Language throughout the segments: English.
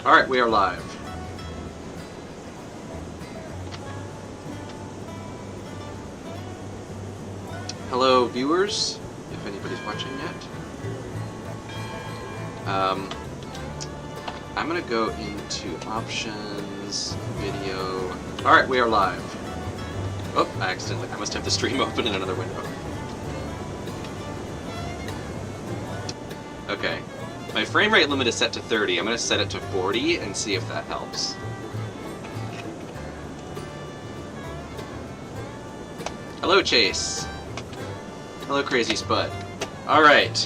Alright, we are live. Hello, viewers, if anybody's watching yet. I'm gonna go into options, video. Alright, we are live. Oh, I must have the stream open in another window. Okay. My frame rate limit is set to 30. I'm gonna set it to 40 and see if that helps. Hello, Chase. Hello, Crazy Spud. Alright.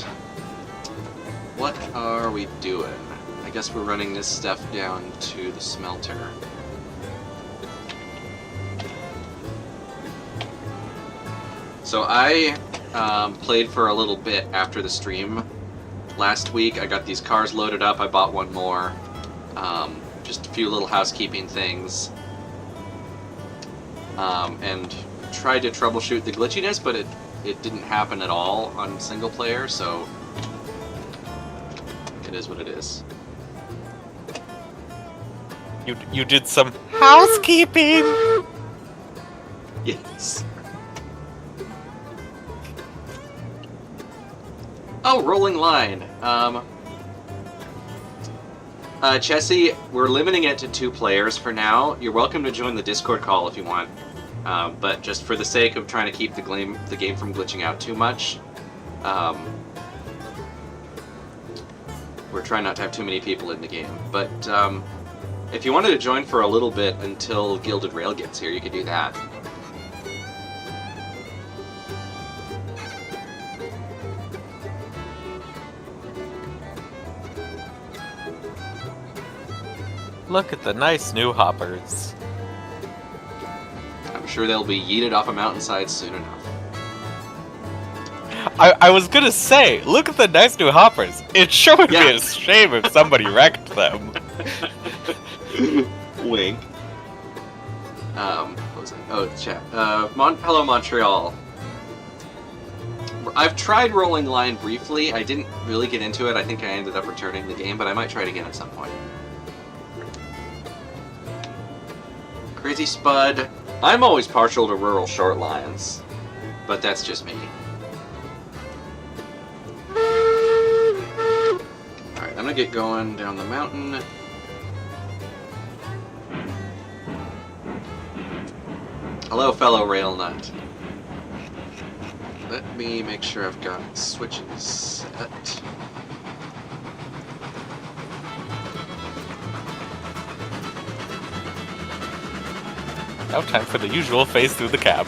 What are we doing? I guess we're running this stuff down to the smelter. So I played for a little bit after the stream last week. I got these cars loaded up. I bought one more. Just a few little housekeeping things. And tried to troubleshoot the glitchiness, but it didn't happen at all on single player, so it is what it is. You did some housekeeping! Yes. Oh, rolling line. Chessie, we're limiting it to 2 players for now. You're welcome to join the Discord call if you want. But just for the sake of trying to keep the game from glitching out too much, we're trying not to have too many people in the game. But if you wanted to join for a little bit until Gilded Rail gets here, you could do that. Look at the nice new hoppers. I'm sure they'll be yeeted off a mountainside soon enough. I was gonna say, look at the nice new hoppers. It sure would be a shame if somebody wrecked them. Wink. What was I? Oh, chat. Hello, Montreal. I've tried Rolling Line briefly. I didn't really get into it. I think I ended up returning the game, but I might try it again at some point. Crazy Spud. I'm always partial to rural short lines, but that's just me. Alright, I'm gonna get going down the mountain. Hello, fellow rail nut. Let me make sure I've got switches set. Now time for the usual phase through the cab.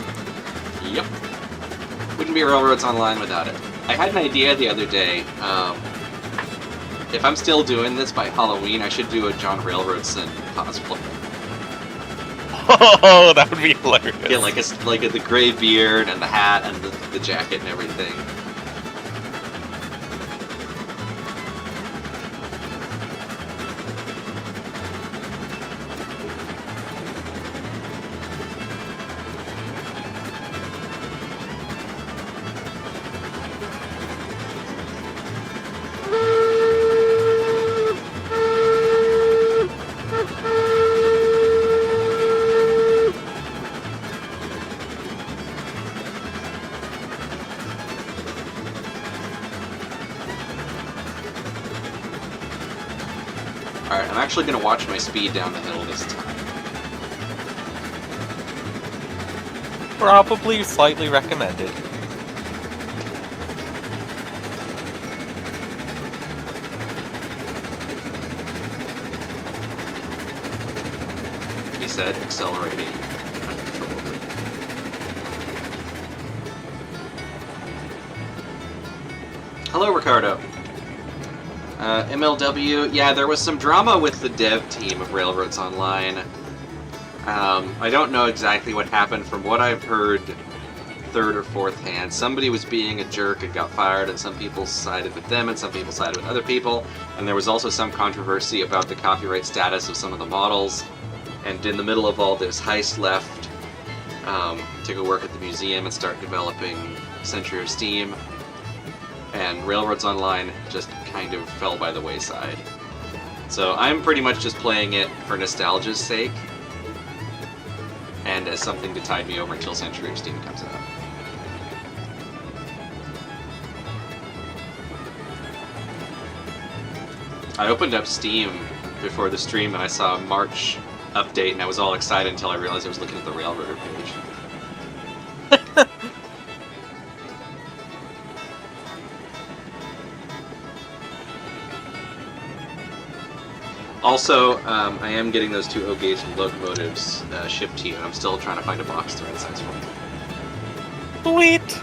Yep. Wouldn't be Railroads Online without it. I had an idea the other day. If I'm still doing this by Halloween, I should do a John Railroadson cosplay. Oh, that would be hilarious. Yeah, like the gray beard and the hat and the jacket and everything. Alright, I'm actually going to watch my speed down the hill this time. Probably slightly recommended. He said, accelerating uncontrollably. Hello, Ricardo. MLW, yeah, there was some drama with the dev team of Railroads Online. I don't know exactly what happened. From what I've heard, third or fourth hand, somebody was being a jerk and got fired, and some people sided with them and some people sided with other people, and there was also some controversy about the copyright status of some of the models. And in the middle of all this, Heist left to go work at the museum and start developing Century of Steam, and Railroads Online just kind of fell by the wayside. So I'm pretty much just playing it for nostalgia's sake, and as something to tide me over until Century of Steam comes out. I opened up Steam before the stream and I saw a March update and I was all excited until I realized I was looking at the Railroader page. Also, I am getting those 2 O-gauge locomotives shipped to you, and I'm still trying to find a box the right size for them. Sweet!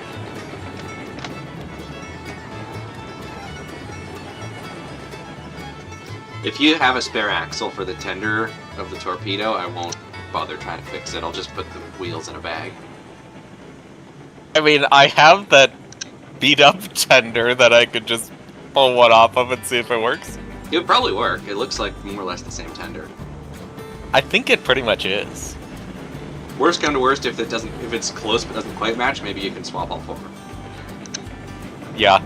If you have a spare axle for the tender of the torpedo, I won't bother trying to fix it. I'll just put the wheels in a bag. I mean, I have that beat-up tender that I could just pull one off of and see if it works. It would probably work. It looks like more or less the same tender. I think it pretty much is. Worst come to worst, if it's close but doesn't quite match, maybe you can swap all 4. Yeah.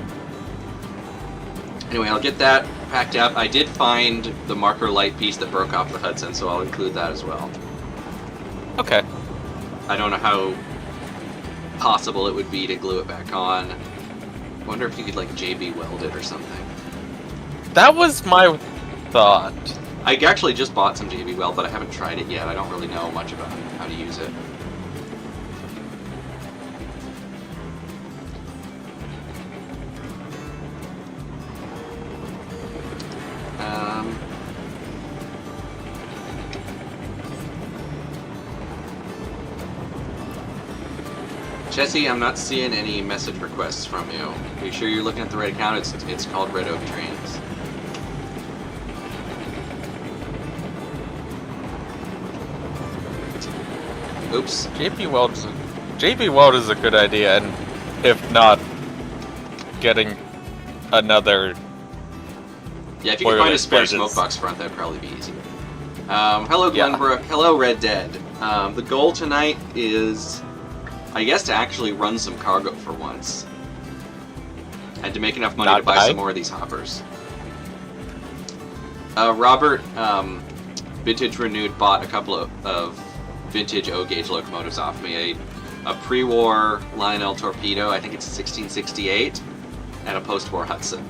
Anyway, I'll get that packed up. I did find the marker light piece that broke off the Hudson, so I'll include that as well. Okay. I don't know how possible it would be to glue it back on. I wonder if you could, like, JB weld it or something. That was my thought. I actually just bought some JB weld, but I haven't tried it yet. I don't really know much about how to use it. Jesse, I'm not seeing any message requests from you. Are you sure you're looking at the right account? It's called Red Oak Trains. Oops. JB Weld is a good idea, and if not, getting another. Yeah, if you can find a spare smoke box front, that'd probably be easier. Hello, Glenbrook. Yeah. Hello, Red Dead. The goal tonight is, I guess, to actually run some cargo for once. And to make enough money to buy some more of these hoppers. Robert, Vintage Renewed, bought a couple of vintage O-gauge locomotives off me. A pre-war Lionel Torpedo, I think it's 1668, and a post-war Hudson.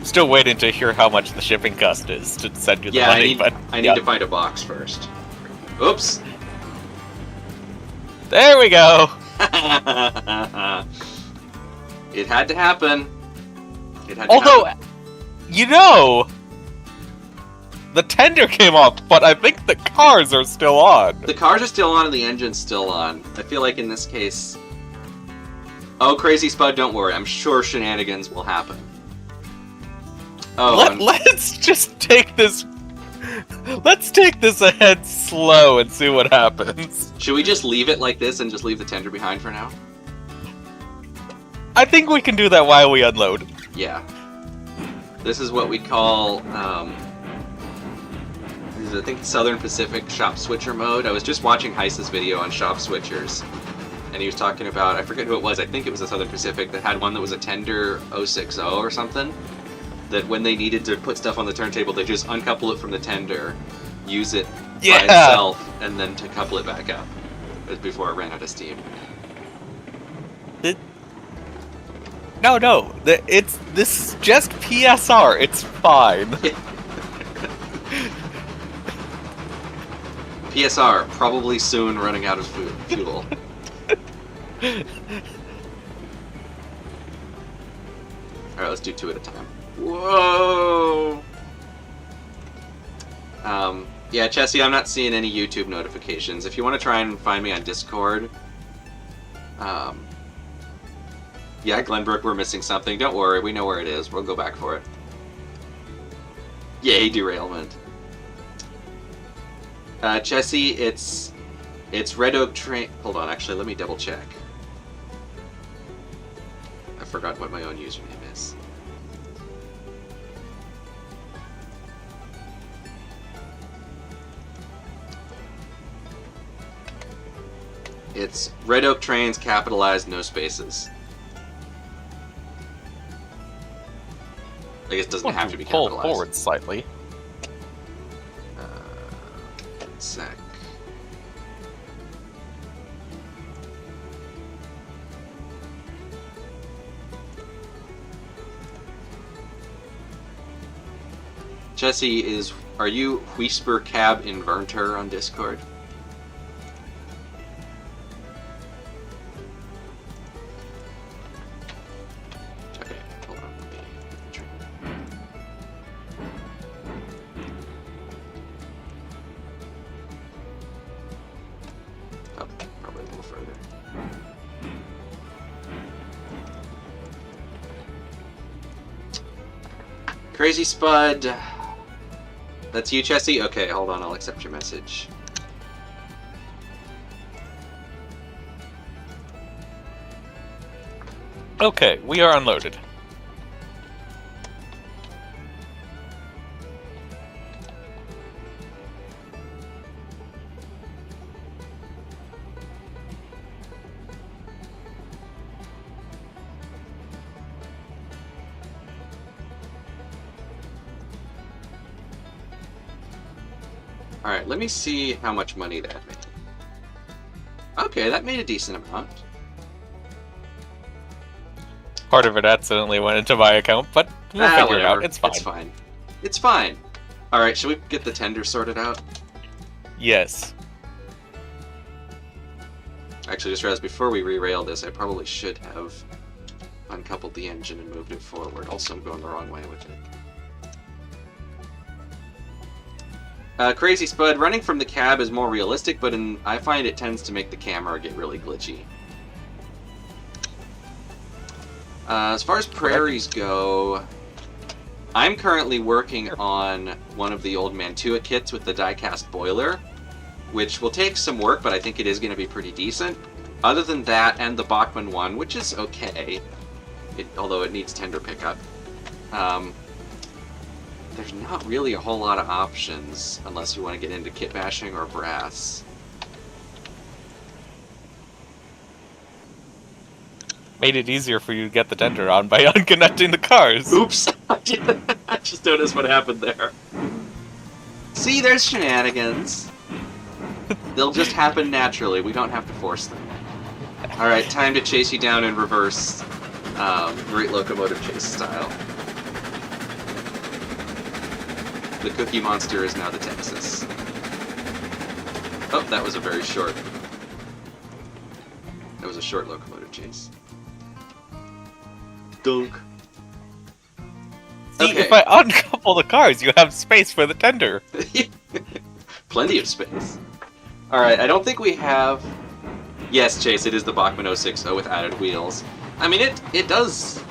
Still waiting to hear how much the shipping cost is to send you the money. I need to find a box first. Oops. There we go. It had to happen. Although, you know, the tender came off, but I think the cars are still on. The cars are still on and the engine's still on. I feel like in this case... Oh, Crazy Spud, don't worry. I'm sure shenanigans will happen. Oh, let's just take this... Let's take this ahead slow and see what happens. Should we just leave it like this and just leave the tender behind for now? I think we can do that while we unload. Yeah. This is what we call, I think Southern Pacific shop switcher mode. I was just watching Heiss's video on shop switchers, and he was talking about, I forget who it was, I think it was the Southern Pacific, that had one that was a tender 060 or something, that when they needed to put stuff on the turntable, they just uncouple it from the tender, use it by itself, and then to couple it back up, before it ran out of steam. No, this is just PSR, it's fine. PSR, probably soon running out of fuel. Alright, let's do 2 at a time. Whoa! Yeah, Chessie, I'm not seeing any YouTube notifications. If you want to try and find me on Discord, yeah, Glenbrook, we're missing something. Don't worry, we know where it is. We'll go back for it. Yay, derailment. Chessie, it's Red Oak Train... Hold on, actually, let me double check. I forgot what my own username is. It's Red Oak Trains, capitalized, no spaces. I guess it doesn't have to be pull capitalized. forward slightly. One sec. Jesse, are you Whisper Cab Inverter on Discord? Okay, hold on. Oh, probably a little further. Crazy Spud. That's you, Chessie? Okay, hold on, I'll accept your message. Okay, we are unloaded. Alright, let me see how much money that made. Okay, that made a decent amount. Part of it accidentally went into my account, but we'll figure it out. It's fine. It's fine. It's fine. Alright, should we get the tender sorted out? Yes. Actually, just realized before we re-rail this, I probably should have uncoupled the engine and moved it forward. Also, I'm going the wrong way with it. Crazy Spud, running from the cab is more realistic, but I find it tends to make the camera get really glitchy. As far as prairies go, I'm currently working on one of the old Mantua kits with the die-cast boiler, which will take some work, but I think it is going to be pretty decent. Other than that, and the Bachmann one, which is okay, although it needs tender pickup, there's not really a whole lot of options unless you want to get into kit bashing or brass. Made it easier for you to get the tender on by unconnecting the cars. Oops! I just noticed what happened there. See, there's shenanigans. They'll just happen naturally. We don't have to force them. Alright, time to chase you down in reverse. Great locomotive chase style. The Cookie Monster is now the Texas. Oh, that was a very short... That was a short locomotive chase. Dunk. See, Okay. if I uncouple the cars, you have space for the tender. Plenty of space. Alright, I don't think we have... Yes, Chase, it is the Bachmann 060 with added wheels. I mean, it does...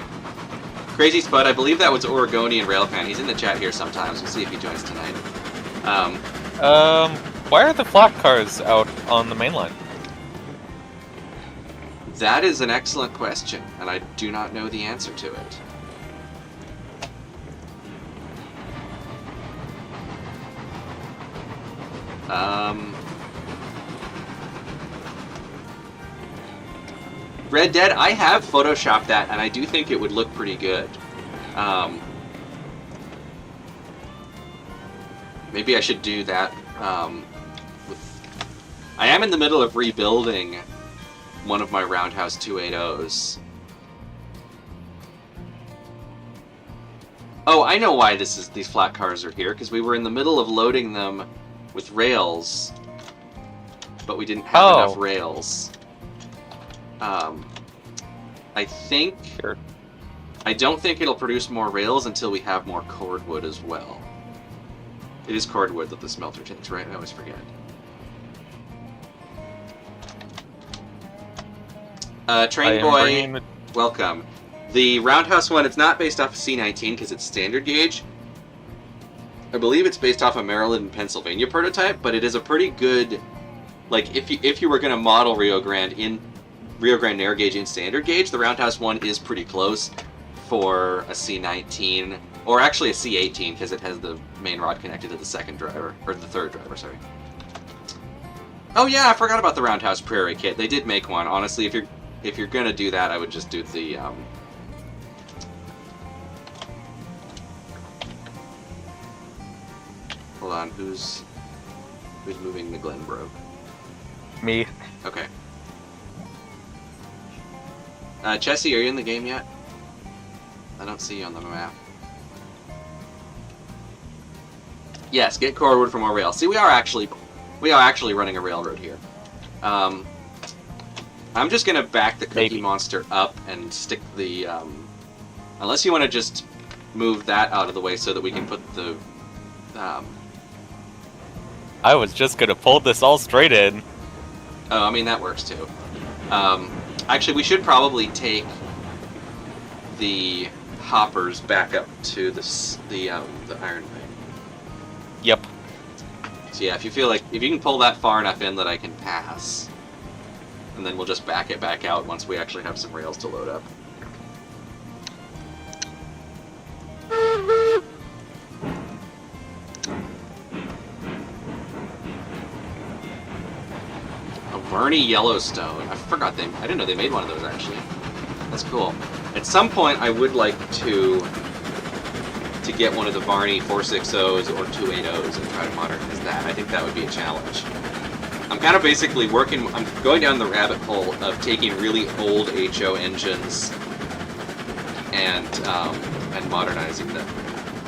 Crazy Spud, I believe that was Oregonian Railfan. He's in the chat here sometimes. We'll see if he joins tonight. Why are the flat cars out on the main line? That is an excellent question, and I do not know the answer to it. Red Dead, I have photoshopped that, and I do think it would look pretty good. Maybe I should do that. I am in the middle of rebuilding one of my Roundhouse 280s. Oh, I know why these flat cars are here, because we were in the middle of loading them with rails, but we didn't have enough rails. I think... Sure. I don't think it'll produce more rails until we have more cordwood as well. It is cordwood that the smelter takes, right? I always forget. Train Boy, welcome. The Roundhouse one, it's not based off of C19 because it's standard gauge. I believe it's based off a Maryland and Pennsylvania prototype, but it is a pretty good... Like, if you were going to model Rio Grande narrow gauge in standard gauge, the Roundhouse one is pretty close for a C19, or actually a C18 because it has the main rod connected to the second driver, or the third driver, sorry. Oh yeah, I forgot about the Roundhouse Prairie kit. They did make one. Honestly, if you're gonna do that, I would just do the Hold on, who's moving the Glenbrook? Me. Okay. Chessie, are you in the game yet? I don't see you on the map. Yes, get forward for more rails. See, we are actually running a railroad here. I'm just gonna back the Cookie Monster up and stick the. Unless you want to just move that out of the way so that we can put the. I was just gonna pull this all straight in. Oh, I mean that works too. Actually, we should probably take the hoppers back up to the iron vein. Yep. So yeah, if you can pull that far enough in that I can pass, and then we'll just back it back out once we actually have some rails to load up. A Varney Yellowstone. I forgot I didn't know they made one of those actually. That's cool. At some point, I would like to get one of the Varney 460s or 280s and try to modernize that. I think that would be a challenge. I'm kind of basically I'm going down the rabbit hole of taking really old HO engines and modernizing them.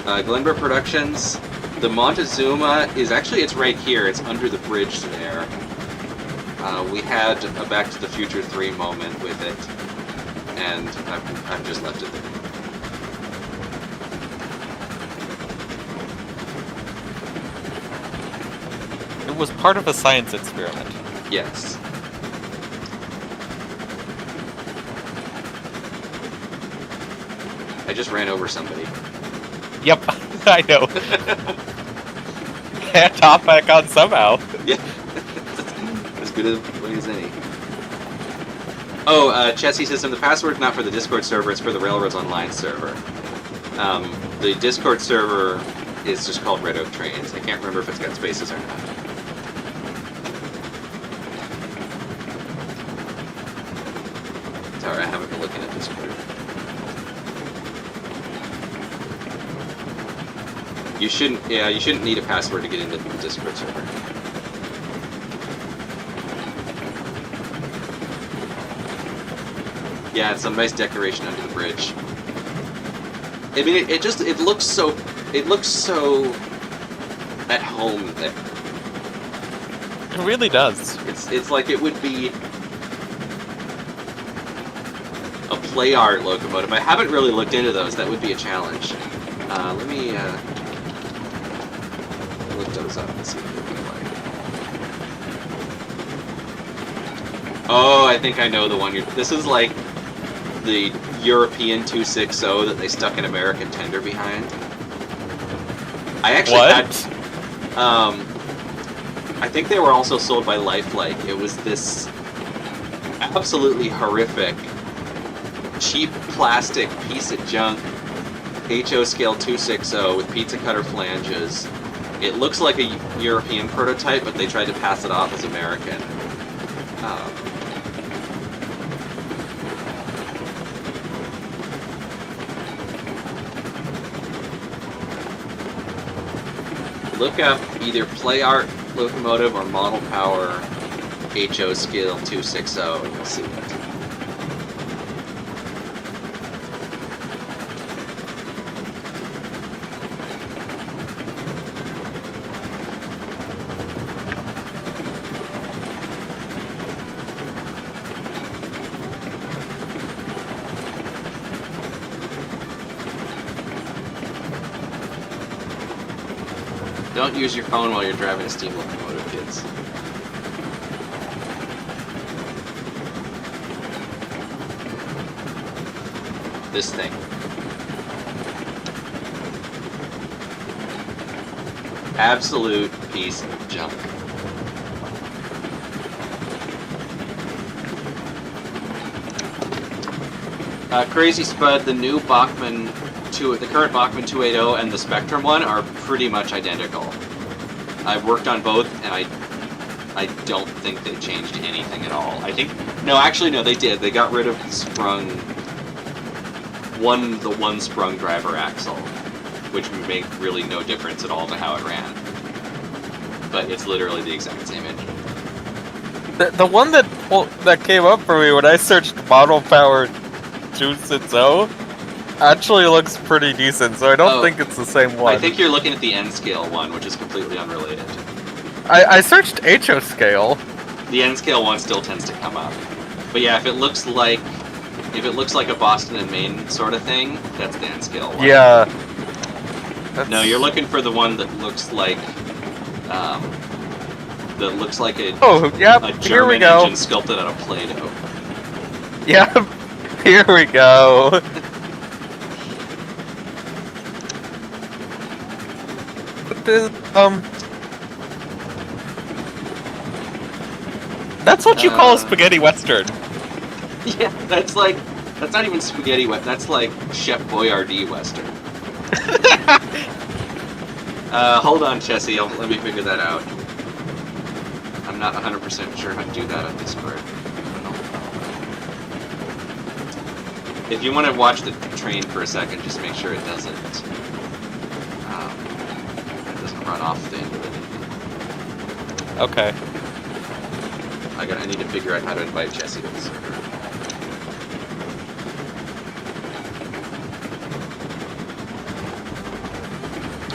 Glenbrook Productions, the Montezuma is actually, it's right here. It's under the bridge there. We had a Back to the Future 3 moment with it, and I've just left it there. It was part of a science experiment. Yes. I just ran over somebody. Yep, I know. Can't hop back on somehow. Yeah. As good a way as any. Oh, Chessie System, the password's not for the Discord server, it's for the Railroads Online server. The Discord server is just called Red Oak Trains. I can't remember if it's got spaces or not. Sorry, I haven't been looking at Discord. You shouldn't need a password to get into the Discord server. Yeah, it's some nice decoration under the bridge. I mean, it looks so at home there. It really does. It's like it would be a play art locomotive. I haven't really looked into those. That would be a challenge. Let me look those up and see what they look like. Oh, I think I know the one this is like the European 260 that they stuck an American tender behind. I actually had. I think they were also sold by Lifelike. It was this absolutely horrific, cheap plastic piece of junk HO scale 260 with pizza cutter flanges. It looks like a European prototype, but they tried to pass it off as American. Look up either Play Art Locomotive or Model Power HO Scale 260 and you'll see it. Don't use your phone while you're driving a steam locomotive, kids. This thing. Absolute piece of junk. Crazy Spud, the new Bachmann the current Bachmann 280 and the Spectrum one are pretty much identical. I've worked on both, and I don't think they changed anything at all. No, they did. They got rid of the one sprung driver axle, which made really no difference at all to how it ran. but it's literally the exact same engine. The one that came up for me when I searched Model Power 260 actually looks pretty decent, so I don't think it's the same one. I think you're looking at the N scale one, which is completely unrelated. I searched HO scale. The N scale one still tends to come up. But yeah, if it looks like a Boston and Maine sort of thing, that's the N scale one. Yeah. No, you're looking for the one that looks like a German engine sculpted out of Play-Doh. Yep. Here we go. That's what you call a spaghetti western. Yeah, that's not even spaghetti western. That's like Chef Boyardee western. Hold on, Chessie. Let me figure that out. I'm not 100% sure how to do that on Discord. If you want to watch the train for a second, just make sure it doesn't run off the end of it. Okay. I need to figure out how to invite Chessie to the server.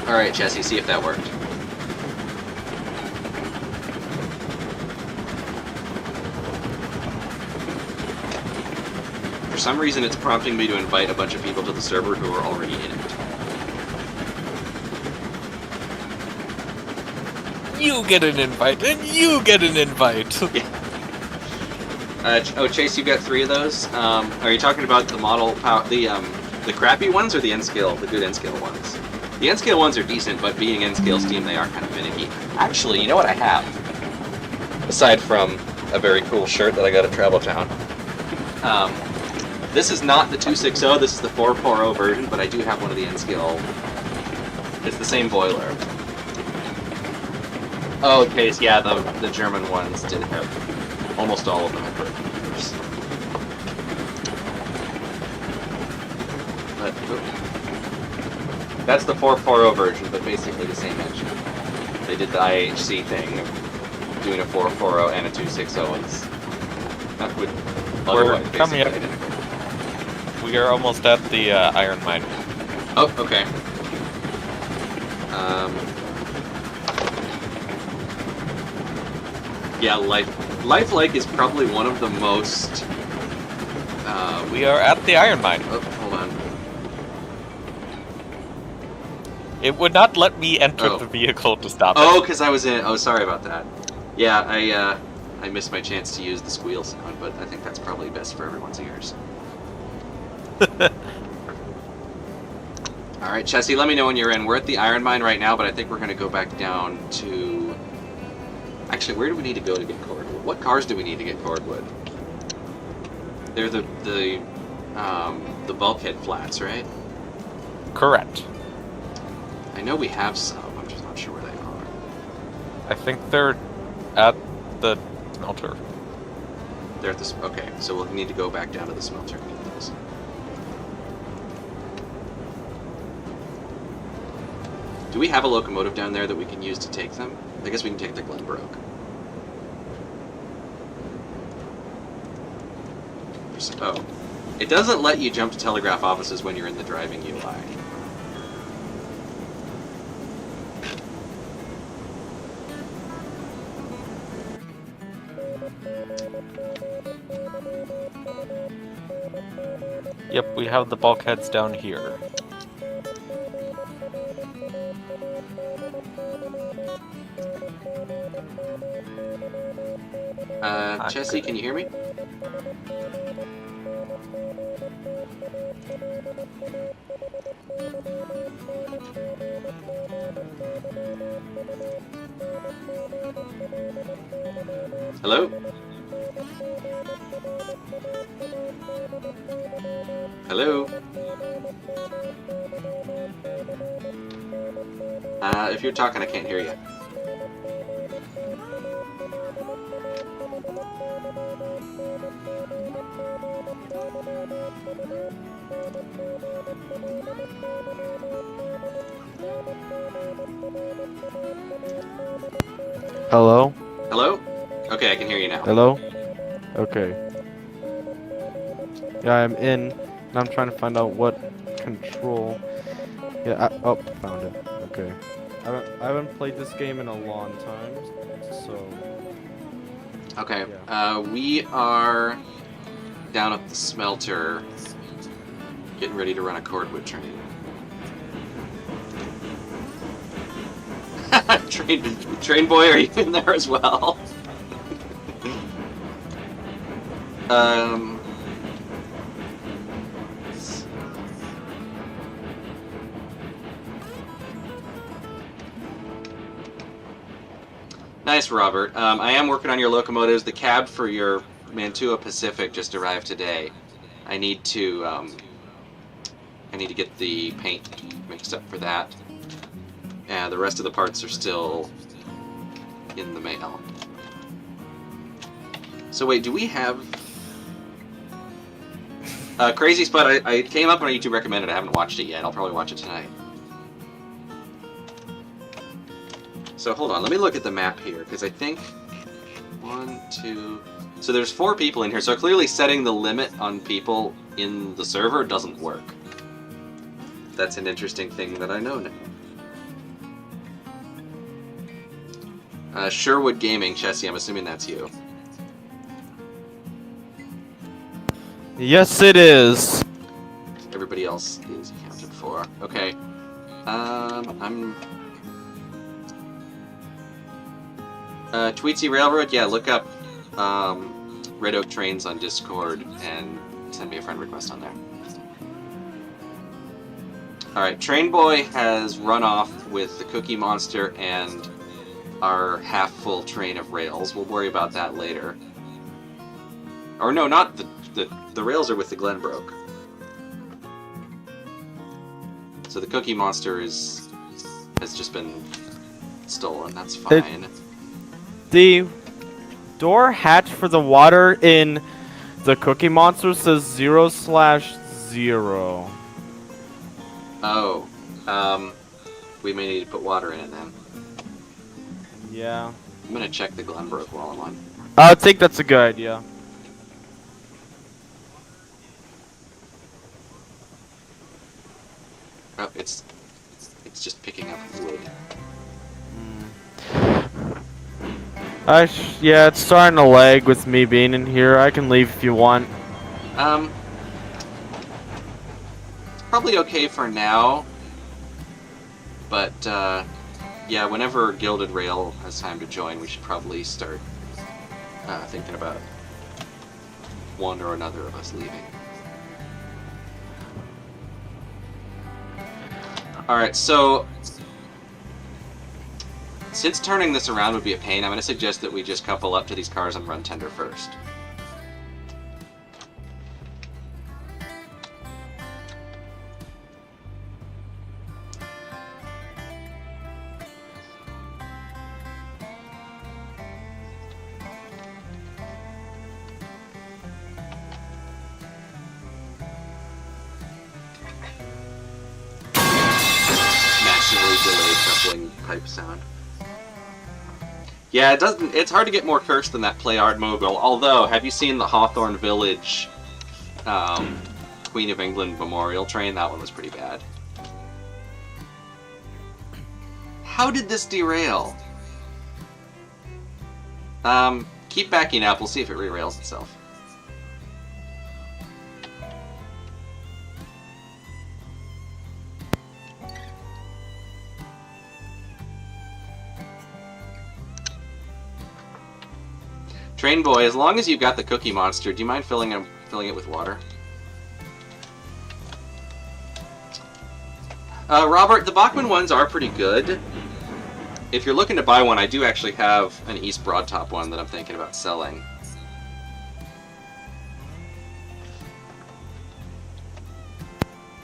Alright, Chessie, see if that worked. For some reason, it's prompting me to invite a bunch of people to the server who are already in it. You get an invite, and you get an invite. Yeah. Chase, you got 3 of those. Are you talking about the model power, the crappy ones, or the N-scale, the good N-scale ones? The N-scale ones are decent, but being N-scale Steam, they are kind of finicky. Actually, you know what I have? Aside from a very cool shirt that I got at Travel Town. This is not the 260, this is the 440 version, but I do have one of the N-scale. It's the same boiler. Oh, okay, so yeah, the German ones did have, almost all of them have broken meters. But, that's the 440 version, but basically the same engine. They did the IHC thing of doing a 440 and a 260, and that would otherwise coming up. We are almost at the iron mine. Oh, okay. Yeah, lifelike is probably one of the most. We are at the iron mine. Oh, hold on. It would not let me enter the vehicle to stop it. Oh, because I was in it. Oh, sorry about that. Yeah, I missed my chance to use the squeal sound, but I think that's probably best for everyone's ears. Alright, Chessie, let me know when you're in. We're at the iron mine right now, but I think we're going to go back down to... Actually, where do we need to go to get cordwood? What cars do we need to get cordwood? They're the bulkhead flats, right? Correct. I know we have some, I'm just not sure where they are. I think they're at the smelter. They're at the... Okay, so we'll need to go back down to the smelter and get those. Do we have a locomotive down there that we can use to take them? I guess we can take the Glenbrook. Oh. It doesn't let you jump to telegraph offices when you're in the driving UI. Yep, we have the bulkheads down here. Chessie, can you hear me? Hello? Hello? If you're talking, I can't hear you. Hello? Hello? Okay, I can hear you now. Hello? Okay. Yeah, I'm in, and I'm trying to find out what control. Yeah, oh, found it. Okay. I haven't played this game in a long time, so Okay, yeah. we are down at the smelter, getting ready to run a cordwood train. train boy, are you in there as well? um... Nice, Robert. I am working on your locomotives. The cab for your Mantua Pacific just arrived today. I need to get the paint mixed up for that. And the rest of the parts are still in the mail. So wait, do we have... Crazy Spot, I came up on a YouTube recommended. I haven't watched it yet. I'll probably watch it tonight. So hold on, let me look at the map here, because I think 1, 2... So there's 4 people in here, so clearly setting the limit on people in the server doesn't work. That's an interesting thing that I know now. Sherwood Gaming, Chessie, I'm assuming that's you. Yes, it is. Everybody else is accounted for. Okay. Tweetsy Railroad, yeah, look up Red Oak Trains on Discord and send me a friend request on there. Alright, Train Boy has run off with the Cookie Monster and our half-full train of rails. We'll worry about that later. Or no, not the rails are with the Glenbrook. So the Cookie Monster has just been stolen, that's fine. The door hatch for the water in the Cookie Monster says 0/0. Oh, we may need to put water in it then. Yeah. I'm gonna check the Glenbrook while I'm on. I think that's a good idea. Oh, it's just picking up wood. Yeah, it's starting to lag with me being in here. I can leave if you want. It's probably okay for now, but yeah, whenever Gilded Rail has time to join, we should probably start thinking about one or another of us leaving. Alright, so since turning this around would be a pain, I'm going to suggest that we just couple up to these cars and run tender first. Massively delayed coupling pipe sound. Yeah, it's hard to get more cursed than that Play Art Mogul. Although, have you seen the Hawthorne Village Queen of England Memorial train? That one was pretty bad. How did this derail? Keep backing up. We'll see if it re-rails itself. Train Boy, as long as you've got the Cookie Monster, do you mind filling it with water? Robert, the Bachmann ones are pretty good. If you're looking to buy one, I do actually have an East Broadtop one that I'm thinking about selling.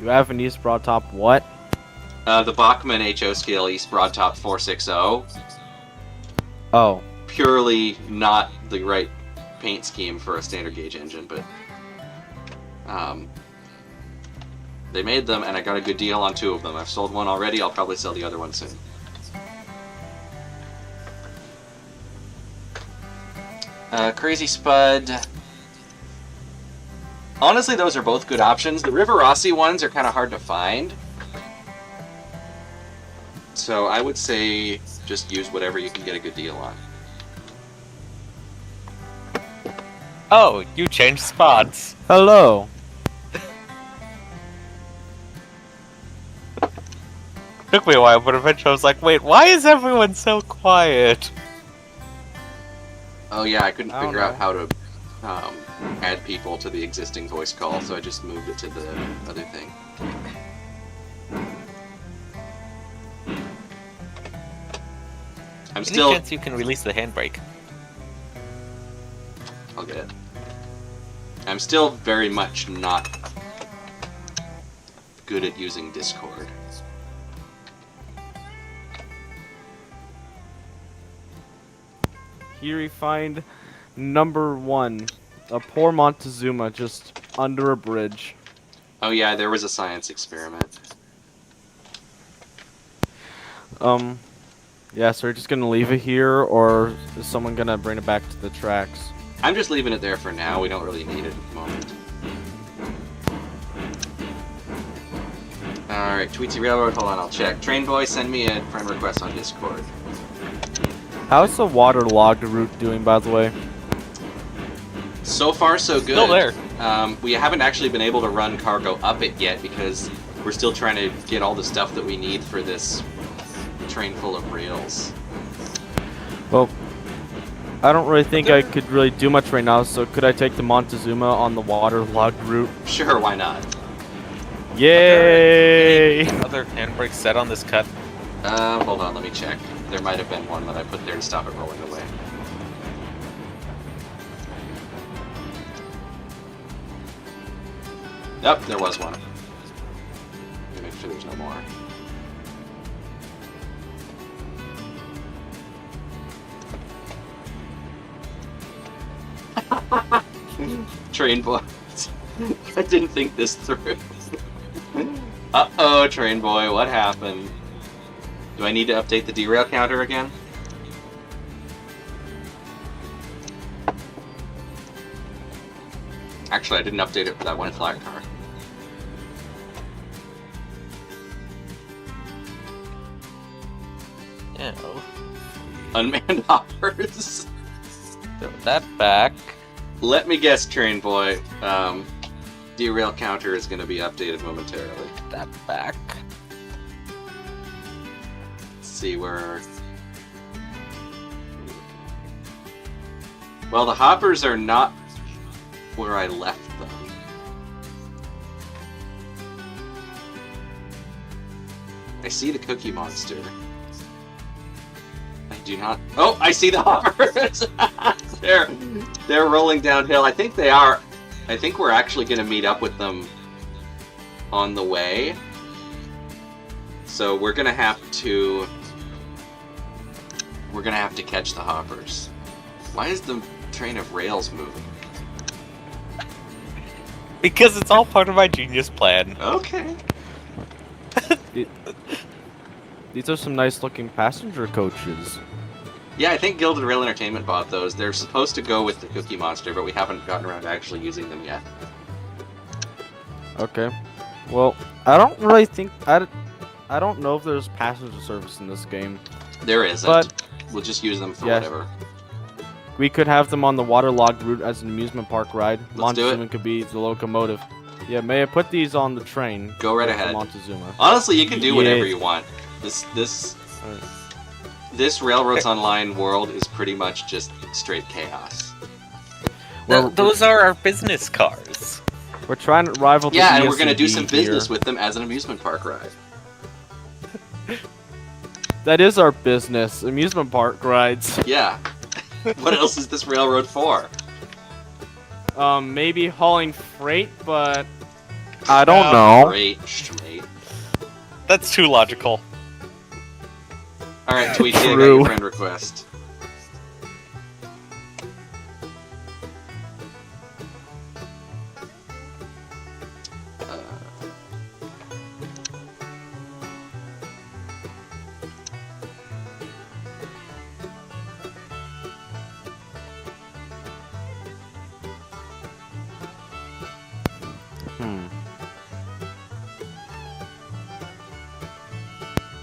You have an East Broadtop what? The Bachmann HO scale East Broadtop 460. Oh. Purely not the right paint scheme for a standard gauge engine, but they made them and I got a good deal on 2 of them. I've sold one already, I'll probably sell the other one soon. Crazy Spud. Honestly, those are both good options. The River Rossi ones are kind of hard to find. So I would say just use whatever you can get a good deal on. Oh, you changed spots. Hello. Took me a while, but eventually I was like, wait, why is everyone so quiet? Oh yeah, I couldn't I don't figure out know. how to add people to the existing voice call, so I just moved it to the other thing. I'm Any still... chance you can release the handbrake? I'll get it. I'm still very much not good at using Discord. Here we find number 1. A poor Montezuma just under a bridge. Oh yeah, there was a science experiment. Yeah, so we're just gonna leave it here, or is someone gonna bring it back to the tracks? I'm just leaving it there for now. We don't really need it at the moment. Alright, Tweetsy Railroad, hold on, I'll check. Train Boy, send me a friend request on Discord. How's the waterlogged route doing, by the way? So far, so good. Still there. We haven't actually been able to run cargo up it yet because we're still trying to get all the stuff that we need for this train full of rails. Well, I don't really think I could really do much right now, so could I take the Montezuma on the waterlogged route? Sure, why not? Yay! Any other handbrake set on this cut? Hold on, let me check. There might have been one that I put there to stop it rolling away. Yep, there was one. Let me make sure there's no more. Train boy. I didn't think this through. Uh-oh, train boy, what happened? Do I need to update the derail counter again? Actually, I didn't update it for that one flat car. Yeah. Unmanned hoppers. Throw that back. Let me guess, train boy. Derail counter is going to be updated momentarily. That back. Let's see where... Well, the hoppers are not where I left them. I see the Cookie Monster. I do not... Oh, I see the hoppers! They're rolling downhill. I think they are. I think we're actually going to meet up with them on the way. So we're going to have to... We're going to have to catch the hoppers. Why is the train of rails moving? Because it's all part of my genius plan. Okay. These are some nice looking passenger coaches. Yeah, I think Gilded Rail Entertainment bought those. They're supposed to go with the Cookie Monster, but we haven't gotten around to actually using them yet. Okay. Well, I don't really think... I don't know if there's passenger service in this game. There isn't. But we'll just use them for yeah. whatever. We could have them on the waterlogged route as an amusement park ride. Let's do it. Montezuma could be the locomotive. Yeah, may I put these on the train? Go right with the ahead. Montezuma. Honestly, you can do whatever Yeah. you want. This Railroads Online world is pretty much just straight chaos. Well, Those are our business cars. We're trying to rival the Yeah, and we're gonna do ESCD some business here. with them as an amusement park ride. That is our business. Amusement park rides. Yeah. What else is this railroad for? Maybe hauling freight, but... I don't know. Great, mate. That's too logical. Alright, Tweety, I got True. your friend request.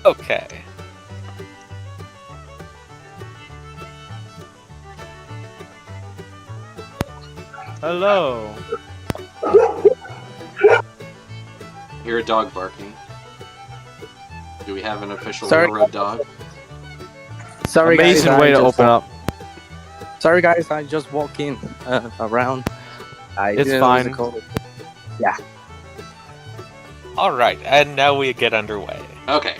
Okay. Hello. Hear a dog barking. Do we have an official Sorry. railroad dog? Sorry, Amazing guys, way I to just open up. Sorry, guys, I just walk in around. It's didn't fine. lose the code. Alright, and now we get underway. Okay.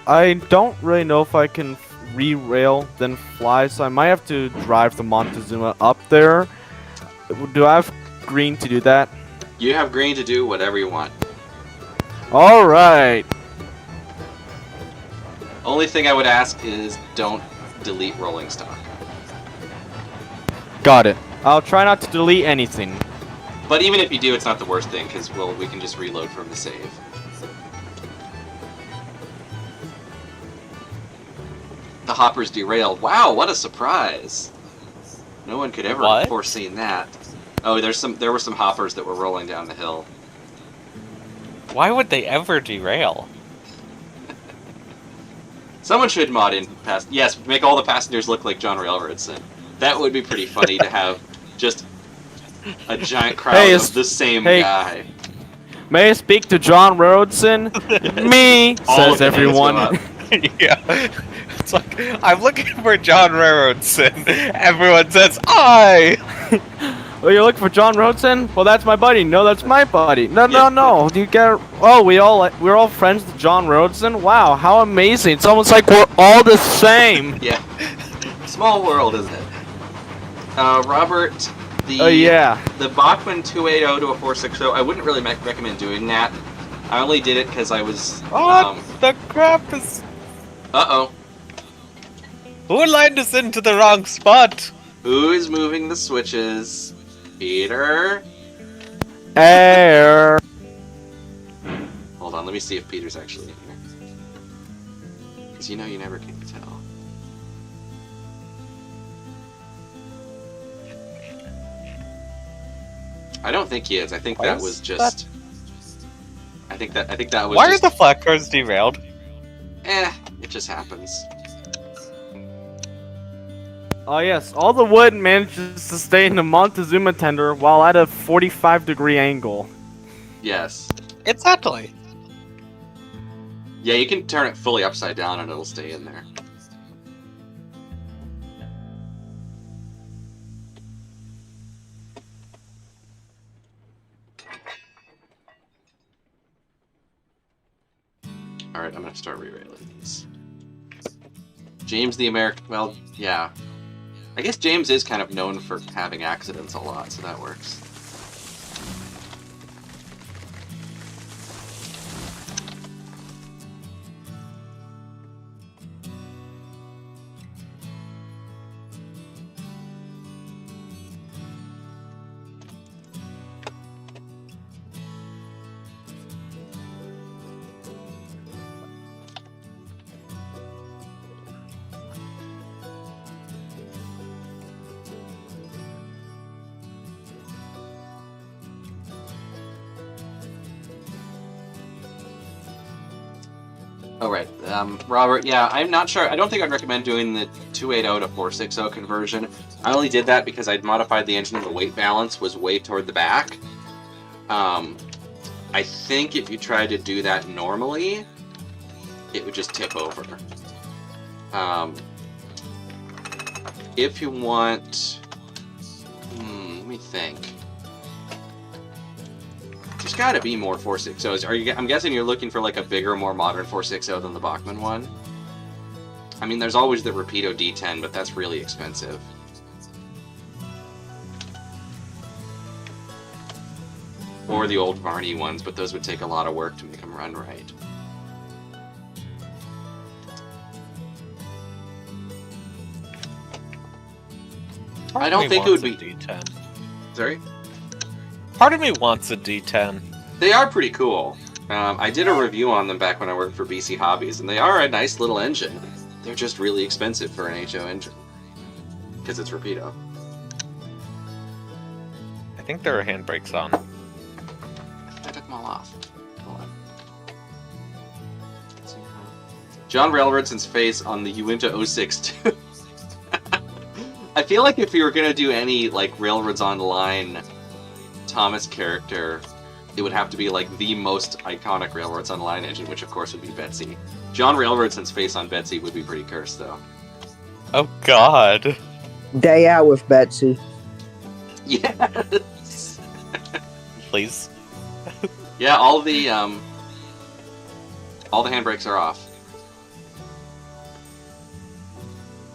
I don't really know if I can re-rail then fly, so I might have to drive the Montezuma up there. Do I have green to do that? You have green to do whatever you want. Alright. Only thing I would ask is don't delete rolling stock. Got it. I'll try not to delete anything. But even if you do, it's not the worst thing, because we can just reload from the save. The hopper's derailed. Wow, what a surprise! No one could ever have What? foreseen that. Oh, there were some hoppers that were rolling down the hill. Why would they ever derail? Someone should mod in yes, make all the passengers look like John Railroadson. That would be pretty funny to have just a giant crowd of the same guy. May I speak to John Roadson? Me, All of says the hands go everyone. up. Yeah. It's like, I'm looking for John Railroadson. Everyone says, I! Oh, you're looking for John Roadson? Well, that's my buddy. No, that's my buddy. No, Yeah. no. You get? Oh, we're all friends with John Roadson. Wow, how amazing! It's almost like we're all the same. Yeah. Small world, isn't it? Robert, Oh yeah. the Bachmann 280 to a 460, I wouldn't really recommend doing that. I only did it because I was... What the crap is... Uh-oh. Who lined us into the wrong spot? Who is moving the switches? Peter? Air. Hold on, let me see if Peter's actually in here. Because you know you never can tell. I don't think he is. I think that was just... I think that was Why just... are the flat cars derailed? it just happens. Oh yes, all the wood manages to stay in the Montezuma tender while at a 45-degree angle. Yes. Exactly. Yeah, you can turn it fully upside down and it'll stay in there. Alright, I'm gonna start rerailing these. James the American... Well, yeah. I guess James is kind of known for having accidents a lot, so that works. Alright, Robert, yeah, I'm not sure. I don't think I'd recommend doing the 280 to 460 conversion. I only did that because I'd modified the engine and the weight balance was way toward the back. I think if you tried to do that normally, it would just tip over. If you want... let me think. There's gotta be more 460s. I'm guessing you're looking for like a bigger, more modern 460 than the Bachmann one? I mean, there's always the Rapido D10, but that's really expensive. Or the old Varney ones, but those would take a lot of work to make them run right. I don't think it would be... D10. Sorry? Part of me wants a D10. They are pretty cool. I did a review on them back when I worked for BC Hobbies, and they are a nice little engine. They're just really expensive for an HO engine. Because it's Rapido. think there are handbrakes on. I took them all off. Hold on. John Railroadson's face on the Uinta 06 too. I feel like if you were gonna do any like Railroads Online Thomas character, it would have to be like the most iconic Railroads Online engine, which of course would be Betsy. John Railroadson's face on Betsy would be pretty cursed though. Oh God. Day out with Betsy. Yes. Please. Yeah, all the handbrakes are off.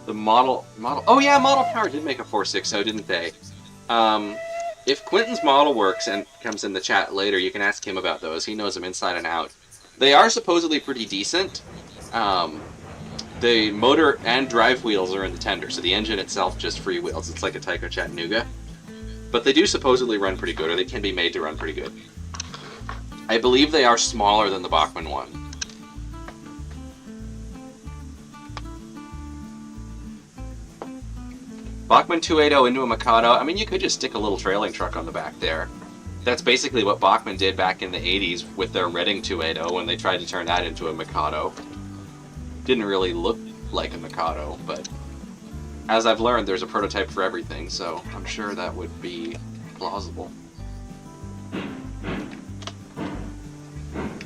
The model. Oh yeah, Model Power did make a 460, didn't they? If Quentin's model works and comes in the chat later, you can ask him about those. He knows them inside and out. They are supposedly pretty decent. The motor and drive wheels are in the tender, so the engine itself just freewheels. It's like a Tyco Chattanooga. But they do supposedly run pretty good, or they can be made to run pretty good. I believe they are smaller than the Bachmann one. Bachmann 280 into a Mikado. I mean, you could just stick a little trailing truck on the back there. That's basically what Bachmann did back in the 80s with their Reading 280 when they tried to turn that into a Mikado. Didn't really look like a Mikado, but as I've learned, there's a prototype for everything, so I'm sure that would be plausible.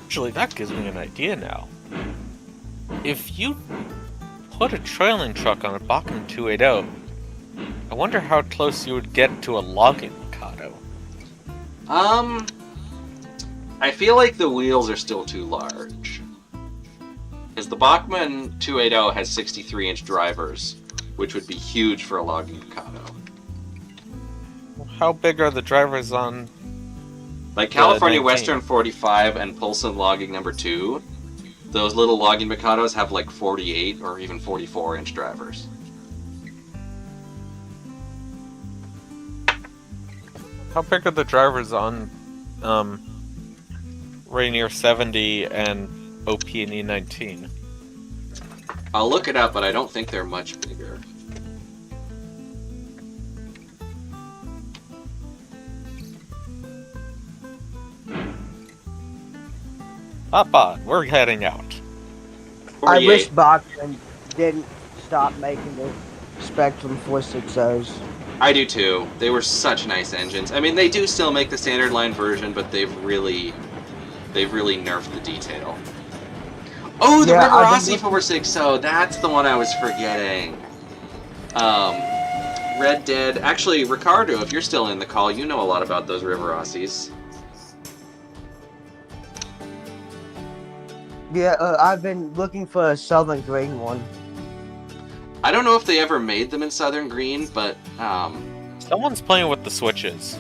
Actually, that gives me an idea now. If you put a trailing truck on a Bachmann 280, I wonder how close you would get to a logging Mikado. I feel like the wheels are still too large. Because the Bachmann 280 has 63-inch drivers, which would be huge for a logging Mikado. How big are the drivers on? Like California 19. Western 45 and Polson Logging number 2, those little logging Mikados have like 48 or even 44-inch drivers. How big are the drivers on Rainier 70 and OP&E 19? I'll look it up, but I don't think they're much bigger. Papa, we're heading out. I 48. wish Bachmann didn't stop making the Spectrum 460s. I do too. They were such nice engines. I mean, they do still make the standard line version, but they've really nerfed the detail. Oh, the Yeah, I've Riverossi been 460. That's the one I was forgetting. Red Dead. Actually, Ricardo, if you're still in the call, you know a lot about those Riverossis. Yeah, I've been looking for a Southern Green one. I don't know if they ever made them in Southern Green, but Someone's playing with the switches.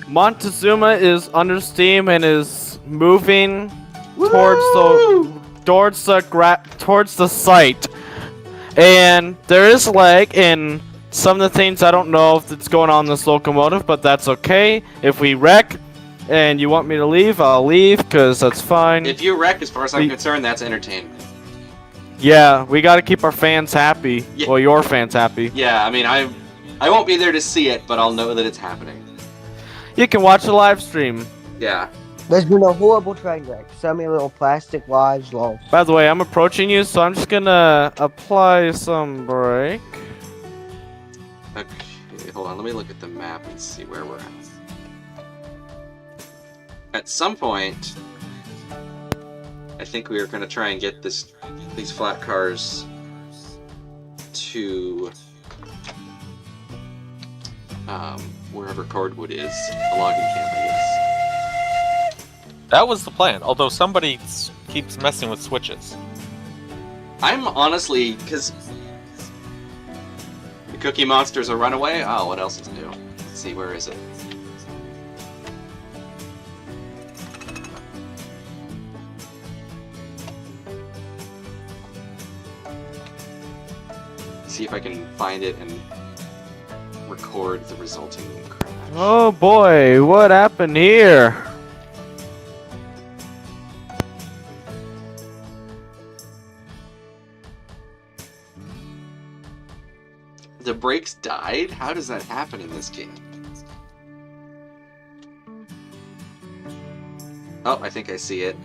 Montezuma is under steam and is moving towards the site, and there is lag in some of the things. I don't know if it's going on in this locomotive, but that's okay. If we wreck and you want me to leave, I'll leave, because that's fine. if you wreck, as far as I'm concerned, that's entertainment. Yeah, we gotta keep our fans happy. Yeah. Well, your fans happy. Yeah, I mean, I won't be there to see it, but I'll know that it's happening. You can watch the live stream. Yeah. There's been a horrible train wreck. So many little plastic lives lost. By the way, I'm approaching you, so I'm just gonna apply some brake. Okay, hold on. Let me look at the map and see where we're at. At some point, I think we are going to try and get these flat cars to wherever Cordwood is, the logging camp, I guess. That was the plan, although somebody keeps messing with switches. I'm honestly, because the Cookie Monster's a runaway. Oh, what else is new? Let's see, where is it? See if I can find it and record the resulting crash. Oh boy, what happened here? The brakes died? How does that happen in this game? Oh, I think I see it.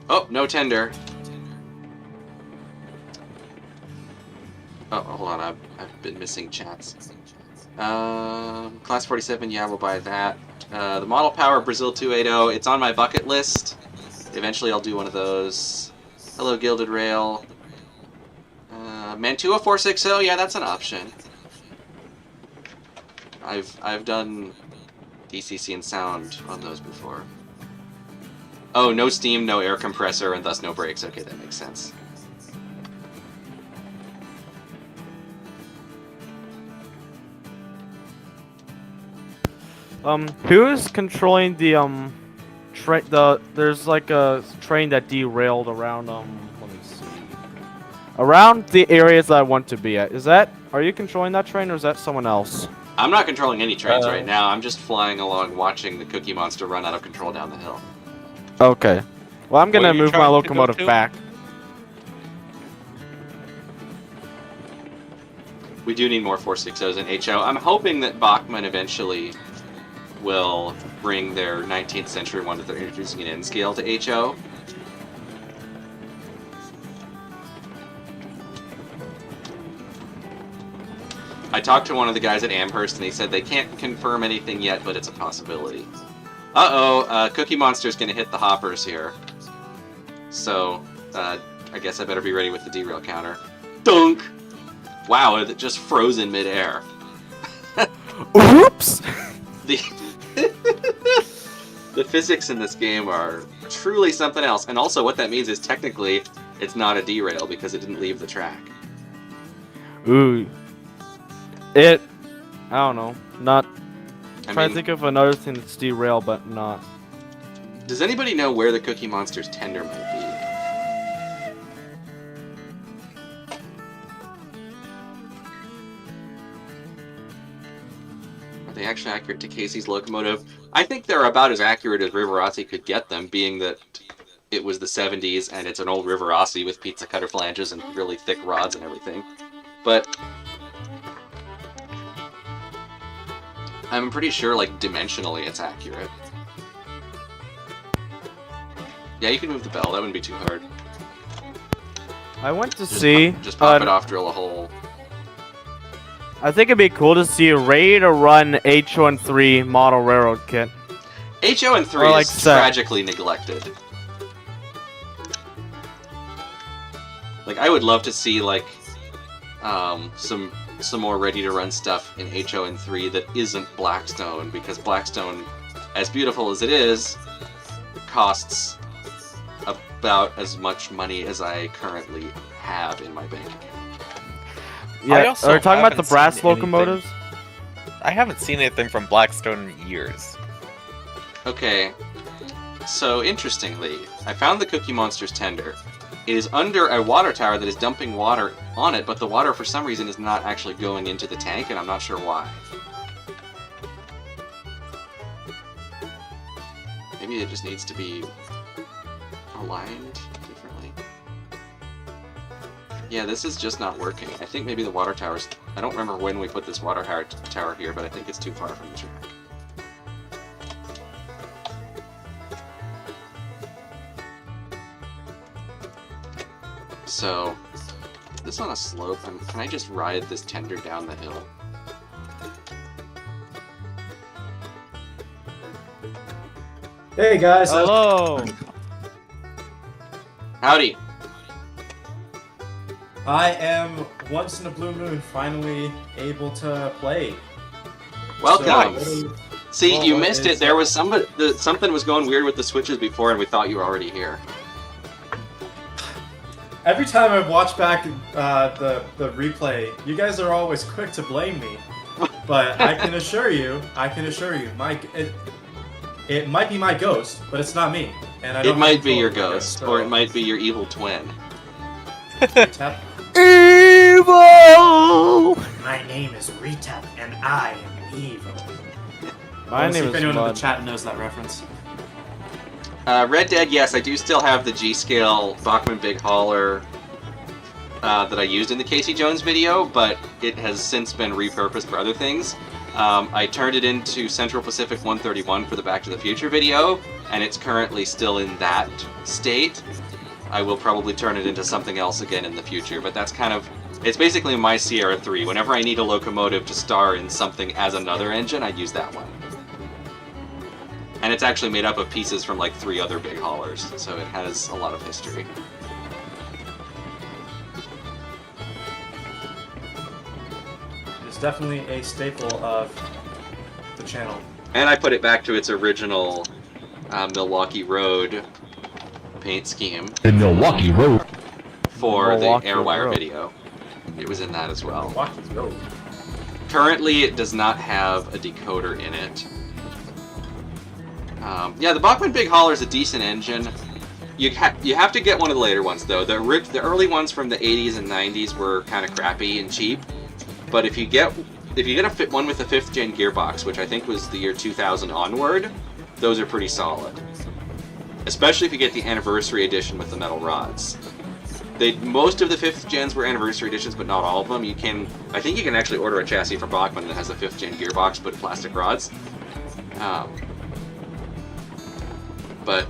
Oh, no tender. Oh, hold on, I've been missing chats. Class 47, yeah, we'll buy that. The Model Power Brazil 280, it's on my bucket list. Eventually I'll do one of those. Hello, Gilded Rail. Mantua 460, yeah, that's an option. I've done DCC and sound on those before. Oh, no steam, no air compressor, and thus no brakes. Okay, that makes sense. Who's controlling the there's like a train that derailed around let me see. Around the areas that I want to be at. Are you controlling that train or is that someone else? I'm not controlling any trains right now. I'm just flying along watching the Cookie Monster run out of control down the hill. Okay. Well, I'm gonna Where are you move my trying to go locomotive to? back. We do need more 460s in HO. I'm hoping that Bachmann eventually will bring their 19th century one that they're introducing in N scale to HO. I talked to one of the guys at Amherst and he said they can't confirm anything yet, but it's a possibility. Uh-oh, Cookie Monster's gonna hit the hoppers here. So, I guess I better be ready with the derail counter. Dunk! Wow, it just froze in midair. Oops! The physics in this game are truly something else. And also what that means is technically it's not a derail because it didn't leave the track. Ooh. I don't know. Trying to think of another thing that's derail, but not. Does anybody know where the Cookie Monster's tender might be? Are they actually accurate to Casey's locomotive? I think they're about as accurate as Rivarossi could get them, being that it was the 70s and it's an old Rivarossi with pizza cutter flanges and really thick rods and everything. But I'm pretty sure, like, dimensionally it's accurate. Yeah, you can move the bell. That wouldn't be too hard. I went to see. Just pop it off, drill a hole. I think it'd be cool to see a ready to run H13 model railroad kit. HO and 3 Or like is set. tragically neglected. Like, I would love to see, like, some more ready-to-run stuff in HO and 3 that isn't Blackstone, because Blackstone, as beautiful as it is, costs about as much money as I currently have in my bank account. Yeah, also are we talking about the haven't brass seen anything. locomotives? I haven't seen anything from Blackstone in years. Okay, so interestingly, I found the Cookie Monster's tender. It is under a water tower that is dumping water on it, but the water for some reason is not actually going into the tank, and I'm not sure why. Maybe it just needs to be aligned differently. Yeah, this is just not working. I think maybe the water tower's... I don't remember when we put this water tower here, but I think it's too far from the track. So, this on a slope, can I just ride this tender down the hill? Hey guys. Hello! Howdy! I am once in a blue moon finally able to play. Welcome! So, See, well, you what missed is it. There was something was going weird with the switches before, and we thought you were already here. every time I watch back the replay, you guys are always quick to blame me. But I can assure you, it might be my ghost, but it's not me. And I don't It might have be your control over ghost, so- or it might be your evil twin. Retap. Evil! My name is Retap, and I am evil. My Let's see name if is anyone in Mud. the chat knows that reference. Red Dead, yes, I do still have the G-scale Bachmann Big Hauler that I used in the Casey Jones video, but it has since been repurposed for other things. I turned it into Central Pacific 131 for the Back to the Future video, and it's currently still in that state. I will probably turn it into something else again in the future, but that's kind of... It's basically my Sierra 3. Whenever I need a locomotive to star in something as another engine, I use that one. And it's actually made up of pieces from like 3 other big haulers, so it has a lot of history. It's definitely a staple of the channel. And I put it back to its original Milwaukee Road paint scheme. The Milwaukee Road. For Milwaukee the Airwire Road. video. It was in that as well. Milwaukee Road. Currently, it does not have a decoder in it. Yeah, the Bachmann Big Hauler is a decent engine. You have to get one of the later ones, though. The early ones from the 80s and 90s were kind of crappy and cheap. But if you get one with a 5th gen gearbox, which I think was the year 2000 onward, those are pretty solid. Especially if you get the anniversary edition with the metal rods. Most of the 5th gens were anniversary editions, but not all of them. I think you can actually order a chassis from Bachmann that has a 5th gen gearbox but plastic rods. But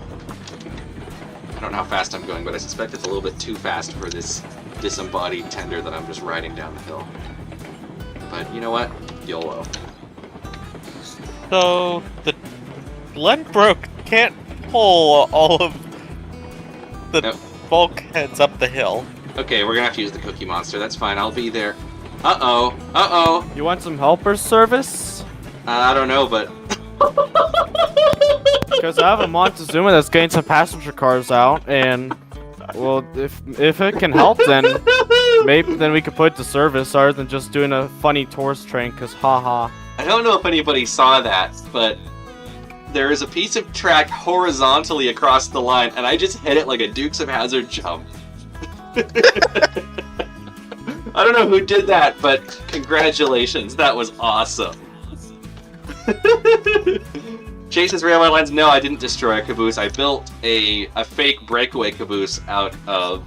I don't know how fast I'm going, but I suspect it's a little bit too fast for this disembodied tender that I'm just riding down the hill. But you know what? YOLO. So the Glenbrook can't pull all of the Nope. bulkheads up the hill. Okay, we're gonna have to use the Cookie Monster. That's fine. I'll be there. Uh-oh. Uh-oh. You want some helper service? I don't know, but... Because I have a Montezuma that's getting some passenger cars out, and well, if it can help, then maybe we could put it to service, other than just doing a funny tourist train. Cause haha. I don't know if anybody saw that, but there is a piece of track horizontally across the line, and I just hit it like a Dukes of Hazzard jump. I don't know who did that, but congratulations, that was awesome. Chase's Railway Lines, no, I didn't destroy a caboose. I built a fake breakaway caboose out of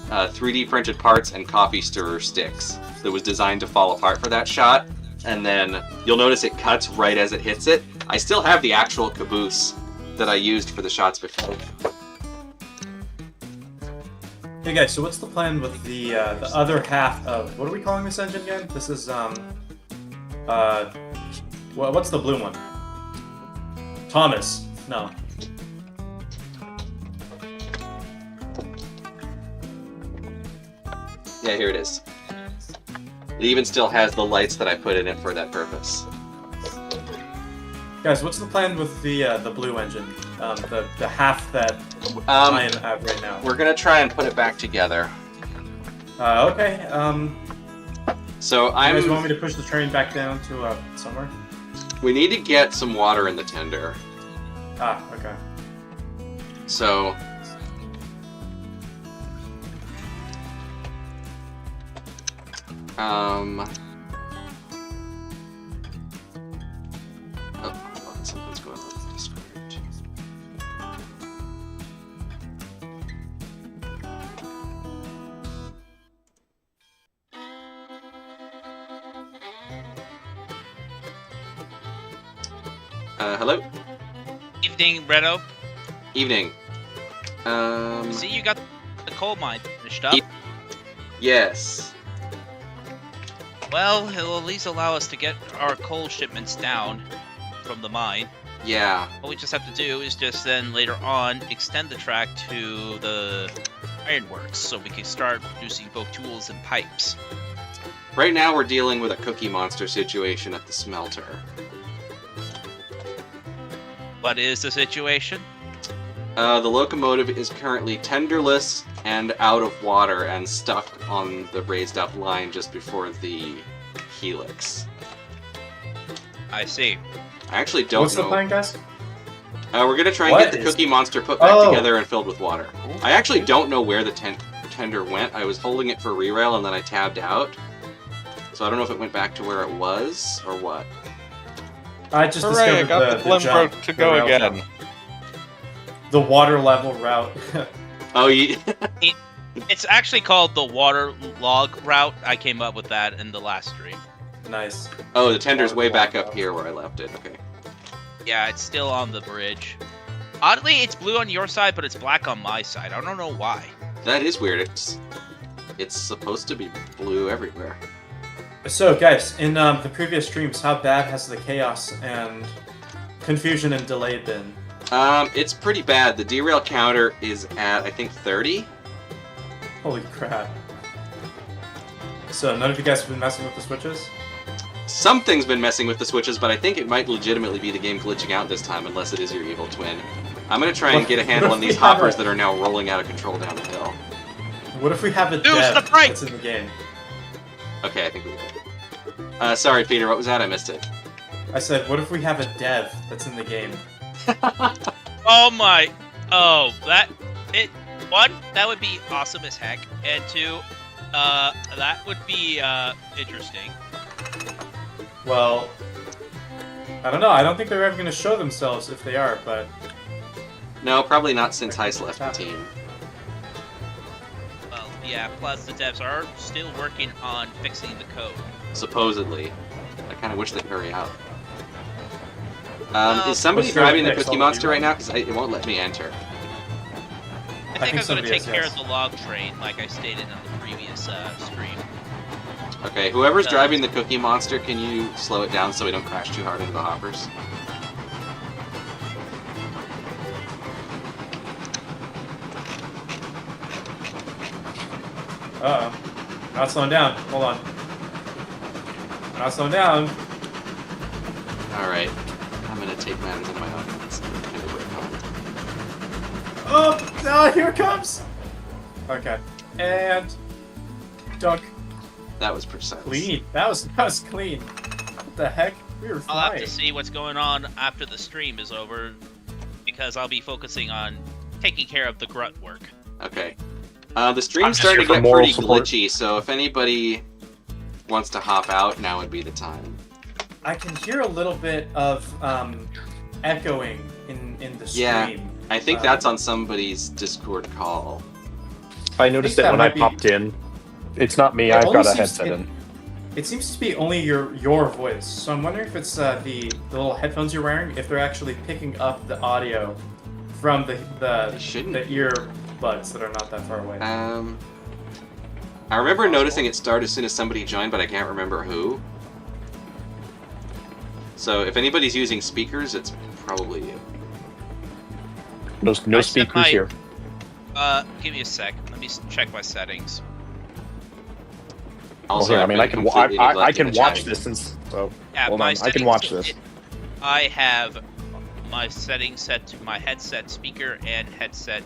3D printed parts and coffee stirrer sticks that was designed to fall apart for that shot. And then you'll notice it cuts right as it hits it. I still have the actual caboose that I used for the shots before. Hey guys, so what's the plan with the other half of... What are we calling this engine again? This is, what's the blue one? Thomas. No. Yeah, here it is. It even still has the lights that I put in it for that purpose. Guys, what's the plan with the blue engine? The half that I am at right now. We're gonna try and put it back together. Okay. So You guys want me to push the train back down to somewhere? We need to get some water in the tender. Ah, okay. So... Oh, hold on, something's going on with Discord. Hello? Evening, Redo. Evening. See, you got the coal mine finished up. Yes. Well, it'll at least allow us to get our coal shipments down from the mine. Yeah. All we just have to do is just then later on extend the track to the ironworks so we can start producing both tools and pipes. Right now we're dealing with a Cookie Monster situation at the smelter. What is the situation? The locomotive is currently tenderless and out of water and stuck on the raised up line just before the helix. I see. I actually don't What's know. the plan, guys? We're gonna try and What get the is- Cookie Monster put back Oh. together and filled with water. I actually don't know where the tender went. I was holding it for rerail and then I tabbed out. So I don't know if it went back to where it was or what. I just Hooray, I discovered got the jump, Glenbrook to go rail again. jump. the water level route. Oh, you... It's actually called the water log route. I came up with that in the last stream. Nice. Oh, the tender's way back up here where I left it. Okay. Yeah, it's still on the bridge. Oddly, it's blue on your side, but it's black on my side. I don't know why. That is weird. It's supposed to be blue everywhere. So, guys, in the previous streams, how bad has the chaos and confusion and delay been? It's pretty bad. The derail counter is at, I think, 30. Holy crap. So, none of you guys have been messing with the switches? Something's been messing with the switches, but I think it might legitimately be the game glitching out this time, unless it is your evil twin. I'm gonna try and get a handle on these hoppers that are now rolling out of control down the hill. What if we have a Use dev the brake! that's in the game? Okay, I think we did. Sorry, Peter, what was that? I missed it. I said, what if we have a dev that's in the game? Oh my! Oh, one, that would be awesome as heck, and two, that would be interesting. Well, I don't know. I don't think they're ever going to show themselves if they are, but... No, probably not since Heist left the team. Well, yeah, plus the devs are still working on fixing the code. Supposedly. I kind of wish they'd hurry out. Is What's somebody the driving the next Cookie one? Monster right now? Because it won't let me enter. I think I'm going to somebody take is, care yes. of the log train, like I stated on the previous stream. Okay, whoever's driving the Cookie Monster, can you slow it down so we don't crash too hard into the hoppers? Uh-oh. Not slowing down. Hold on. Not slowing down. Alright. I'm gonna take matters in my own hands. Oh, here it comes! Okay. And... dunk. That was precise. Clean. That was clean. What the heck? We were I'll have flying. to see what's going on after the stream is over, because I'll be focusing on taking care of the grunt work. Okay. The stream's just starting here to for get moral pretty support. glitchy, so if anybody wants to hop out, now would be the time. I can hear a little bit of echoing in the stream. Yeah, I think that's on somebody's Discord call. I noticed think it that when I might be- popped in. It's not me. It I've only got a seems- headset it- in. It seems to be only your voice, so I'm wondering if it's the little headphones you're wearing, if they're actually picking up the audio from the shouldn't. earbuds that are not that far away. I remember noticing it start as soon as somebody joined, but I can't remember who. So if anybody's using speakers, it's probably you. No I set speakers my- here. Give me a sec. Let me check my settings. Well, Also, here, I I've mean, been I can completely I neglecting can the watch chat. this since. So Yeah, hold my on, I settings, can watch this. I have my settings set to my headset speaker and headset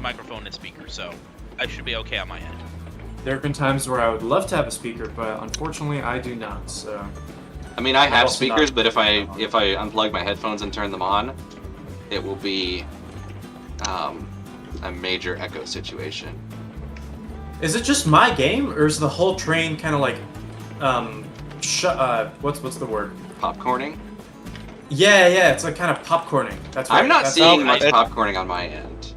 microphone and speaker, so I should be okay on my end. There have been times where I would love to have a speaker, but unfortunately I do not. So I mean, I have also speakers, not- but if I unplug my headphones and turn them on, it will be a major echo situation. is it just my game, or is the whole train kind of like what's the word? Popcorning? Yeah, it's like kind of popcorning. That's right. I'm not That's seeing no, much it- popcorning on my end.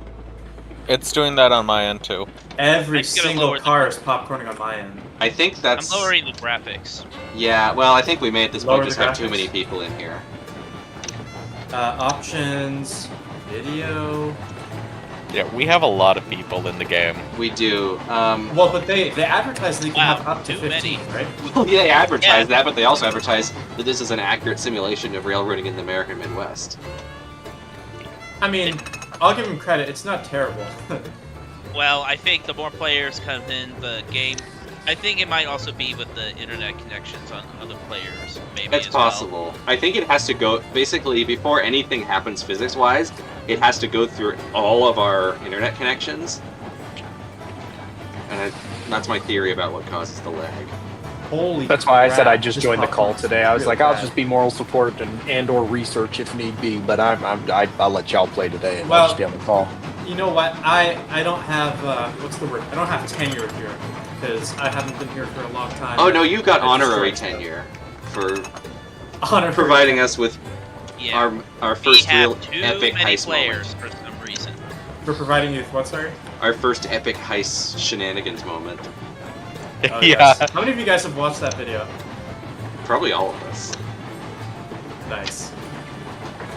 It's doing that on my end too. Every I'm just gonna single lower the- car is popcorning on my end. I think that's... I'm lowering the graphics. Yeah, well, I think we may at this Lower point just the have too graphics. many people in here. Options, video. Yeah, we have a lot of people in the game. We do. Well, but they advertise that you can Wow, have up to too 15, many. right? Well, yeah, they advertise Yeah. that, but they also advertise that this is an accurate simulation of railroading in the American Midwest. I mean, I'll give them credit. It's not terrible. Well, I think the more players come in the game, I think it might also be with the internet connections on other players, maybe It's as well. possible. I think it has to go, basically, before anything happens physics-wise, it has to go through all of our internet connections. And that's my theory about what causes the lag. Holy That's why I said crap, I just this joined the call popcorn's today. I was really like, I'll bad. just be moral support and or research if need be. But I'll let y'all play today and Well- I'll just be on the call. You know what? I don't have what's the word? I don't have tenure here because I haven't been here for a long time. Oh no, you got I honorary destroyed tenure for stuff. Honorary. providing us with Yeah. our first we have real too epic many heist players moment. for some reason. For providing you with what, sorry? Our first epic heist shenanigans moment. Oh, Yeah. yes. How many of you guys have watched that video? Probably all of us. Nice.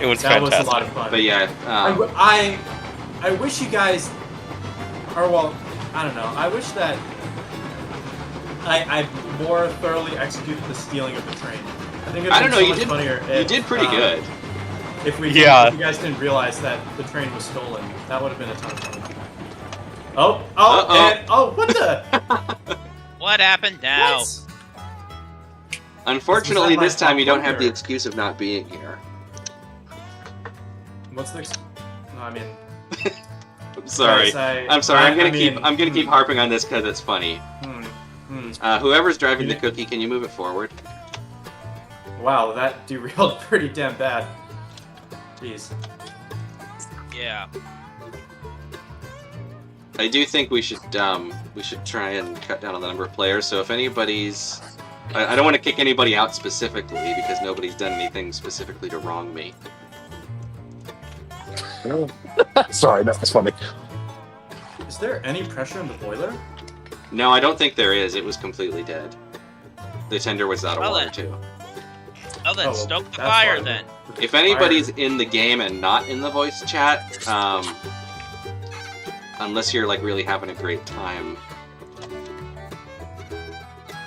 It was That fantastic. was a lot of fun. But yeah, I wish you guys, or well, I don't know. I wish that I more thoroughly executed the stealing of the train. I think it'd I be don't know. so You much did. funnier You if, did pretty good. If we, Yeah. if you guys didn't realize that the train was stolen, that would have been a ton of fun. Oh, what the? What happened now? What? Unfortunately, Was that my this time you don't have popcorn the or- excuse of not being here. What's the? No, I mean. I'm sorry. guys, I'm sorry. I'm mean, gonna keep harping on this because it's funny. Whoever's driving the cookie, can you move it forward? Wow, that derailed pretty damn bad. Jeez. Yeah. I do think we should try and cut down on the number of players. So if anybody's, I don't want to kick anybody out specifically because nobody's done anything specifically to wrong me. Sorry, that was funny. Is there any pressure in the boiler? No, I don't think there is. It was completely dead. The tender was out of Well water then. too. Oh, then Oh, stoke the that's fire fine. then. If anybody's in the game and not in the voice chat, unless you're like really having a great time,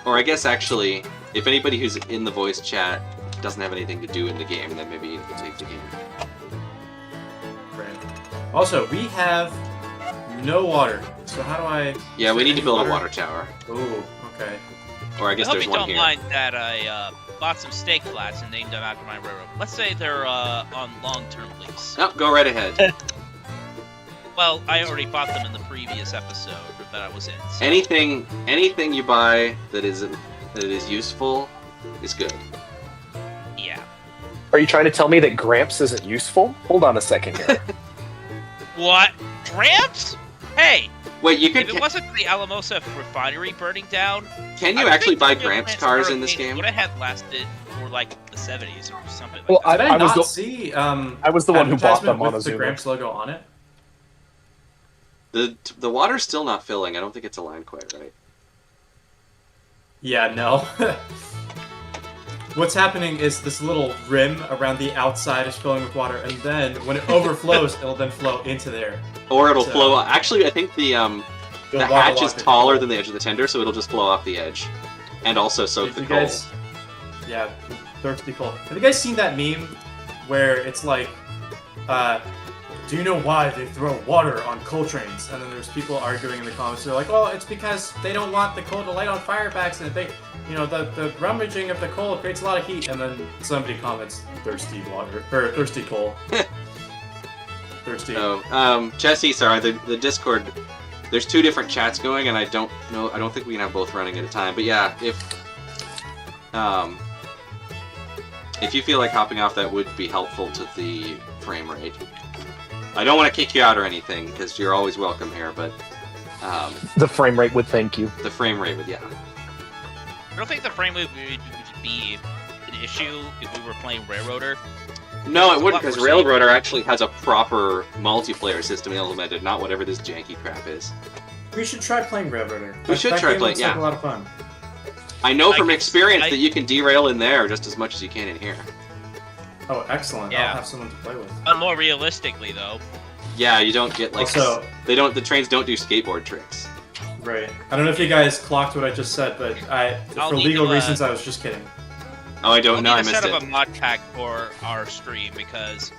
or I guess actually, if anybody who's in the voice chat doesn't have anything to do in the game, then maybe you can leave the game. Right. Also, we have no water. So how do I? Yeah, is we there need to any build a water tower, Ooh, okay. or I I guess hope there's you one don't here. mind that I bought some steak flats and named them after my railroad. Let's say they're on long-term lease. No, go right ahead. Well, I already bought them in the previous episode that I was in. So. Anything you buy that is useful is good. Yeah. Are you trying to tell me that Gramps isn't useful? Hold on a second here. What? Gramps? Hey, Wait, you if could it wasn't for the Alamosa refinery burning down, can I you would actually think buy the real Gramps cars in this Transfer game? would have had lasted for like the 70s or something like Well, that. Did I I was not the- see I was the one who bought them on with the Azuma. Gramps logo on it? The water's still not filling. I don't think it's aligned quite right. Yeah, no. What's happening is this little rim around the outside is filling with water, and then when it overflows, it'll then flow into there. Or it'll So- flow. Actually, I think the You'll hatch is waterlock it. taller than the edge of the tender, so it'll just flow off the edge, and also soak If the you coal. guys, yeah, thirsty coal. Have you guys seen that meme where it's like, do you know why they throw water on coal trains? And then there's people arguing in the comments. They're like, well, it's because they don't want the coal to light on fire backs, and the rummaging of the coal creates a lot of heat. And then somebody comments, thirsty water or thirsty coal. Thirsty. Oh, Jesse, sorry, the Discord. There's two different chats going, and I don't think we can have both running at a time. But yeah, if you feel like hopping off, that would be helpful to the frame rate. I don't want to kick you out or anything, because you're always welcome here, but The frame rate would thank you. the frame rate would, yeah. I don't think the frame would be an issue if we were playing Railroader. No, it It's a wouldn't, lot because more Railroader actually has a proper multiplayer system implemented, not whatever this janky crap is. We should try playing Railroader. We should that try game playing- looks like yeah. a lot of fun. I know I from can- experience I- that you can derail in there just as much as you can in here. Oh, excellent! Yeah. I'll have someone to play with. More realistically, though. Yeah, you don't get like Also- the trains don't do skateboard tricks. Right. I don't know if you guys clocked what I just said, but I'll for need legal to, reasons, I was just kidding. Oh, I don't We'll know. I need to missed set up it. a mod pack for our stream because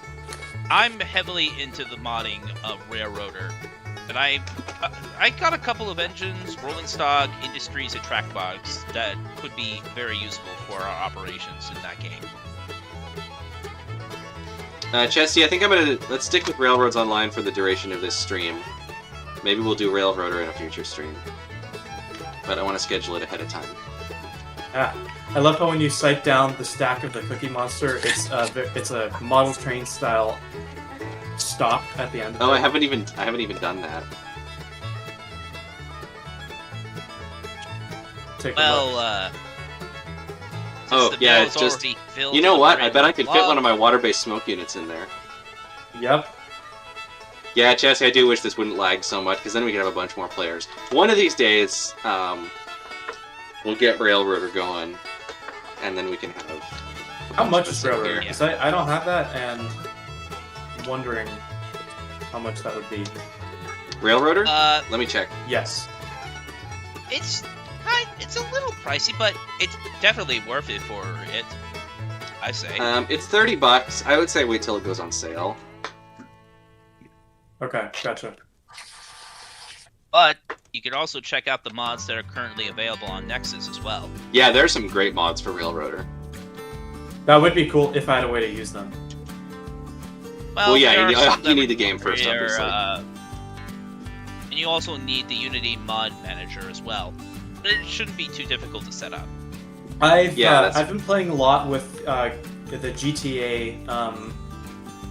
I'm heavily into the modding of Railroader, and I got a couple of engines, rolling stock, industries, and track bugs that could be very useful for our operations in that game. Chesty, I think let's stick with Railroads Online for the duration of this stream. Maybe we'll do Railroader in a future stream, but I want to schedule it ahead of time. I love how when you sight down the stack of the Cookie Monster, it's a model train style stop at the end. Oh, I haven't even done that. Take a look. Well, Oh, the yeah, mill it's is just... already filled You know to what? the I bet I could fit one of brim. my water-based smoke units in there. Yep. Yeah, Jesse, I do wish this wouldn't lag so much, because then we could have a bunch more players. One of these days, we'll get Railroader going, and then we can have... How much is Railroader? Railroader? Because I don't have that, and I'm wondering how much that would be. Railroader? Let me check. Yes. It's a little pricey, but it's definitely worth it for it. I say. It's $30. I would say wait till it goes on sale. Okay, gotcha. But you can also check out the mods that are currently available on Nexus as well. Yeah, there's some great mods for Railroader. That would be cool if I had a way to use them. Well, yeah, there are some you that need the game first, require, obviously. And you also need the Unity mod manager as well. But it shouldn't be too difficult to set up. I've that's- been playing a lot with the GTA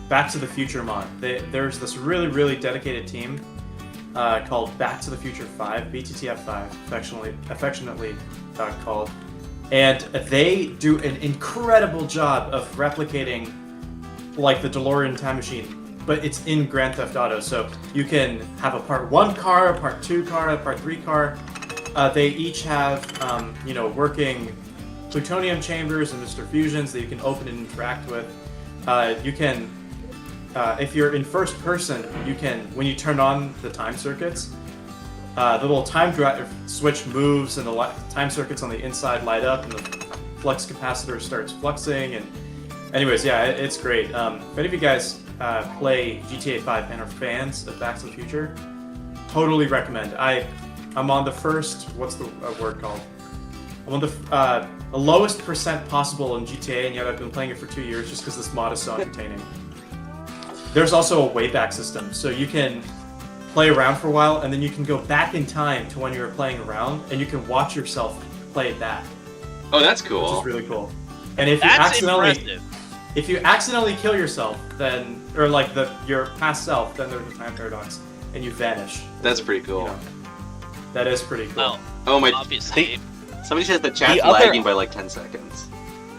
Back to the Future mod. There's this really dedicated team called Back to the Future 5, BTTF5, affectionately called, and they do an incredible job of replicating like the DeLorean time machine, but it's in Grand Theft Auto. So you can have a Part 1 car, a Part 2 car, a Part 3 car. They each have working plutonium chambers and Mr. Fusions that you can open and interact with. You can, if you're in first person, you can, when you turn on the time circuits, the little time switch moves and the time circuits on the inside light up and the flux capacitor starts fluxing. And anyways, yeah, it's great. If any of you guys play GTA 5 and are fans of Back to the Future, totally recommend. I'm on the first, what's the word called? I'm on the lowest percent possible in GTA, and yet I've been playing it for 2 years just because this mod is so entertaining. There's also a wayback system, so you can play around for a while, and then you can go back in time to when you were playing around, and you can watch yourself play back. Oh, that's Which cool. is really cool. And if That's you impressive. accidentally kill yourself, then your past self, then there's a time paradox, and you vanish. That's pretty cool. That is pretty cool. Well, Oh my! obviously. Somebody says the chat's The other- lagging by like 10 seconds.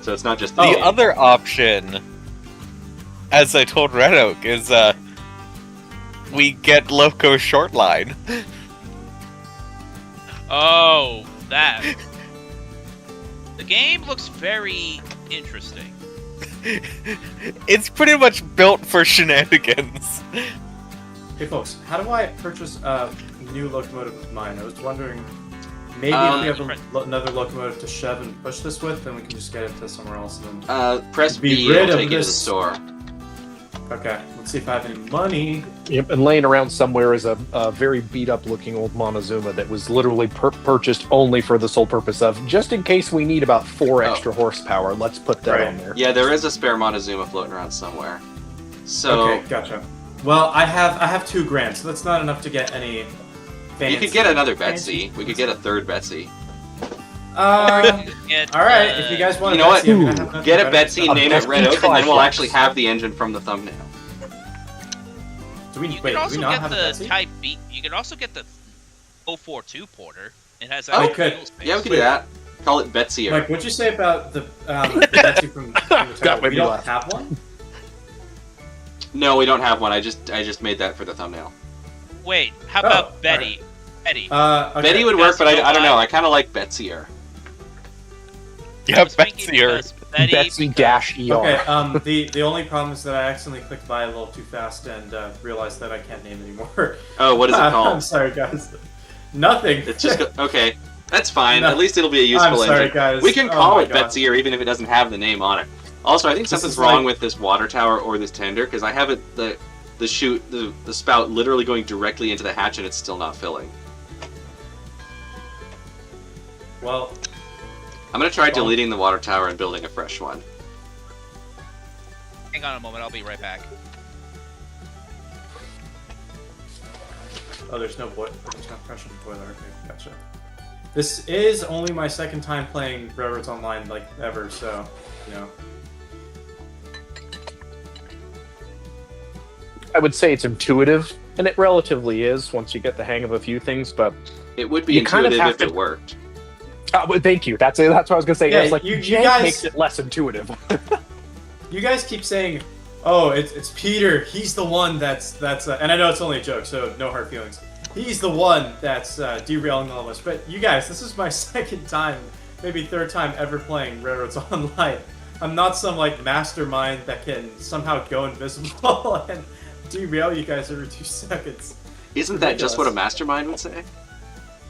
So it's not just the The game. other option, as I told Red Oak, is we get Loco Shortline. Oh, that. The game looks very interesting. It's pretty much built for shenanigans. Hey folks, how do I purchase a new locomotive of mine? I was wondering, maybe if we have another locomotive to shove and push this with, then we can just get it to somewhere else and then... Press Be B, rid it'll of take you to the this. store. Okay, let's see if I have any money. Yep, and laying around somewhere is a very beat-up looking old Montezuma that was literally purchased only for the sole purpose of, just in case we need about 4 extra horsepower, let's put that Right. on there. Yeah, there is a spare Montezuma floating around somewhere. So Okay, gotcha. Well, I have 2 grand, so that's not enough to get any fancy... you could get another fancy- Betsy. We could get a third Betsy. Get, Alright, if you guys want You a know Betsy, what? I'm gonna have nothing Get a better Betsy, to- name it Red Oak, and then we'll actually have the engine from the thumbnail. Do we, You wait, can do we also not get have a the Betsy? Type B. You can also get the 042 Porter. It has Oh, actual good. fuel space. Yeah, we could do that. Call it Betsy. Mike, what'd you say about the Betsy from the That title? made We me don't laugh. have one? No, we don't have one. I just made that for the thumbnail. Wait, how Oh, about Betty? Betty. Okay. Betty would work, but Betsy, I don't know. why? I kind of like Betsier. Yeah, was thinking Betsy or because Betty. Betsy dash ER. Okay, the only problem is that I accidentally clicked buy a little too fast and realized that I can't name anymore. Oh, what is it I'm called? sorry, guys. Nothing. It's just okay. That's fine. No. At least it'll be a useful I'm sorry, engine. guys. We can Oh call my it God. Betsier even if it doesn't have the name on it. Also, I think This something's is wrong like- with this water tower or this tender because I have it the spout literally going directly into the hatch and it's still not filling. Well, I'm gonna try deleting the water tower and building a fresh one. Hang on a moment, I'll be right back. oh, there's no pressure boiler. Okay, gotcha. This is only my second time playing Railroads Online, like, ever, so, you know. I would say it's intuitive, and it relatively is once you get the hang of a few things, but It would be You kind of intuitive have if to- it worked. Well, thank you. That's what I was gonna say. Yeah, It's like you jank guys- makes it less intuitive. You guys keep saying, "Oh, it's Peter. He's the one that's," and I know it's only a joke, so no hard feelings. He's the one that's derailing all of us. But you guys, this is my second time, maybe third time ever playing Railroads Online. I'm not some like mastermind that can somehow go invisible and derail you guys every 2 seconds. Isn't that just what a mastermind would say?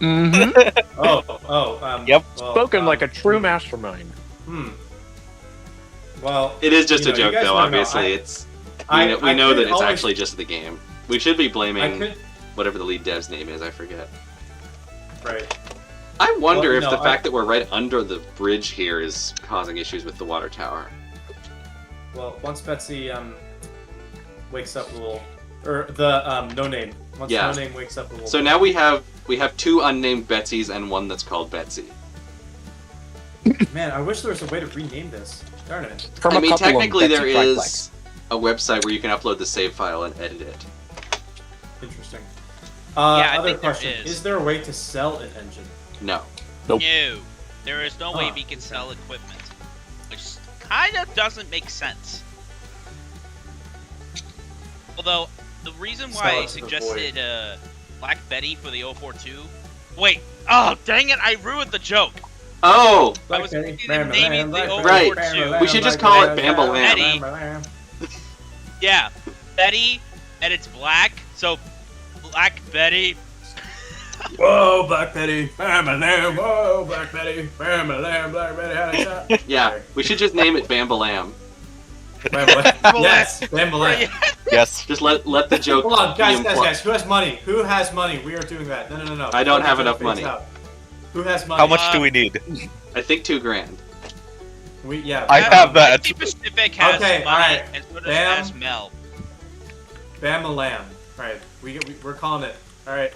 Mm-hmm. Yep. Well, Spoken like a true mastermind. Well, It is just you a know, you joke, guys though. wanna know, Obviously, I we know could that it's always- actually just the game. We should be I blaming could, whatever the lead dev's name is. I forget. right. I wonder Well, if no, the fact that we're right under the bridge here is causing issues with the water tower. Well, once Betsy wakes up, or the no name. Once Yeah. no name wakes up, we'll. So now we have 2 unnamed Betsies and 1 that's called Betsy. Man, I wish there was a way to rename this. Darn it. From I a mean, couple of technically there Betsy Flack is a website where you can upload the save file and edit it. Interesting. I Other think there question: is. Is there a way to sell an engine? No. Nope. No, there is no way Huh. we can sell equipment, which kind of doesn't make sense. Although the reason Sell why it I to the suggested Black Betty for the 042. Wait, oh dang it! I ruined the joke. Oh! I was thinking of naming the Right. 042. We should just call it Bamb. Yeah, Betty, and it's black, so Black Betty. Whoa, Black Betty, Bam-a-lam. Whoa, Black Betty, Bam-a-lam. Black Betty had a shot. Yeah, we should just name it Bambalam. Bam-a-lam. Yes, Bam-a-lam. Yes. Just let the joke Hold on, be guys, implied. guys. Who has money? Who has money? We are doing that. No. I don't have Before the enough joke fades money. out. Who has money? How much do we need? I think $2,000. I have that. Betty Pacific has Okay, money, alright. and so does Bam. Mel. Bam-a-lam. Alright, we're calling it. Alright.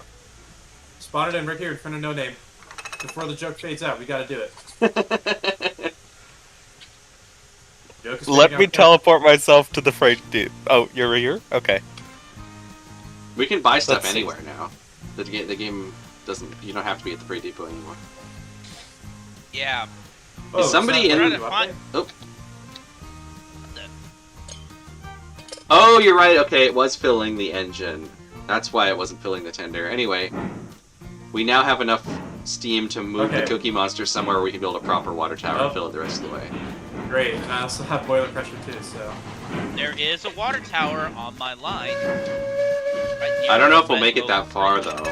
Spawn it in right here in front of no name. Before the joke fades out, we gotta do it. Joke is Let fading me out. teleport myself to the freight dude. Oh, you're here? Okay. We can buy stuff Let's see. anywhere now. The game doesn't. You don't have to be at the freight depot anymore. Yeah. Oh, Is somebody that in- the update? Oh. Oh, you're right. Okay, it was filling the engine. That's why it wasn't filling the tender. Anyway, we now have enough steam to move the Okay. Cookie Monster somewhere where we can build a proper water tower Oh. and fill it the rest of the way. Great, and I also have boiler pressure too, so. There is a water tower on my line. I don't know if we'll make it that far though.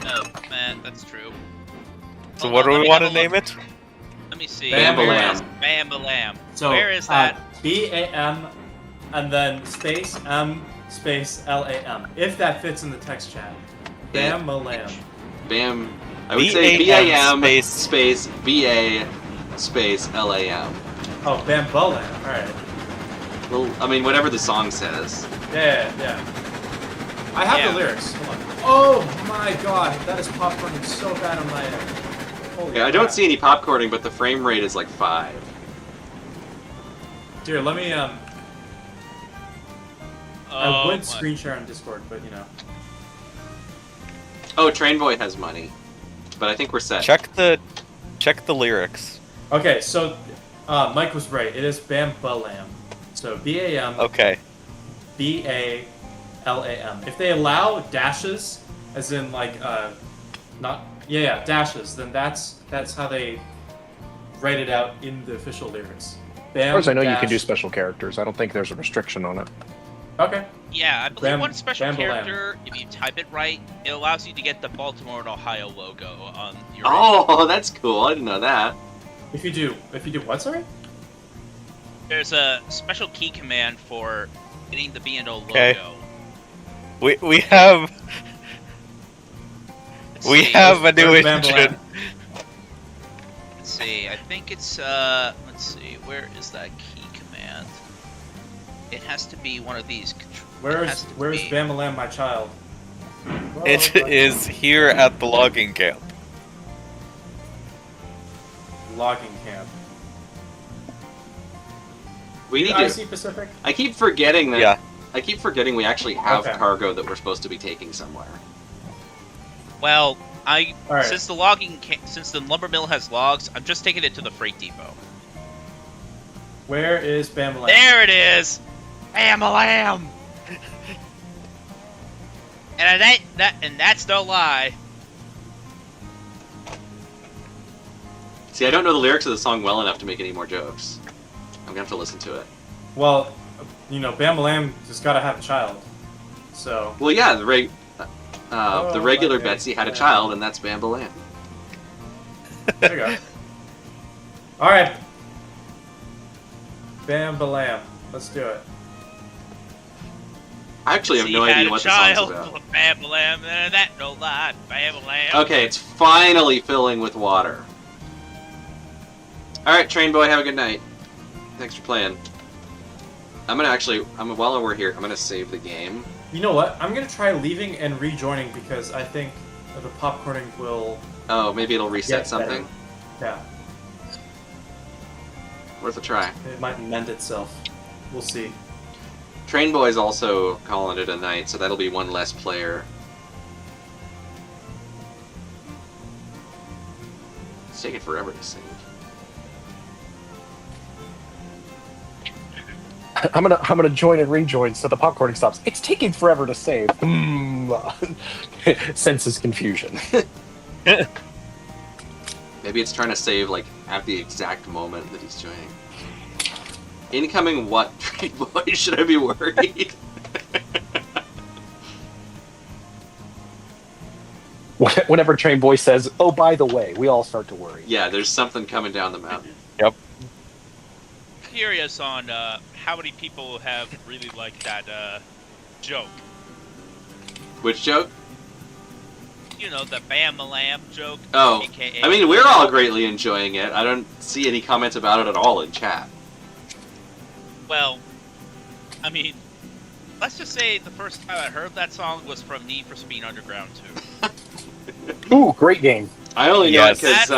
No, man, that's true. So Hold what on, do let we me want have to a name look. it? Let me see. Bambalam. Bambalam. So, Where is that? B-A-M, and then space M, space L-A-M. If that fits in the text chat. Bam-a-lam. Bam. I would say B-A-M BAM space- BA space LAM. Oh, Bambolam. Alright. Well, I mean, whatever the song says. Yeah. I have Yeah. the lyrics. Hold on. Oh my god, that is popcorning so bad on my end. Holy Okay, I don't crap. see any popcorning, but the frame rate is like 5. Here, let me, I Oh, would my- screen share on Discord, but you know. Oh, Train Boy has money. But I think we're set. Check the lyrics. Okay, so, Mike was right. It is Bambalam. So, B-A-M. Okay. B-A-L-A-M. If they allow dashes, as in like dashes, then that's how they write it out in the official lyrics. Bam, As far as I know, you can do dash- special characters. I don't think there's a restriction on it. Okay. Yeah, I believe Bam- one special Bambalam. character, if you type it right, it allows you to get the Baltimore and Ohio logo on your. Oh, that's cool. I didn't know that. If you do what, sorry? There's a special key command for getting the B&O logo. Okay. We have Let's we see. have a new Where's engine. Bambalam? Let's see. I think it's let's see. Where is that key command? It has to be one of these. Where's Bambalam, my child? It is here at the logging camp. Logging camp. We need to. IC Pacific? I keep forgetting that. Yeah. I keep forgetting we actually have Okay. cargo that we're supposed to be taking somewhere. Well, All right. Since the lumber mill has logs, I'm just taking it to the freight depot. Where is Bamb? There it is! Bam-a-lam! And that's no lie. See, I don't know the lyrics of the song well enough to make any more jokes. I'm gonna have to listen to it. Well, you know, Bamb just gotta have a child. So. Well, yeah, the regular okay. Betsy had a child, and that's Bamb. There you go. All right. Bamb. Let's do it. I actually have no idea what the song's about. Bam-a-lam, that no lie. Bam-a-lam. Okay, it's finally filling with water. Alright, Train Boy, have a good night. Thanks for playing. While we're here, I'm gonna save the game. You know what? I'm gonna try leaving and rejoining because I think the popcorning will. Oh, maybe it'll reset get something? better. Yeah. Worth a try. It might mend itself. We'll see. Train Boy's also calling it a night, so that'll be one less player. It's taking forever to save. I'm gonna join and rejoin so the popcorning stops. It's taking forever to save. Senses confusion. Maybe it's trying to save like at the exact moment that he's joining. Incoming what, Train Boy? Should I be worried? Whenever Train Boy says, "Oh, by the way," we all start to worry. Yeah, there's something coming down the mountain. Yep. Curious on how many people have really liked that joke. Which joke? You know, the Bam-a-lam joke. Oh, AKA I mean, we're all greatly enjoying it. I don't see any comments about it at all in chat. Well, I mean, let's just say the first time I heard that song was from Need for Speed Underground 2. Ooh, great game. I only know it Yes.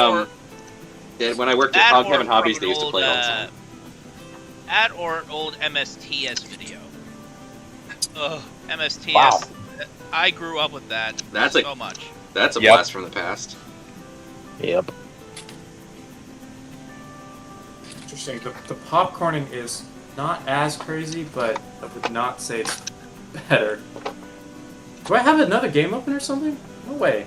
because when I worked at Heaven Hobbies, they used to play it all the time. That or an old MSTS video. Ugh, MSTS. Wow. I grew up with that That's so much. That's a Yep. blast from the past. Yep. Interesting. The popcorning is not as crazy, but I would not say it's better. Do I have another game open or something? No way.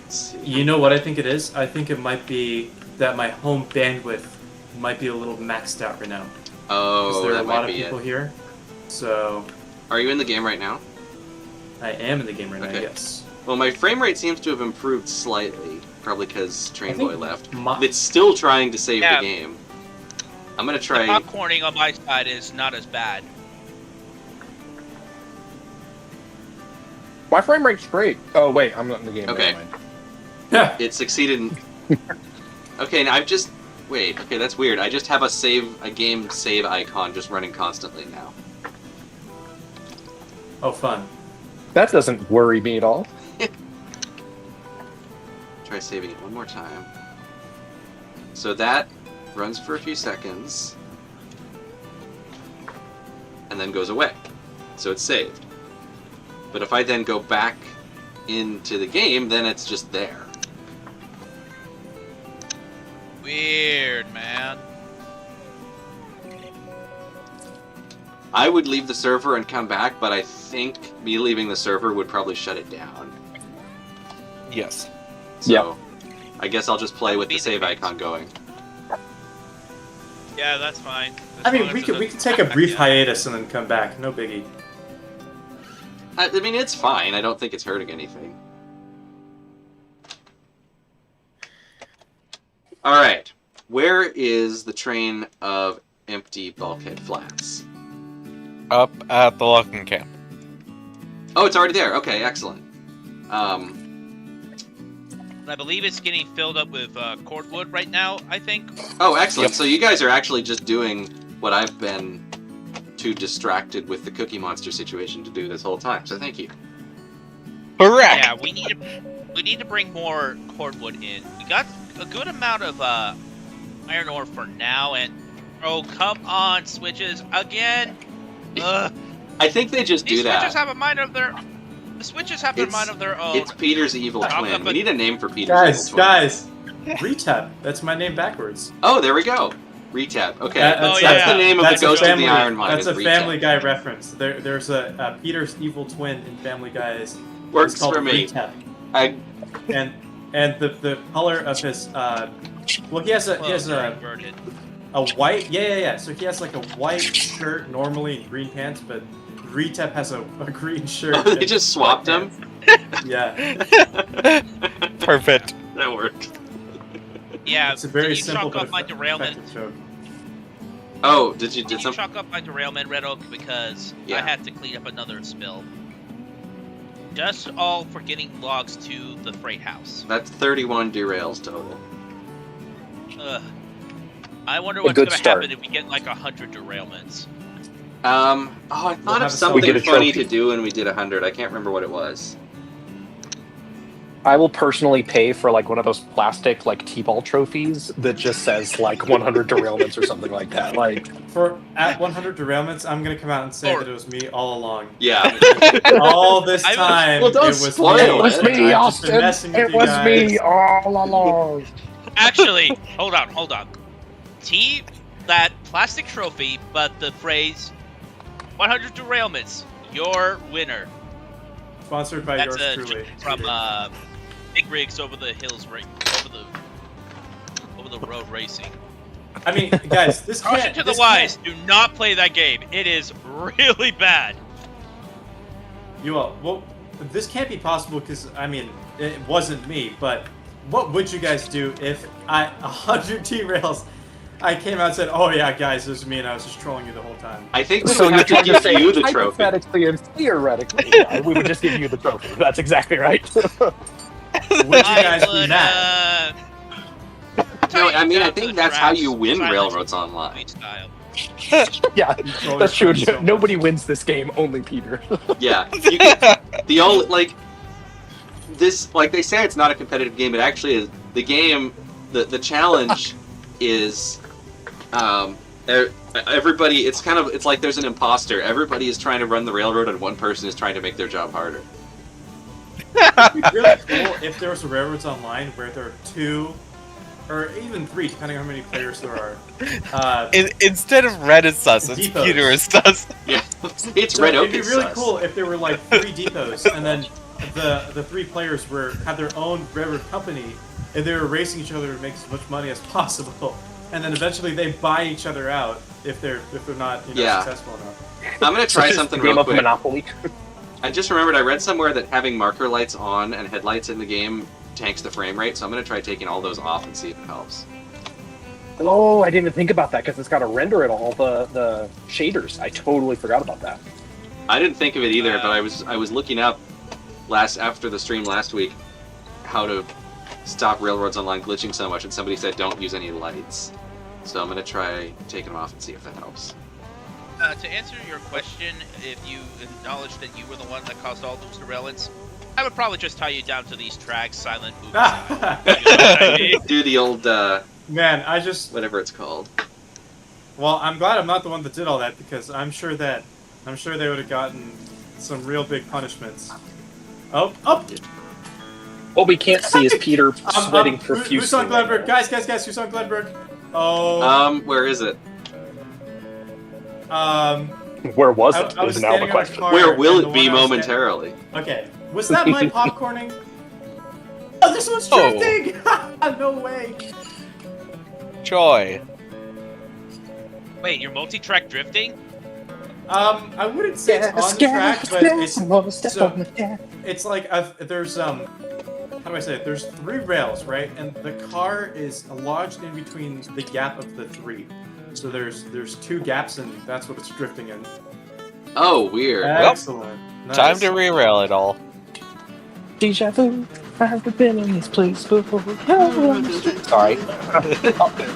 Let's see. You know what I think it is? I think it might be that my home bandwidth might be a little maxed out right now. Because Oh, there are that a lot might of be people it. here. So, Are you in the game right now? I am in the game right now, Okay. yes. Well, my frame rate seems to have improved slightly, probably because Train I think Boy left. my- It's still trying to save Yeah. the game. I'm gonna The try. popcorning on my side is not as bad. My frame rate's great. Oh wait, I'm not in the game. Okay. Never mind. Yeah. It succeeded in... Okay, now I've just... Wait, okay, that's weird. I just have a game save icon just running constantly now. Oh, fun. That doesn't worry me at all. Try saving it one more time. So that runs for a few seconds. And then goes away. So it's saved. But if I then go back into the game, then it's just there. Weird, man. I would leave the server and come back, but I think me leaving the server would probably shut it down. Yes. So, Yep. I guess I'll just play with Be the the save case. icon going. Yeah, that's fine. I mean, we could take a brief hiatus and then come back. No biggie. I mean, it's fine. I don't think it's hurting anything. Alright. Where is the train of empty bulkhead flats? Up at the locking camp. Oh, it's already there. Okay, excellent. I believe it's getting filled up with cordwood right now, I think. Oh, excellent. Yep. So you guys are actually just doing what I've been too distracted with the Cookie Monster situation to do this whole time. So thank you. Correct. Yeah, we need to bring more cordwood in. We got a good amount of iron ore for now, and oh come on, switches again. Ugh. I think they just These do that. switches have a mind of their. The switches have a mind of their own. It's Peter's evil Chalk twin. up We a- need a name for Peter's evil twin. Guys, Retap. That's my name backwards. Oh, there we go. Retap. Okay, That's that's the name of That's the a Ghost family, of the Iron Mine. That's a is Family Retap. Guy reference. There's a Peter's evil twin in Family Guys. Works It's called for me. Retap. I And the color of his well, he has a inverted. white So he has like a white shirt normally and green pants, but Retap has a green shirt. Oh, they and just swapped white him? pants. Yeah. Perfect. That worked. Yeah, It's a very can you simple chalk up my but derailment? effective joke. Oh, did Can you some? chalk up my derailment, Red Oak, because I Yeah. had to clean up another spill. Just all for getting logs to the freight house. That's 31 derails total. Ugh. I wonder A what's good gonna start. happen if we get like 100 derailments. Oh, I thought have of a something We get a funny trophy. to do when we did 100. I can't remember what it was. I will personally pay for like one of those plastic like T-ball trophies that just says like 100 derailments or something like that. Like, For at 100 derailments, I'm gonna come out and say Or- that it was me all along. Yeah. All this I was- time, Well, don't it was spoil me. it. It was me, I've just been Austin. messing with It you was guys. me all along. Actually, hold on. T that plastic trophy, but the phrase 100 derailments, your winner. Sponsored by That's yours truly. from Big Rigs over the hills, over the road racing. I mean, guys, this Caution can't. to the this wise: can't- do not play that game. It is really bad. You all, well, this can't be possible because I mean, it wasn't me. But what would you guys do if 100 T-rails? I came out and said, "Oh yeah, guys, this is me," and I was just trolling you the whole time. I think we So would you're have to trying to give say you the trophy. hypothetically and theoretically, yeah, we would just give you the trophy. That's exactly right. Would you guys be would, mad? No, I mean, I down to think the that's how tracks, you win silent Railroads Online. style. Yeah, Control that's true. yourself. Nobody wins this game, only Peter. Yeah. You can, the only, like, this, like, they say it's not a competitive game, it actually is. The game, the challenge is, everybody, it's like there's an imposter. Everybody is trying to run the railroad and one person is trying to make their job harder. It'd be really cool if there was a Railroads Online where there are 2 or even 3, depending on how many players there are. Instead of Red is sus, it's Depots. Peter is sus. Yeah. It's So Red Oak it'd be is really sus. cool if there were like 3 depots, and then the 3 players had their own railroad company, and they were racing each other to make as much money as possible. And then eventually they buy each other out if they're not Yeah. successful enough. I'm gonna try Just something game real of quick. Monopoly. I just remembered I read somewhere that having marker lights on and headlights in the game tanks the frame rate, so I'm gonna try taking all those off and see if it helps. Oh, I didn't even think about that because it's got to render it all the shaders. I totally forgot about that. I didn't think of it either, but I was looking up after the stream last week how to stop Railroads Online glitching so much, and somebody said don't use any lights. So I'm gonna try taking them off and see if that helps. To answer your question, if you acknowledge that you were the one that caused all those derailments, I would probably just tie you down to these tracks, silent movie style. You know what I mean? Do the old Man, I just whatever it's called. well, I'm glad I'm not the one that did all that because I'm sure they would have gotten some real big punishments. Oh. What we can't see is Peter sweating profusely. Who's on right Glenberg? now. Guys, who's on Glenberg? Oh. Where is it? Where was I it? was Is now the standing on a question. car, Where will and the it be one I was momentarily? Okay. Was that my popcorning? Oh, this one's Oh. drifting! No way! Joy. Wait, you're multi-track drifting? I wouldn't say it's on the track, but it's like there's how do I say it? There's 3 rails, right? And the car is lodged in between the gap of the 3. So there's 2 gaps, and that's what it's drifting in. Oh, weird. Excellent. Nice. Time to rerail it all. Deja vu. I've been in this place before. Sorry.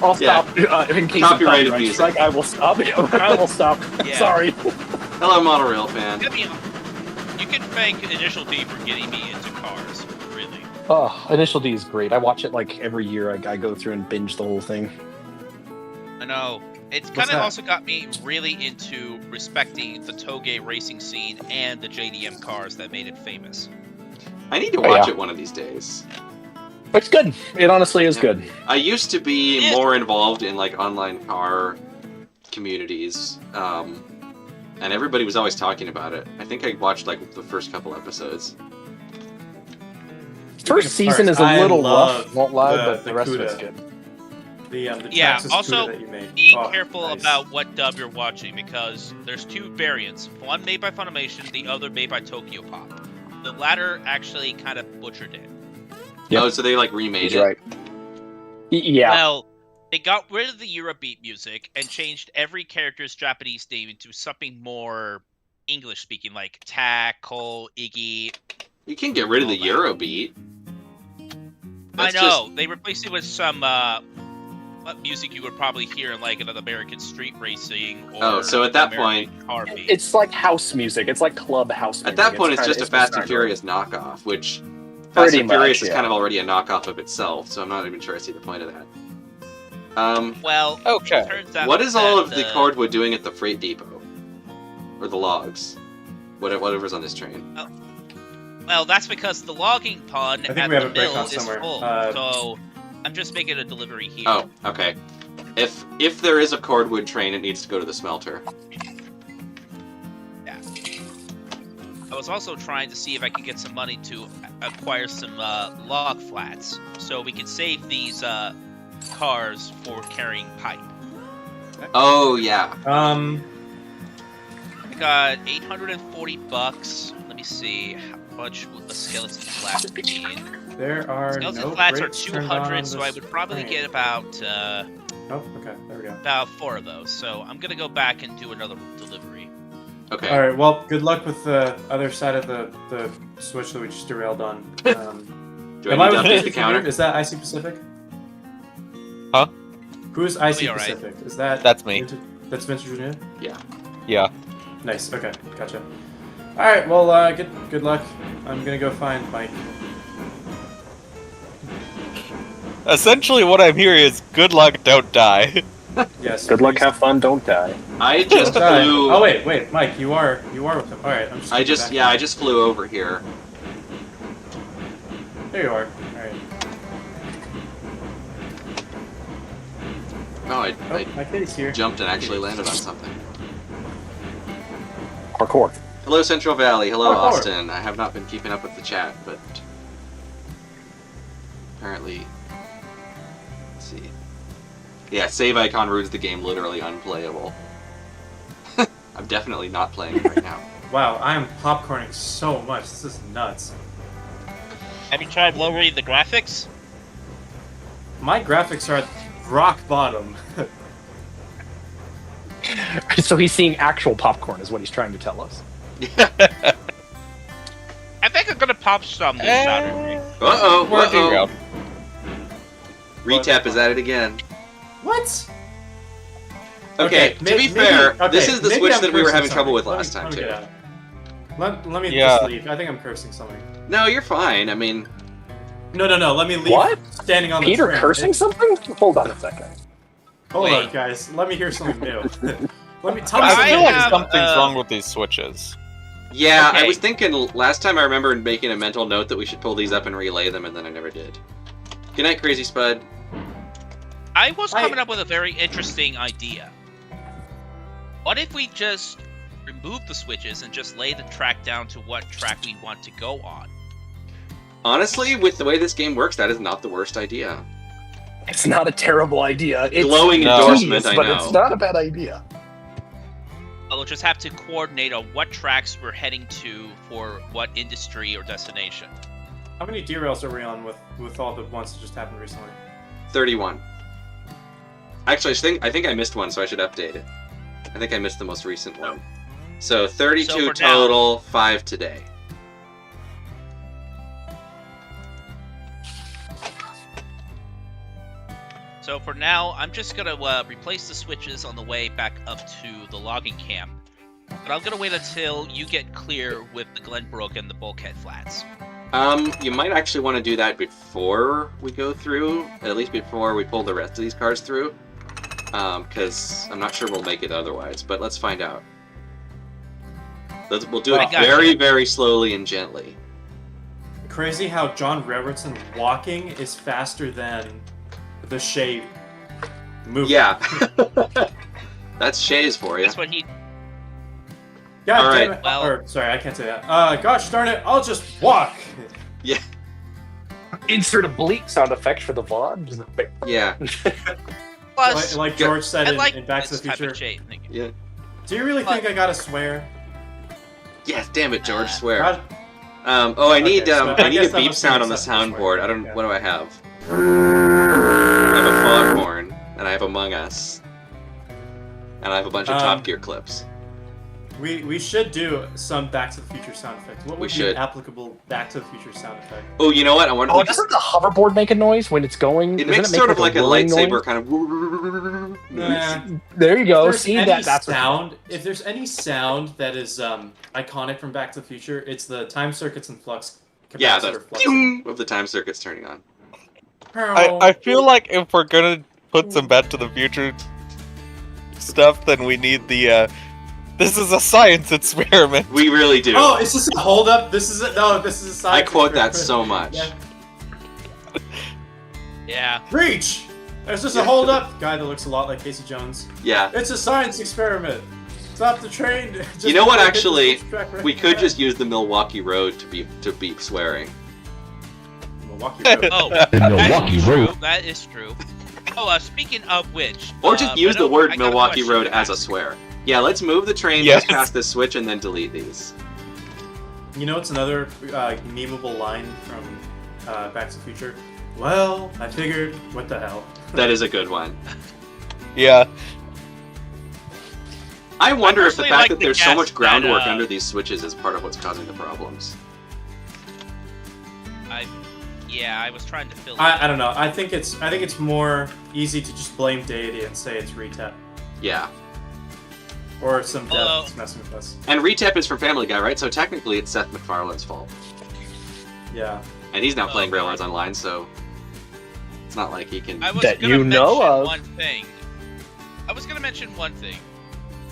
I'll Yeah. stop. In case Copyrighted of copyright music. strike, I will stop. I will stop. Yeah. Sorry. Hello, monorail fan. You can thank Initial D for getting me into cars, really. Oh, Initial D is great. I watch it like every year. I go through and binge the whole thing. I know. It's What's kind of that? also got me really into respecting the Toge racing scene and the JDM cars that made it famous. I need to Oh, watch yeah. it one of these days. It's good. It honestly is Yeah. good. I used to be Yeah. more involved in like online car communities, and everybody was always talking about it. I think I watched like the first couple episodes. First season is a I little love rough, won't lie, the- but the the rest of it's CUDA. good. The Yeah, Traxxas also, CUDA that you made. Be Oh, careful nice. about what dub you're watching because there's two variants. One made by Funimation, the other made by Tokyo Pop. The latter actually kind of butchered it. Yep. Oh, so they like remade He's it. right. Yeah. Well, they got rid of the Eurobeat music and changed every character's Japanese name into something more English-speaking, like Tak, Cole, Iggy. You can get rid of the All that. Eurobeat. I That's know, they replaced it with some music you would probably hear in like an American street racing or Oh, so at that American car beat. It's like house music. It's like club house music. At that point, it's kinda- just a Fast and not Furious knockoff, which Fast Pretty and Furious much, is yeah. kind of already a knockoff of itself, so I'm not even sure I see the point of that. Well, Okay. it turns out What is all that, of the cordwood doing at the freight depot? Or the logs? Whatever's on this train. Well, that's because the logging pond think at we have the a break mill off is somewhere. full, so I'm just making a delivery here. Oh, okay. If there is a cordwood train, it needs to go to the smelter. Yeah. I was also trying to see if I could get some money to acquire some log flats, so we can save these cars for carrying pipe. Oh, yeah. I got 840 bucks. Let me see how much would a skeleton flat be. There are Skeleton no flats are brakes turned on 200, so I this would probably train. get about Oh, okay, there we go. about 4 of those. So I'm gonna go back and do another delivery. Okay. All right. Well, good luck with the other side of the switch that we just derailed on. Do I am need to with update Vince the Jr.? counter? Is that IC Pacific? Huh? Who's be IC all right. Pacific? Is that That's me. That's Vince Jr. Yeah. Nice. Okay, gotcha. All right. Well, good luck. I'm gonna go find Mike. Essentially, what I'm hearing is good luck, don't die. Yes. Good luck, please have fun, don't die. I just don't die. flew... Oh wait, Mike, you are with him. All right. I'm just. I gonna just, back yeah, up. I just flew over here. There you are. All right. Oh, Oh, I my kitty's here. jumped and actually landed on something. Parkour. Hello, Central Valley. Hello, Parkour. Austin. I have not been keeping up with the chat, but apparently, let's see. Yeah, save icon ruins the game literally unplayable. I'm definitely not playing it right now. Wow, I am popcorning so much. This is nuts. Have you tried lowering the graphics? My graphics are at rock bottom. So he's seeing actual popcorn, is what he's trying to tell us. I think I'm gonna pop some this Saturday. Uh-oh, We're uh-oh. derailed. Retap is at it again. What? Okay, to be fair, this is the maybe switch I'm that we were cursing having trouble with something. last time, Let me too. get out. Let me Yeah. just leave. I think I'm cursing something. No, you're fine. I mean, No, let me leave. What? Standing on Peter the train. cursing something? Hold on a second. Hold Wait. on, guys. Let me hear something new. Let me tell me I something feel new. like have, something's wrong with these switches. yeah, I Okay. was thinking last time I remember making a mental note that we should pull these up and relay them, and then I never did. Good night, Crazy Spud. I was Hi. coming up with a very interesting idea. What if we just remove the switches and just lay the track down to what track we want to go on? Honestly, with the way this game works, that is not the worst idea. It's not a terrible idea. It's Glowing No. endorsement, tedious, I but know. it's not a bad idea. We'll just have to coordinate on what tracks we're heading to for what industry or destination. How many derails are we on with all the ones that just happened recently? 31. Actually, I think I missed one, so I should update it. I think I missed the most recent one. So 32 So for now- total, 5 today. So for now, I'm just gonna replace the switches on the way back up to the logging camp. But I'm gonna wait until you get clear with the Glenbrook and the Bulkhead Flats. You might actually want to do that before we go through, at least before we pull the rest of these cars through. because I'm not sure we'll make it otherwise. But let's find out. We'll do I it gotcha. very, very slowly and gently. Crazy how John Robertson walking is faster than the Shay moving. Yeah. That's Shay's for you. That's what he. God All damn right. it. Well- Or, sorry, I can't say that. Gosh darn it, I'll just walk. Yeah. Insert a bleep sound effect for the VOD. Yeah. Plus, Like George said I in, like in Back to the this type Future. of shade. Thank you. Yeah. Do you really think I gotta swear? Yes. Damn it, George. Swear. God- I need Okay, so I I need guess a that beep must be sound on the acceptable soundboard. swear. I don't. Yeah. What do I have? I have a foghorn, and I have Among Us, and I have a bunch of Top Gear clips. We should do some Back to the Future sound effects. What We would be should. an applicable Back to the Future sound effect? Oh, you know what? I wonder. Oh, doesn't the hoverboard make a noise when it's going? It Doesn't makes make sort of like a whirring lightsaber noise? kind of. Nah. There you go. If there's See any that? That's what- sound. If there's any sound that is iconic from Back to the Future, it's the time circuits and flux capacitor Yeah, the flux. of the time circuits turning on. I feel like if we're gonna put some Back to the Future stuff, then we need the this is a science experiment. We really do. Oh, it's just a hold up. This is a science. I quote that experiment. so much. Yeah. Yeah. Reach. There's just Yeah. a hold up guy that looks a lot like Casey Jones. Yeah. It's a science experiment. Stop the train. Just You know what, hit the actually, switch track right We could there. just use the Milwaukee Road to beep swearing. Milwaukee Road. Oh, Milwaukee that is true. Road. That is true. Oh, speaking of which, Or just use the Renault, word I got a Milwaukee question Road to as a ask. swear. Yeah, let's move the train Yes. just past this switch and then delete these. You know, it's another memeable line from Back to the Future. Well, I figured, what the hell? That is a good one. Yeah. I wonder if the personally fact like that the there's so guess much groundwork that, under these switches is part of what's causing the problems. Yeah, I was trying to fill. I don't know. I think it's more easy to just blame deity and say it's Retap Yeah. or some dev Hello. that's messing with us. And Retap is from Family Guy, right? So technically it's Seth MacFarlane's fault. Yeah. And he's now playing Okay. Railroads Online, so it's not like he can... I was That gonna you know mention of. one thing. I was gonna mention one thing.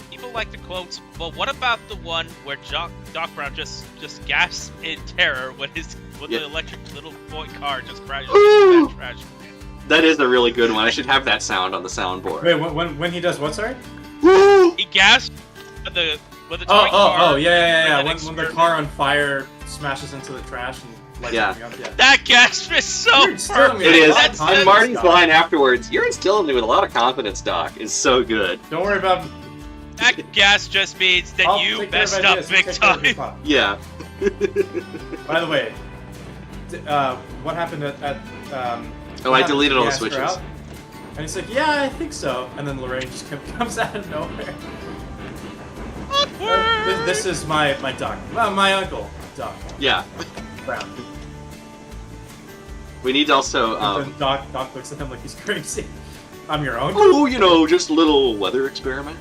People like the quotes, but what about the one where Doc Brown just gasps in terror when Yeah. the electric little boy car just crashes Ooh. into that trash can? That is a really good one. I should have that sound on the soundboard. Wait, when he does what? Sorry. He gasps when the Oh, toy oh, car. oh, yeah. an When the experiment. car on fire smashes into the trash and lights Yeah. everything up. Yeah. That gasp is so You're instilling me perfect. It is. That's- And Marty's line afterwards, "You're instilling me with a lot of confidence, Doc," is so good. Don't worry about. That gasp just means that I'll you take care of messed up ideas. big Take care of your time. pop. Yeah. By the way, what happened at Oh, what I happened deleted to all the Gasker switches. out? And he's like, yeah, I think so. And then Lorraine just comes out of nowhere. This is my Doc. My uncle, Doc Yeah. Brown. We need to also, And then Doc looks at him like he's crazy. I'm your uncle. oh, you know, just a little weather experiment.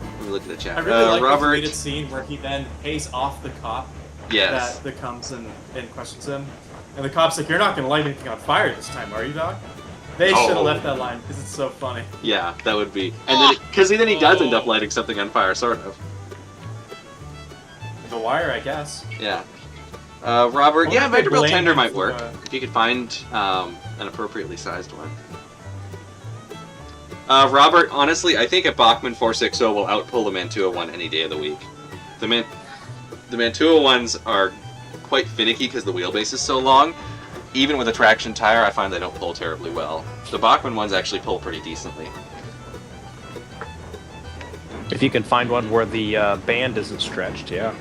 Let me look at the chat. I really like the Robert. deleted scene where he then pays off the cop Yes. that comes and questions him. And the cop's like, you're not going to light anything on fire this time, are you, Doc? They should have Oh. left that line because it's so funny. Yeah, that would be. And then, because then he does end up lighting something on fire, sort of. The Wire, I guess. Yeah. Robert, I yeah, wonder if they Vanderbilt blame Tender him might for, work. If you could find an appropriately sized one. Robert, honestly, I think a Bachmann 460 will outpull the Mantua one any day of the week. The Mantua ones are quite finicky because the wheelbase is so long. Even with a traction tire, I find they don't pull terribly well. The Bachmann ones actually pull pretty decently. If you can find one where the band isn't stretched, yeah.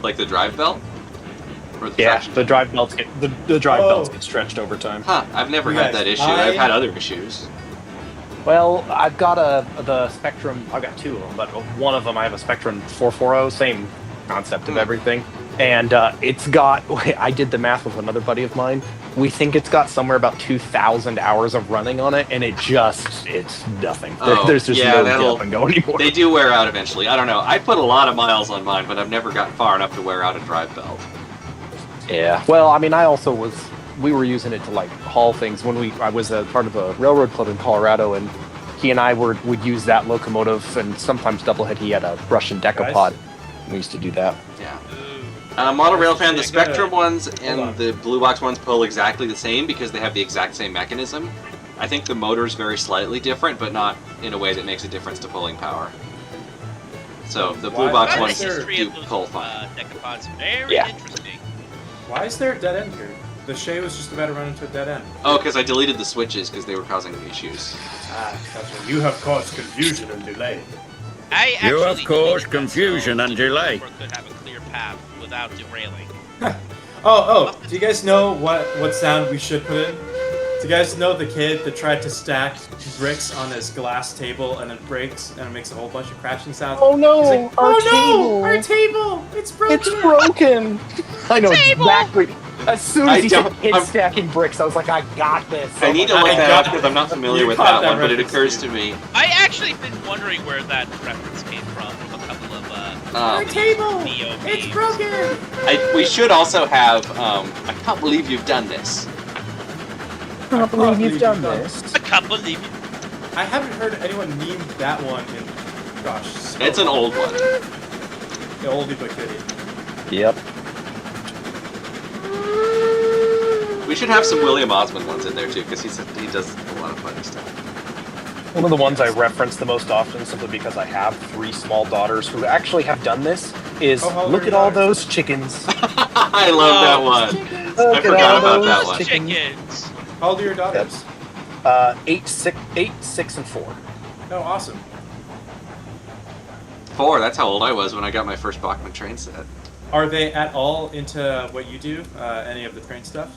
Like the drive belt? Or the Yeah, traction the drive belts get the drive Oh. belts get stretched over time. Huh, I've never You had guys, that issue. I- I've had other issues. Well, I've got the Spectrum. I've got two of them, but one of them I have a Spectrum 440, same concept of everything, and it's got. I did the math with another buddy of mine. We think it's got somewhere about 2,000 hours of running on it, and it's nothing. Oh, There's just yeah, no that'll- get up and go anymore. They do wear out eventually. I don't know. I put a lot of miles on mine, but I've never gotten far enough to wear out a drive belt. Yeah. Well, I mean, I also was we were using it to like haul things when I was a part of a railroad club in Colorado, and he and I would use that locomotive, and sometimes Doublehead. He had a Russian decapod. We used to do that. Yeah. Model Railfan, the Spectrum ones and the Blue Box ones pull exactly the same because they have the exact same mechanism. I think the motor's very slightly different, but not in a way that makes a difference to pulling power. So the Blue Box why ones is there- do pull fine. Decapods, very interesting. Why is there a dead end here? The Shay was just about to run into a dead end. Oh, because I deleted the switches because they were causing issues. Ah, gotcha. You have caused confusion and delay. I actually You have caused deleted them confusion so and the delay. driver could have a clear path without derailing. Oh, do you guys know what sound we should put in? Do you guys know the kid that tried to stack bricks on his glass table and it breaks and it makes a whole bunch of crashing sounds? Oh no, He's like, our oh table! no, our table! It's broken! It's broken! I know exactly. As soon as he said I'm- stacking bricks, I was like, I got this. I need to look that up because I'm not familiar with caught that that one, but it reference, occurs dude. to me. I actually been wondering where that reference came from a couple of Our table! Neo It's games. broken! We should also have, I can't believe you've done this. I can't believe you've done this. I can't believe it. I haven't heard anyone meme that one in, gosh, so It's an long. old one. The oldie but goodie. Yep. We should have some William Osmond ones in there too, because he does a lot of funny stuff. One of the ones I reference the most often, simply because I have 3 small daughters who actually have done this, is Oh, how old look are at your all daughters? those chickens. I love that one. Look I at forgot all about that those one. Chickens. How old are your daughters? 8, 6, and 4. Oh, awesome. 4, that's how old I was when I got my first Bachmann train set. Are they at all into what you do? Any of the train stuff?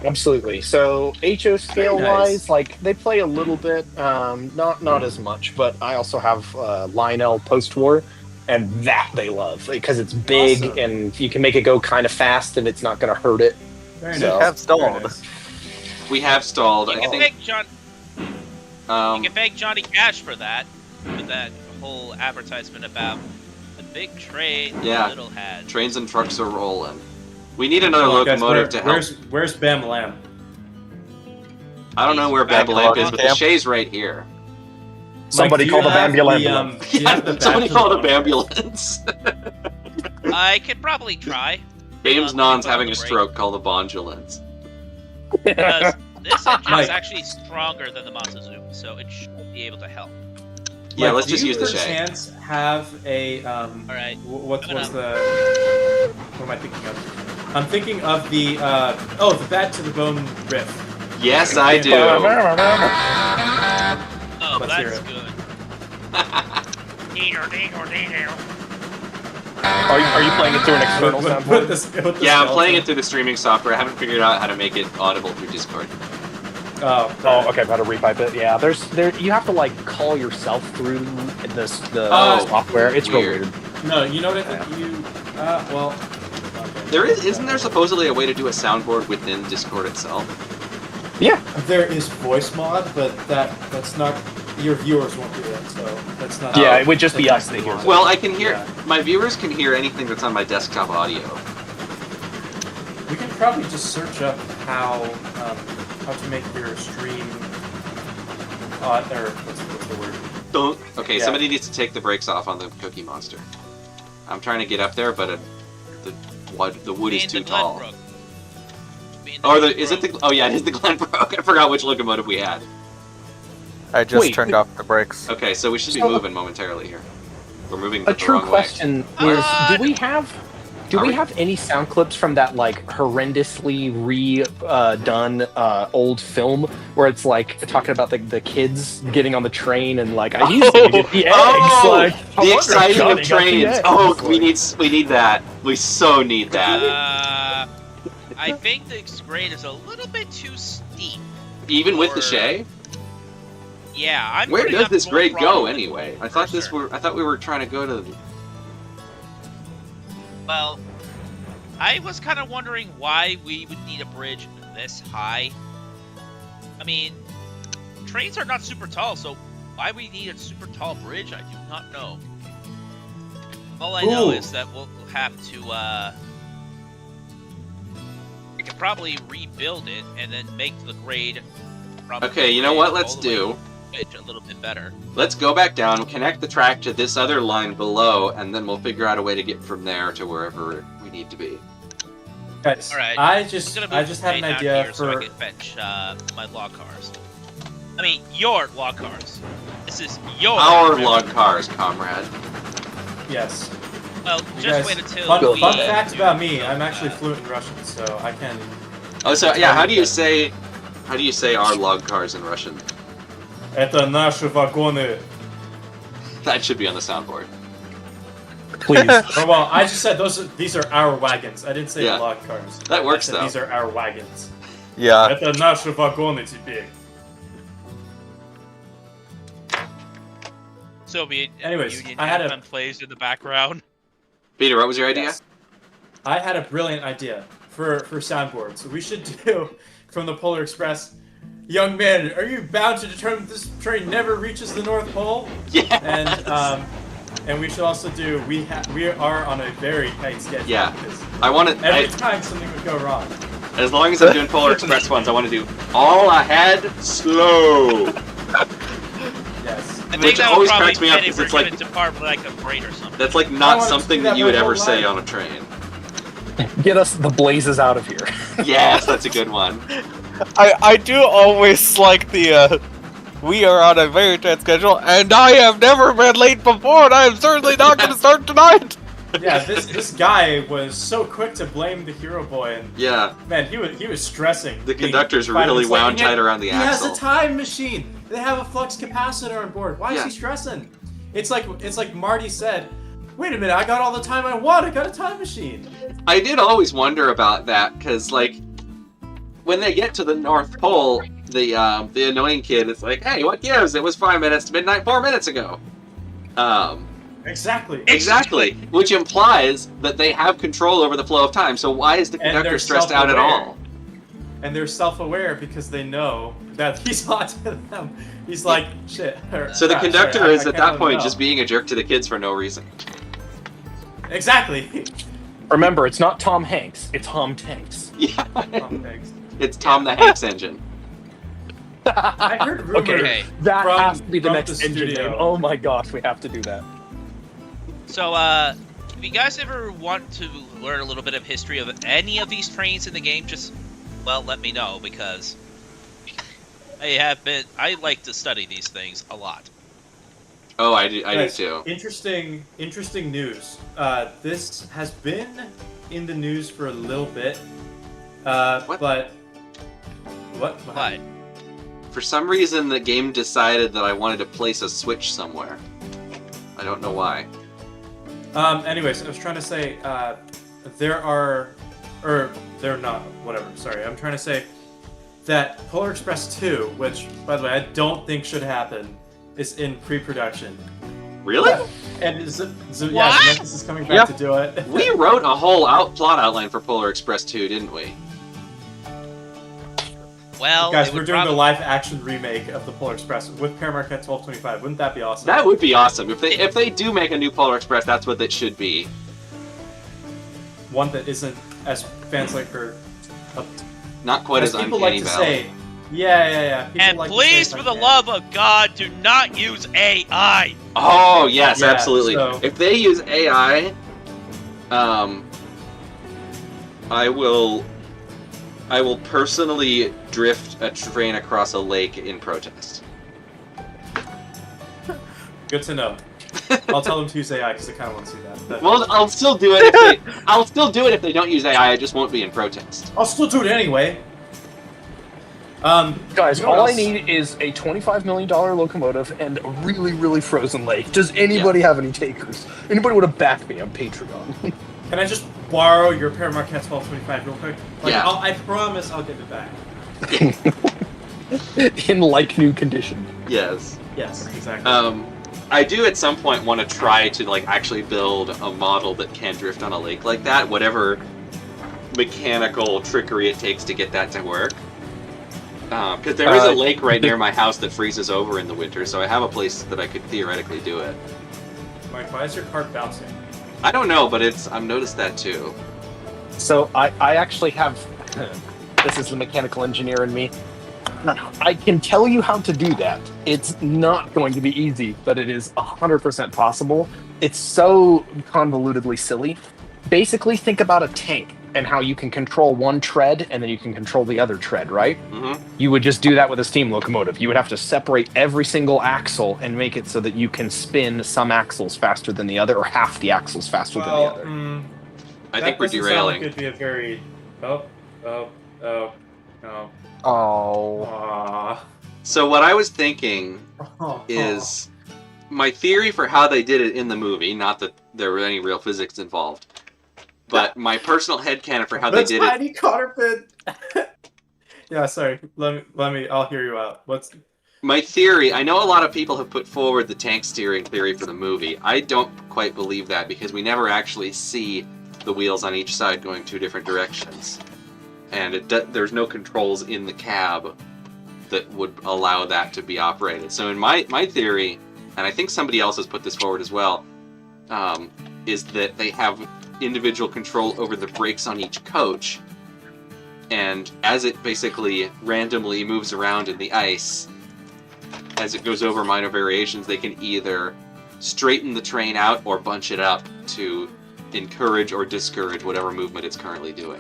Absolutely. So HO scale Very wise, nice. like they play a little bit, not as much, but I also have Lionel post-war, and that they love because it's big Awesome. and you can make it go kind of fast and it's not going to hurt it. Very So- nice. Have stalled. Very nice. We have stalled. You I can think. thank John. You Um, can thank Johnny Cash for that. With that whole advertisement about the big train Yeah. the little had. trains and trucks are rolling. We need another Hold on, guys, locomotive to help. Where's Bam Lamb? I don't know where Back Babalamp on is, but the camp. Shay's right here. Somebody Mike, do call you the have ambulance. do you have the Somebody badge call of the honor? ambulance. I could probably try. Bames Non's Put on having the a brake, stroke. Call the Bondulance. Because this engine Mike. is actually stronger than the Montezuma, so it should be able to help. Yeah, Mike, let's do just you use the Shay. perchance have a Alright. What's I'm the? gonna- What am I thinking of? I'm thinking of the the Bad to the Bone riff. Yes, I do. Oh, Let's hear that's it. good. Dino, dino, dino. Are you playing it through an external soundboard? Yeah, I'm playing it through the streaming software. I haven't figured out how to make it audible through Discord. Oh, Oh, okay. How to repipe it? Yeah, you have to like call yourself through the Oh, software. It's real weird. weird. No, you know what I think you. Well. Isn't there supposedly a way to do a soundboard within Discord itself? Yeah. There is voice mod, but that's not. Your viewers won't do that, so that's not. Yeah, Oh. it would just be us that hears it. Well, I can hear. Yeah. My viewers can hear anything that's on my desktop audio. We can probably just search up how to make your stream. Or what's the word? Don't. Okay, Yeah. somebody needs to take the brakes off on the Cookie Monster. I'm trying to get up there, but the wood is too tall. Or is it the? Oh yeah, it is the Glenbrook. I forgot which locomotive we had. I just Wait, turned off the brakes. Okay, so we should be So- moving momentarily here. We're moving A the true wrong question is: do we have Are we- any sound clips from that like horrendously redone old film where it's like talking about the kids getting on the train and like I used to get the eggs. Oh, like, I the wonder if exciting Johnny of got the trains. eggs. Oh, Like, we need that. We so need that. I think the grade is a little bit too steep. Even with the or- Shay. Yeah, I'm. Where putting does up this full grade throttle go with anyway? the I thought we were trying to go to. Well, I was kind of wondering why we would need a bridge this high. I mean, trains are not super tall, so why we need a super tall bridge, I do not know. All I know Ooh. is that we'll have to make a could probably rebuild it and then make the grade. From Okay, the you know grid what? Let's all the way do. to pitch a little bit better. Let's go back down, connect the track to this other line below, and then we'll figure out a way to get from there to wherever we need to be. Guys, All right. I I'm just gonna had move an right out idea here so I for. can fetch my log cars. I mean, your log cars. This is your Our river. log cars, comrade. Yes. Well, You just guys- wait until Fun, we. fun fact do, about me: I'm actually fluent in Russian, so I can. Oh, so yeah, how do you say our log cars in Russian? Это наши вагоны. That should be on the soundboard. Please. Oh, well, I just said these are our wagons. I didn't say Yeah. log cars. That works, I said though. these are our wagons. Yeah. Это наши вагоны теперь. Soviet Anyways, Union I had a- anthem plays in the background. Peter, what was your idea? Yes. I had a brilliant idea for soundboards. We should do from the Polar Express. Young man, are you bound to determine this train never reaches the North Pole? Yeah. And we should also do we are on a very tight schedule. Yeah. Because I want to. every time something would go wrong. As long as I'm doing Polar Express ones, I want to do all ahead, slow. Yes. I think Which that always would probably cracks me up fit if because we're it's like- gonna depart like a freight or something. That's like I not wanted to something do that that you would my ever whole say life. on a train. Get us the blazes out of here. Yes, that's a good one. I do always like the, we are on a very tight schedule, and I have never been late before, and I am certainly not going to start tonight! Yeah, this guy was so quick to blame the hero boy, and Yeah, man, he was stressing. the being conductor's 5 really minutes late. wound And yet tight around the he axle. has a time machine. They have a flux capacitor on board. Why is Yeah. he stressing? It's like Marty said. Wait a minute, I got all the time I want. I got a time machine. I did always wonder about that because, like, when they get to the North Pole, the annoying kid is like, "Hey, what gives? It was 5 minutes to midnight 4 minutes ago." Exactly. Exactly, which implies that they have control over the flow of time. So why is the And conductor they're stressed out at all? And they're self-aware because they know that he's on to them. He's like, shit. So the ah, conductor sorry, I is at can't that let him point know. just being a jerk to the kids for no reason. Exactly. Remember, it's not Tom Hanks, it's Tom Tanks. Yeah, Oh, thanks. it's Tom the Hanks engine. I heard rumors. Okay. That From- has to be the from next the engine studio. name. Oh my gosh, we have to do that. So, if you guys ever want to learn a little bit of history of any of these trains in the game, just, well, let me know, because I like to study these things a lot. Oh, I do Guys, too. Interesting news. This has been in the news for a little bit. What? But what? But, For some reason, the game decided that I wanted to place a switch somewhere. I don't know why. Anyways, I was trying to say, they're not, whatever, sorry. I'm trying to say that Polar Express 2, which, by the way, I don't think should happen, is in pre-production. Really? And yeah, What? Zemeckis is coming back to do it. We wrote a whole plot outline for Polar Express 2, didn't we? well, Guys, it we're would doing the probably- live-action remake of the Polar Express with Paramount at 1225. Wouldn't that be awesome? That would be awesome. If they do make a new Polar Express, that's what it should be. One that isn't, as fans like her, Not quite as people uncanny like to valley. say. Yeah. People And like to please, say for the uncanny. love of God, do not use AI. Oh yes, Yeah, absolutely. so- If they use AI, I will personally drift a train across a lake in protest. Good to know. I'll tell them to use AI because I kind of want to see that. But Well, I'll still do it. I'll still do it if they don't use AI. I just won't be in protest. I'll still do it anyway. Guys, you know all what I else? need is a $25 million locomotive and a really, really frozen lake. Does anybody have any takers? Anybody want to back me on Patreon? Can I just borrow your Paramount Cat 1225 real quick? Like, Yeah. I promise I'll give it back. In like new condition. Yes. Yes, exactly. I do at some point want to try to like actually build a model that can drift on a lake like that. Whatever mechanical trickery it takes to get that to work. Because there is a lake right near my house that freezes over in the winter, so I have a place that I could theoretically do it. Mike, why is your cart bouncing? I don't know, but I've noticed that too. So I actually have this is the mechanical engineer in me. I can tell you how to do that. It's not going to be easy, but it is 100% possible. It's so convolutedly silly. Basically, think about a tank and how you can control one tread and then you can control the other tread, right? Mm-hmm. You would just do that with a steam locomotive. You would have to separate every single axle and make it so that you can spin some axles faster than the other, or half the axles faster than the other. I think we're derailing. Could be a very. Oh. Oh. So what I was thinking is my theory for how they did it in the movie, not that there were any real physics involved, but my personal headcanon for how they did tiny cotter pin. Yeah, sorry. Let me. I'll hear you out. What's my theory? I know a lot of people have put forward the tank steering theory for the movie. I don't quite believe that because we never actually see the wheels on each side going two different directions, and there's no controls in the cab that would allow that to be operated. So in my theory, and I think somebody else has put this forward as well, is that they have individual control over the brakes on each coach, and as it basically randomly moves around in the ice, as it goes over minor variations, they can either straighten the train out or bunch it up to encourage or discourage whatever movement it's currently doing.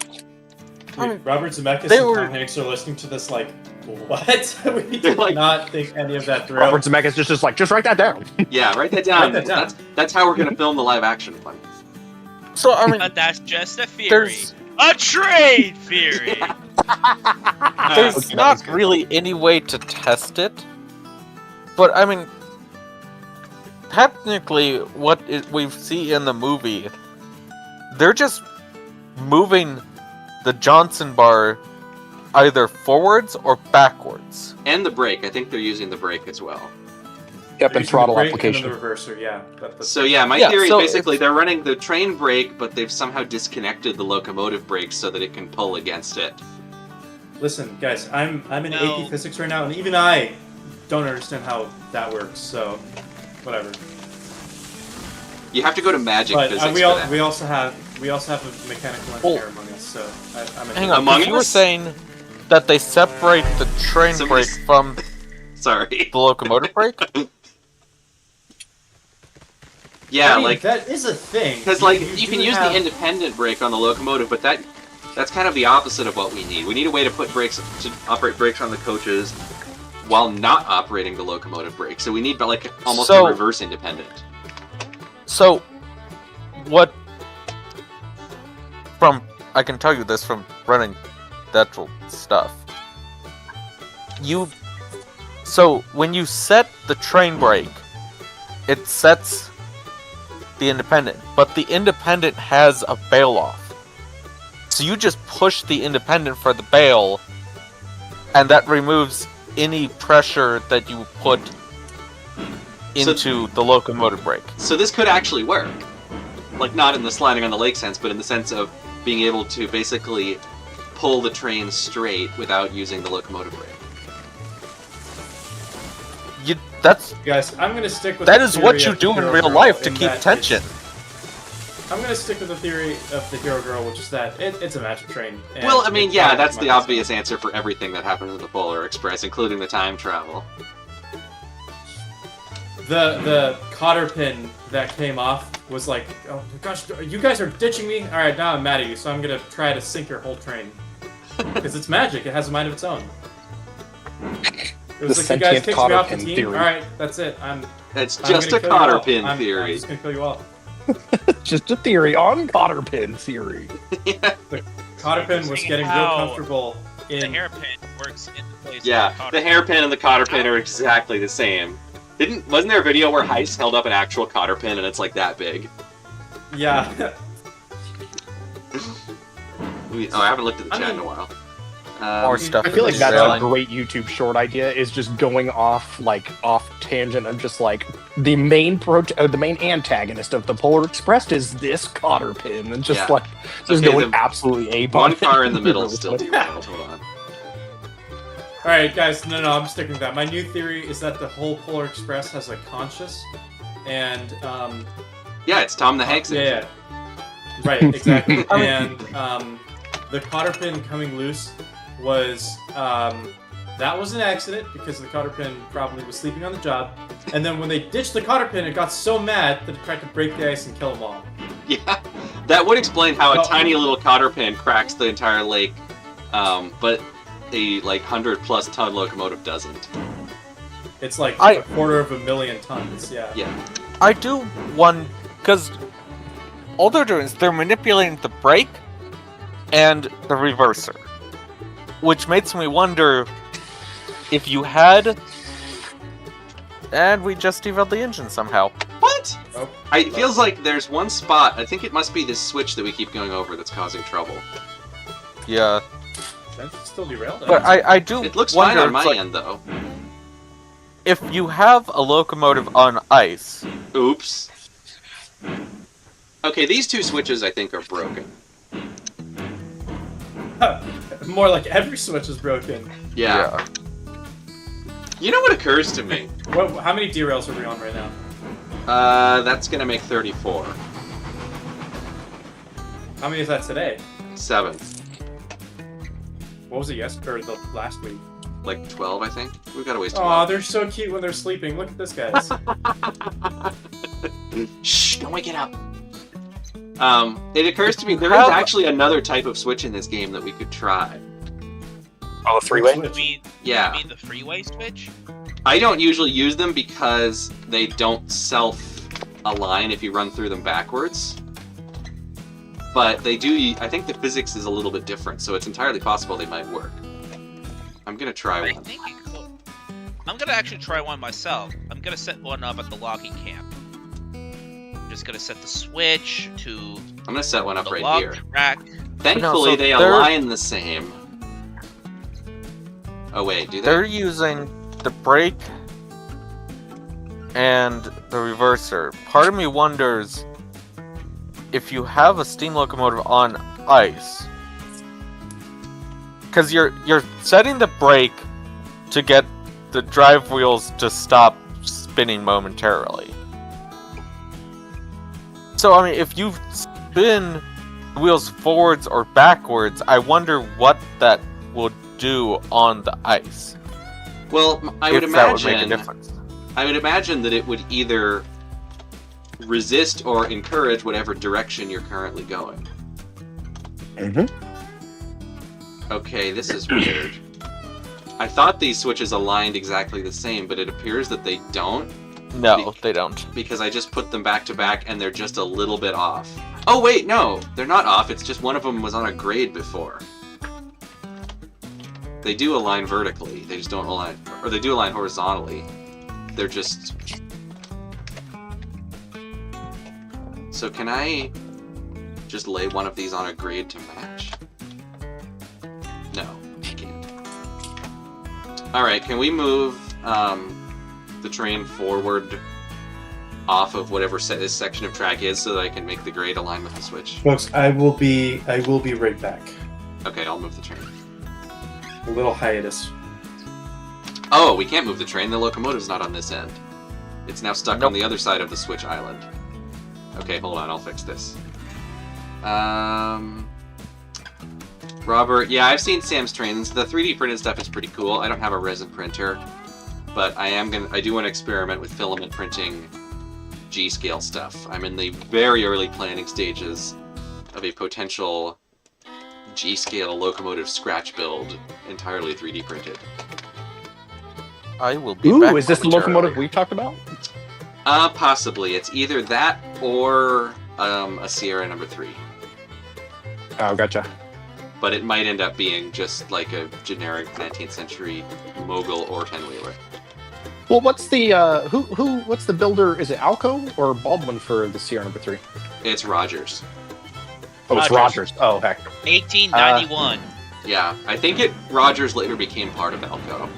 Robert Zemeckis and Tom Hanks are listening to this like, what? We did not think any of that through. Robert Zemeckis just write that down. Yeah, write that down. Write that down. That's how we're going to film the live action one. So, I mean, But that's just a theory. A trade theory! there's not really any way to test it. But, I mean, technically, we see in the movie, they're just moving the Johnson bar either forwards or backwards. And the brake. I think they're using the brake as well. Yep, and throttle application. And the reverser, yeah. So yeah, my theory is basically they're running the train brake, but they've somehow disconnected the locomotive brake so that it can pull against it. Listen, guys, I'm in AP physics right now, and even I don't understand how that works. So, whatever. You have to go to magic physics for that. We also have a mechanical engineer among us. So hang on, because you were saying that they separate the train brake from the locomotive brake. Yeah, I mean, that is a thing. Because you can use the independent brake on the locomotive, but that's kind of the opposite of what we need. We need a way to operate brakes on the coaches while not operating the locomotive brake. So we need almost a reverse independent. So, I can tell you this from running that stuff. So when you set the train brake, it sets the independent, but the independent has a bail off. So you just push the independent for the bail, and that removes any pressure that you put into the locomotive brake. So this could actually work. Not in the sliding on the lake sense, but in the sense of being able to basically pull the train straight without using the locomotive brake. Guys, I'm gonna stick with that is what you do in real life to keep tension. I'm gonna stick with the theory of the Hero Girl, which is that it's a magic train. Well, I mean, yeah, that's the obvious answer for everything that happened with the Polar Express, including the time travel. The cotter pin that came off was like, oh gosh, you guys are ditching me? Alright, now I'm mad at you, so I'm gonna try to sink your whole train. Because it's magic, it has a mind of its own. It was like, you guys kicked me off the team? Alright, that's it. It's just a cotter pin theory. I'm just gonna kill you all. Just a theory on cotter pin theory. Yeah. The cotter pin was getting real comfortable in... The hairpin works in place. Yeah, the hairpin and the cotter pin are exactly the same. Wasn't there a video where Heist held up an actual cotter pin and it's like that big? Yeah. I haven't looked at the chat in a while. More stuff. I feel like that's a great YouTube short idea, is just going off tangent and just the main antagonist of the Polar Express is this cotter pin, and just going absolutely ape on it. One car in the middle is still derailed. Hold on. Alright, guys, no, I'm sticking with that. My new theory is that the whole Polar Express has a conscious, and, yeah, it's Tom the Hanks. Yeah. Right, exactly. And, the cotter pin coming loose was that was an accident because the cotter pin probably was sleeping on the job. And then when they ditched the cotter pin, it got so mad that it tried to break the ice and kill them all. Yeah, that would explain how a tiny little cotter pin cracks the entire lake, but a like 100+ ton locomotive doesn't. It's like a 250,000 tons. Yeah. Yeah. I do one because all they're doing is they're manipulating the brake and the reverser, which makes me wonder if you had, and we just devalued the engine somehow. What? Oh. It feels like there's one spot. I think it must be this switch that we keep going over that's causing trouble. Yeah, That's still derailed. but I do. It looks wonder, fine on my it's like, end, though. if you have a locomotive on ice. Oops. Okay, these two switches I think are broken. More like every switch is broken. Yeah. You know what occurs to me? How many derails are we on right now? That's gonna make 34. How many is that today? 7. What was it yesterday or the last week? Like 12, I think. We've got a ways to Aw, go. they're so cute when they're sleeping. Look at this, guys. Shh, don't wake it up. It occurs to me there is Have- actually another type of switch in this game that we could try. Oh, the three-way? You mean, Yeah. you mean the freeway switch? I don't usually use them because they don't self-align if you run through them backwards. But they do, I think the physics is a little bit different, so it's entirely possible they might work. I'm gonna try I one. think it could. I'm gonna actually try one myself. I'm gonna set one up at the logging camp. I'm just gonna set the switch to I'm gonna set one up the right log here. track. Thankfully, so they they're- align the same. Oh wait, do they? They're using the brake and the reverser. Part of me wonders if you have a steam locomotive on ice, because you're setting the brake to get the drive wheels to stop spinning momentarily. So I mean, if you spin the wheels forwards or backwards, I wonder what that will do on the ice. Well, I would if that would make a imagine. difference. I would imagine that it would either resist or encourage whatever direction you're currently going. Mm-hmm. Okay, this is weird. I thought these switches aligned exactly the same, but it appears that they don't, No, they don't. because I just put them back to back and they're just a little bit off. Oh wait, no, they're not off, it's just one of them was on a grade before. They do align vertically, they just don't align, or they do align horizontally. They're just... So can I just lay one of these on a grade to match? No, I can't. Alright, can we move the train forward off of whatever this section of track is so that I can make the grade align with the switch? Folks, I will be right back. Okay, I'll move the train. A little hiatus. Oh, we can't move the train. The locomotive's not on this end. It's now stuck on Nope. the other side of the switch island. Okay, hold on. I'll fix this. Robert, yeah, I've seen Sam's trains. The 3D printed stuff is pretty cool. I don't have a resin printer, but I do want to experiment with filament printing G-scale stuff. I'm in the very early planning stages of a potential G-scale locomotive scratch build, entirely 3D printed. I will be Ooh, back. is this the locomotive we talked about? Possibly. It's either that or a Sierra number 3. Oh, gotcha. But it might end up being just like a generic 19th century mogul or 10-wheeler. Well, what's the what's the builder? Is it Alco or Baldwin for the Sierra number 3? It's Rogers. Oh, it's Rogers. Rogers. Oh, heck. 1891. Yeah, I think Rogers later became part of Elco.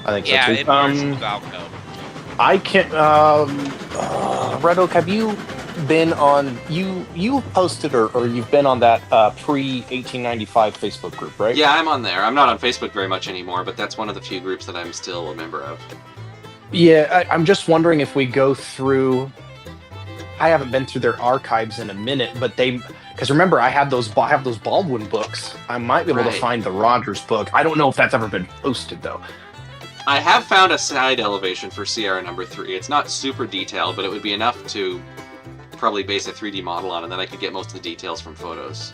I think Yeah, so too. it merged with Valco. I can't. Red Oak, have you been on? You posted or you've been on that pre-1895 Facebook group, right? Yeah, I'm on there. I'm not on Facebook very much anymore, but that's one of the few groups that I'm still a member of. Yeah, I'm just wondering if we go through I haven't been through their archives in a minute, but because remember I have those Baldwin books. I might be able to Right. find the Rogers book. I don't know if that's ever been posted though. I have found a side elevation for Sierra number 3. It's not super detailed, but it would be enough to probably base a 3D model on, and then I could get most of the details from photos.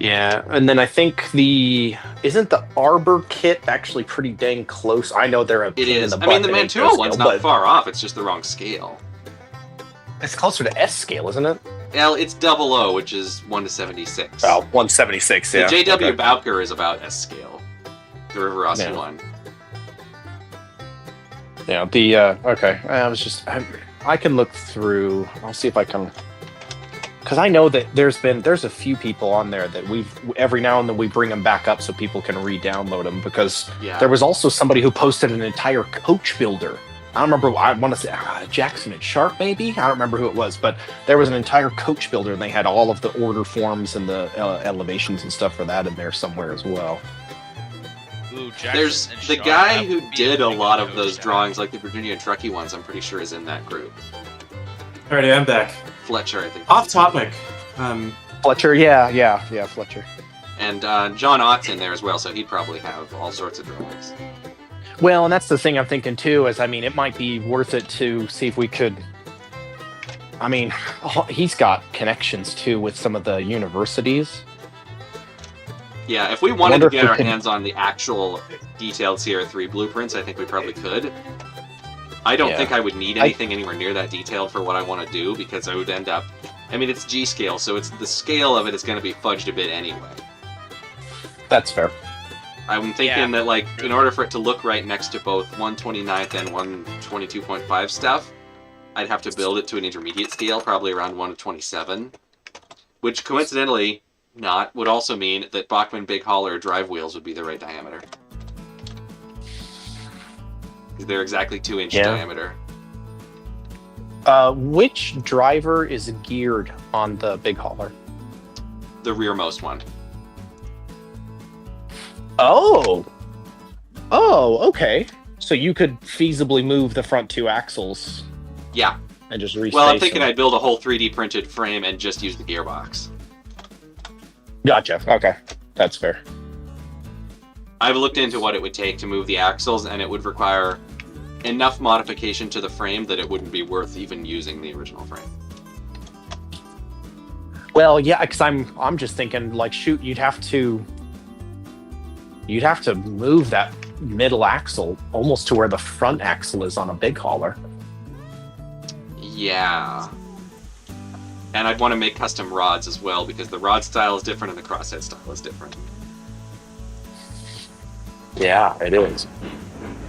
Yeah, and then I think isn't the Arbor kit actually pretty dang close? I know they're a It pain in is. the I butt mean, the in Mantua scale, one's not but far off. It's just the wrong scale. it's closer to S scale, isn't it? Well, it's 00, which is 1:76. Oh, 176. The Yeah. JW okay. Bowker is about S scale. The Riverossi Yeah. one. Yeah. Okay. I can look through. I'll see if I can. Because I know that there's a few people on there that every now and then we bring them back up so people can re-download them. Because Yeah. there was also somebody who posted an entire coach builder. I don't remember. I want to say Jackson and Sharp, maybe. I don't remember who it was, but there was an entire coach builder, and they had all of the order forms and the elevations and stuff for that in there somewhere as well. Ooh, Jackson There's and the Sharp, guy that who would be did a pretty lot good of those coach drawings, like the Virginia and Truckee ones, I'm pretty sure is in that group. Alrighty, I'm back. Fletcher, I think. Off topic. Fletcher, yeah, Fletcher. And John Ott's in there as well, so he'd probably have all sorts of drawings. Well, and that's the thing I'm thinking too. Is I mean, it might be worth it to see if we could. I mean, he's got connections too with some of the universities. Yeah, if we wanted wonder to if get we our can- hands on the actual detailed Sierra 3 blueprints, I think we probably could. I don't Yeah. think I would need anything anywhere near that detailed for what I want to do, because I would end up... I mean, it's G-scale, so it's the scale of it is going to be fudged a bit anyway. That's fair. I'm thinking that, like, in order for it to look right next to both 129th and 122.5 stuff, I'd have to build it to an intermediate scale, probably around 1:27, which coincidentally would also mean that Bachmann Big Hauler drive wheels would be the right diameter. They're exactly 2-inch diameter. Which driver is geared on the big hauler? The rearmost one. Oh, okay. So you could feasibly move the front two axles Yeah. and just respace Well, I'm thinking them. I'd build a whole 3D printed frame and just use the gearbox. Gotcha. Okay, that's fair. I've looked into what it would take to move the axles, and it would require enough modification to the frame that it wouldn't be worth even using the original frame. Well, yeah, because I'm just thinking like, shoot, you'd have to move that middle axle almost to where the front axle is on a big hauler. Yeah. And I'd want to make custom rods as well, because the rod style is different and the crosshead style is different. Yeah, it is.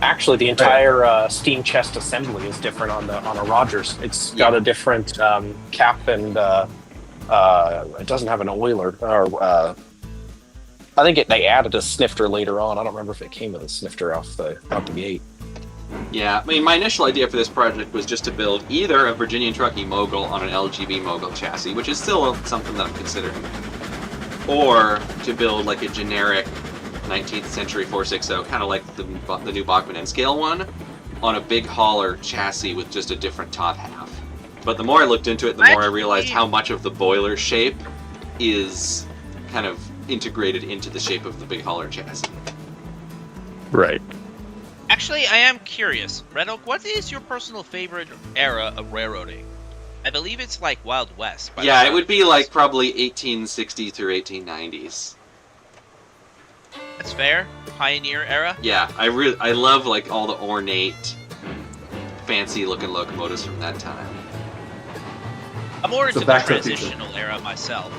Actually, the entire steam chest assembly is different on a Rogers. It's got a different cap, and it doesn't have an oiler. Or I think they added a snifter later on. I don't remember if it came with a snifter out the gate. Yeah, I mean, my initial idea for this project was just to build either a Virginian Truckee Mogul on an LGB Mogul chassis, which is still something that I'm considering, or to build like a generic 19th century 460, kind of like the new Bachmann N-scale one, on a big hauler chassis with just a different top half. But the more I looked into it, the more I realized how much of the boiler shape is kind of integrated into the shape of the big hauler chassis. Right. Actually, I am curious. Red Oak, what is your personal favorite era of railroading? I believe it's like Wild West. Yeah, it would be like probably 1860s through 1890s. That's fair. Pioneer era. Yeah, I love like all the ornate, fancy looking locomotives from that time. I'm more So into the Back to the Future. transitional era myself.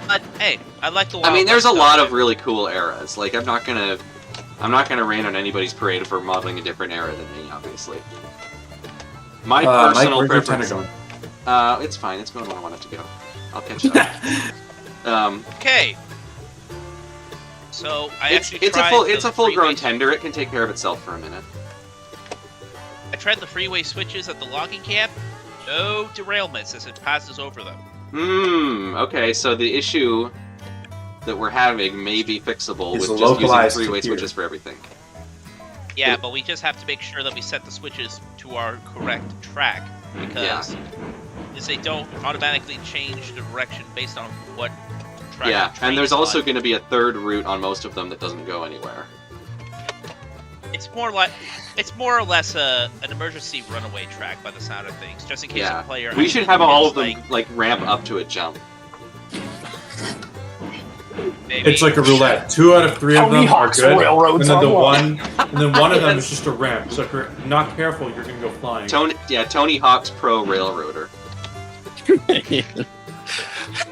But hey, I like the. I mean, Wild there's a West lot stuff. of really cool eras. Like, I'm not gonna rain on anybody's parade for modeling a different era than me, obviously. My Mike, personal where's your preference. tender going? It's fine. It's going where I want it to go. I'll catch up. Okay. So I It's actually a tried full the it's a full grown freeway- tender. It can take care of itself for a minute. I tried the freeway switches at the logging camp. No derailments as it passes over them. Okay, so the issue that we're having may be fixable It's with just using localized three-way to here. switches for everything. Yeah, but we just have to make sure that we set the switches to our correct track. because they don't automatically change the direction based on what track. Yeah, the train and there's is also on. going to be a third route on most of them that doesn't go anywhere. It's more or less an emergency runaway track by the sound of things, just in case Yeah, a player. we should have all of them like ramp up to a jump. Maybe. It's like a roulette. 2 out of 3 of Tony them Hawk's are good, Railroads and then Online. one of them is just a ramp. So if you're not careful, you're gonna go flying. Tony Hawk's Pro Railroader.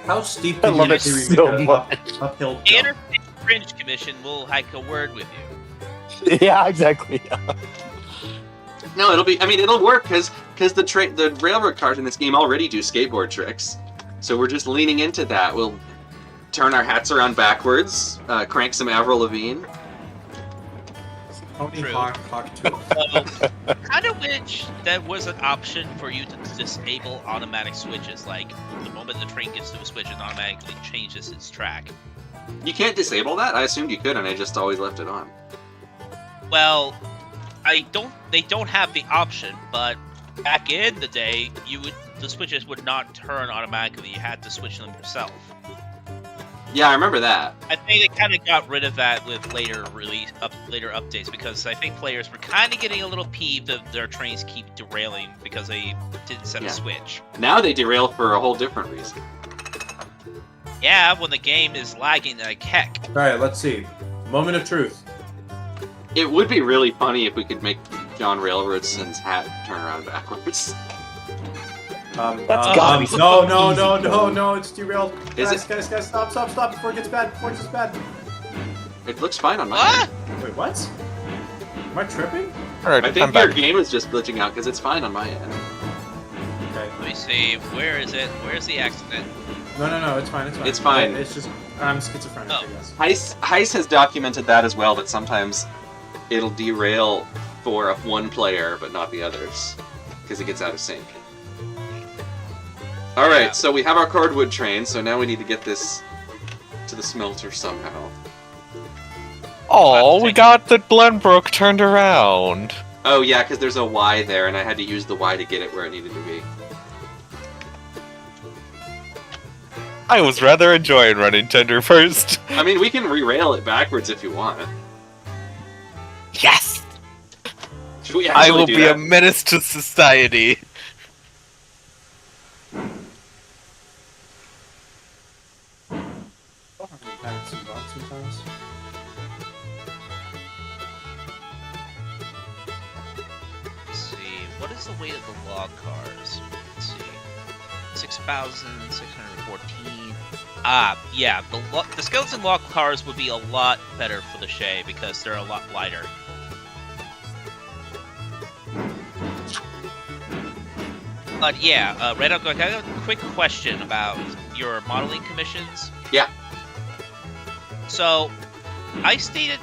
How steep I did love you it do so an much. uphill The jump? Entertainment Fringe Commission will hike a word with you. Yeah, exactly. No, it'll be. I mean, it'll work because the railroad cars in this game already do skateboard tricks. So we're just leaning into that. We'll turn our hats around backwards, crank some Avril Lavigne. Tony True. Hawk 2. Kind of wish that was an option for you to disable automatic switches. Like the moment the train gets to a switch, it automatically changes its track. You can't disable that? I assumed you could, and I just always left it on. Well, they don't have the option, but back in the day, the switches would not turn automatically. You had to switch them yourself. Yeah, I remember that. I think they kind of got rid of that with later updates because I think players were kind of getting a little peeved that their trains keep derailing because they didn't set a switch. Now they derail for a whole different reason. Yeah, when the game is lagging like heck. Alright, let's see. Moment of truth. It would be really funny if we could make John Railroadson's hat turn around backwards. That's gotta be No, it's derailed. Is Guys, stop before it gets bad, It looks fine on my What? end. Wait, what? Am I tripping? Alright, I I'm think your back. game is just glitching out because it's fine on my end. Okay. Let me see. Where is it? Where's the accident? No, it's fine. It's fine. It's just, I'm schizophrenic, Oh. I guess. Heist has documented that as well, that sometimes it'll derail for one player but not the others because it gets out of sync. Alright, Yeah. so we have our cordwood train, so now we need to get this to the smelter somehow. Oh, we got the Glenbrook turned around. Oh yeah, because there's a Y there, and I had to use the Y to get it where it needed to be. I was rather enjoying running tender first. I mean, we can re-rail it backwards if you want. Yes! Should we I actually will do be that? a menace to society. Sometimes. Let's see. What is the weight of the log cars? Let's see. 6,614. Yeah. The skeleton log cars would be a lot better for the Shay because they're a lot lighter. But yeah, Retap, I got a quick question about your modeling commissions. Yeah. So, I think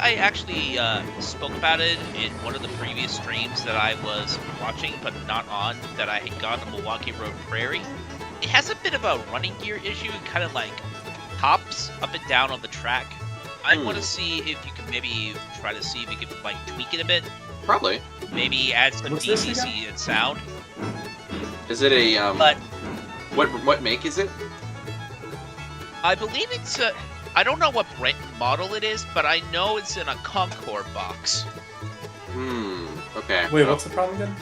I actually spoke about it in one of the previous streams that I was watching, but not on, that I had gotten a Milwaukee Road Prairie. It has a bit of a running gear issue, kind of like hops up and down on the track. I want to see if you can maybe try to see if you can like tweak it a bit. Probably. Maybe add some What's this DCC and sound. Is it a But what make is it? I believe it's a. I don't know what brand model it is, but I know it's in a Concord box. Okay. Wait, what's the problem again?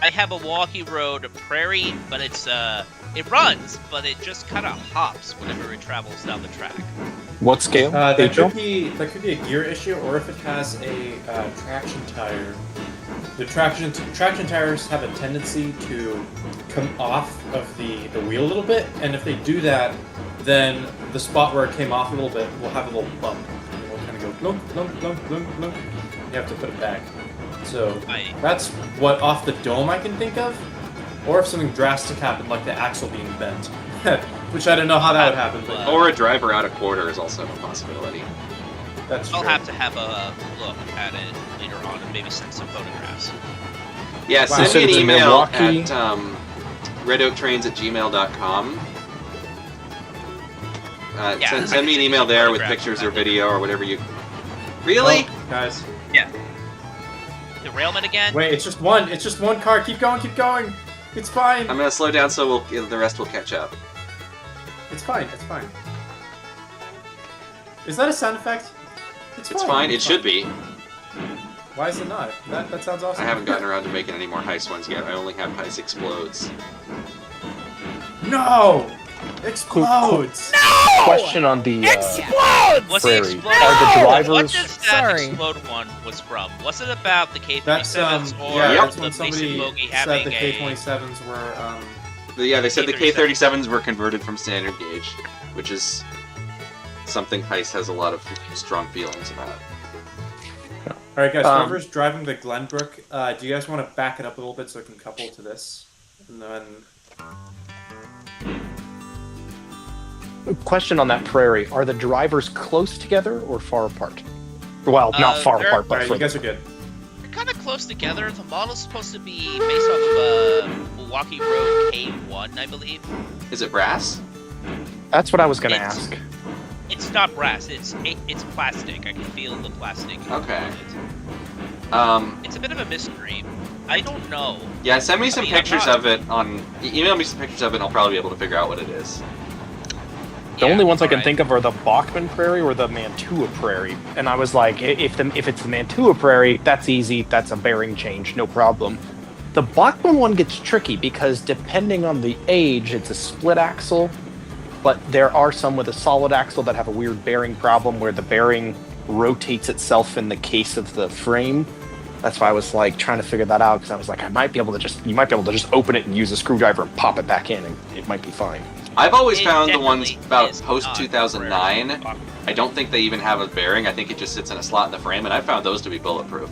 I have a Milwaukee Road Prairie, but it's it runs, but it just kind of hops whenever it travels down the track. What scale? That Pedro? could be a gear issue, or if it has a traction tire. The traction tires have a tendency to come off of the wheel a little bit, and if they do that, then the spot where it came off a little bit will have a little bump. And it will kind of go glunk, glunk, glunk, glunk, glunk. You have to put it back. So that's what off the dome I can think of, or if something drastic happened, like the axle being bent, which I don't know how that would happen. But Or a driver out of quarter is also a possibility. that's I'll true. have to have a look at it later on and maybe send some photographs. Yeah, Wow. send So me an it's in email Milwaukee. at redoaktrains@gmail.com. Yeah, Send me an email there with pictures or video or whatever you... Really? Oh, guys. derailment again. Wait, it's just one. It's just one car. Keep going. Keep going. It's fine. I'm gonna slow down so the rest will catch up. It's fine. It's fine. Is that a sound effect? It's fine. It should be. Why is it not? That sounds awesome. I haven't gotten around to making any more heist ones yet. I only have heist explodes. No! Explodes! Question on the Was it prairie. explode? Are the What drivers? does that Sorry. explode one was from? Was it about the K-37s That's or yeah. That's the when basic somebody bogey said having the a... K-27s were. Yeah, they said the K-37s. K-37s were converted from standard gauge, which is something heist has a lot of strong feelings about. All right, guys. Whoever's driving the Glenbrook, do you guys want to back it up a little bit so it can couple to this? And then. Question on that prairie: are the drivers close together or far apart? Well, not far they're- apart, All but right, you guys are good. They're kind of close together. The model's supposed to be based off of Milwaukee Road K1, I believe. Is it brass? that's what I was gonna It's- ask. It's not brass. It's plastic. I can feel the plastic. Okay. on it. It's a bit of a mystery. I don't know. Yeah, send me some I mean, I'm pictures not- of it on... Email me some pictures of it and I'll probably be able to figure out what it is. The Yeah, only ones I can alright. think of are the Bachman Prairie or the Mantua Prairie, and I was like, if it's the Mantua Prairie, that's easy. That's a bearing change, no problem. The Bachman one gets tricky because depending on the age, it's a split axle, but there are some with a solid axle that have a weird bearing problem where the bearing rotates itself in the case of the frame. That's why I was like trying to figure that out because I was like, you might be able to just open it and use a screwdriver and pop it back in, and it might be fine. I've always It found the ones definitely about is post not 2009. rare. I don't think they even have a bearing. I think it just sits in a slot in the frame, and I found those to be bulletproof.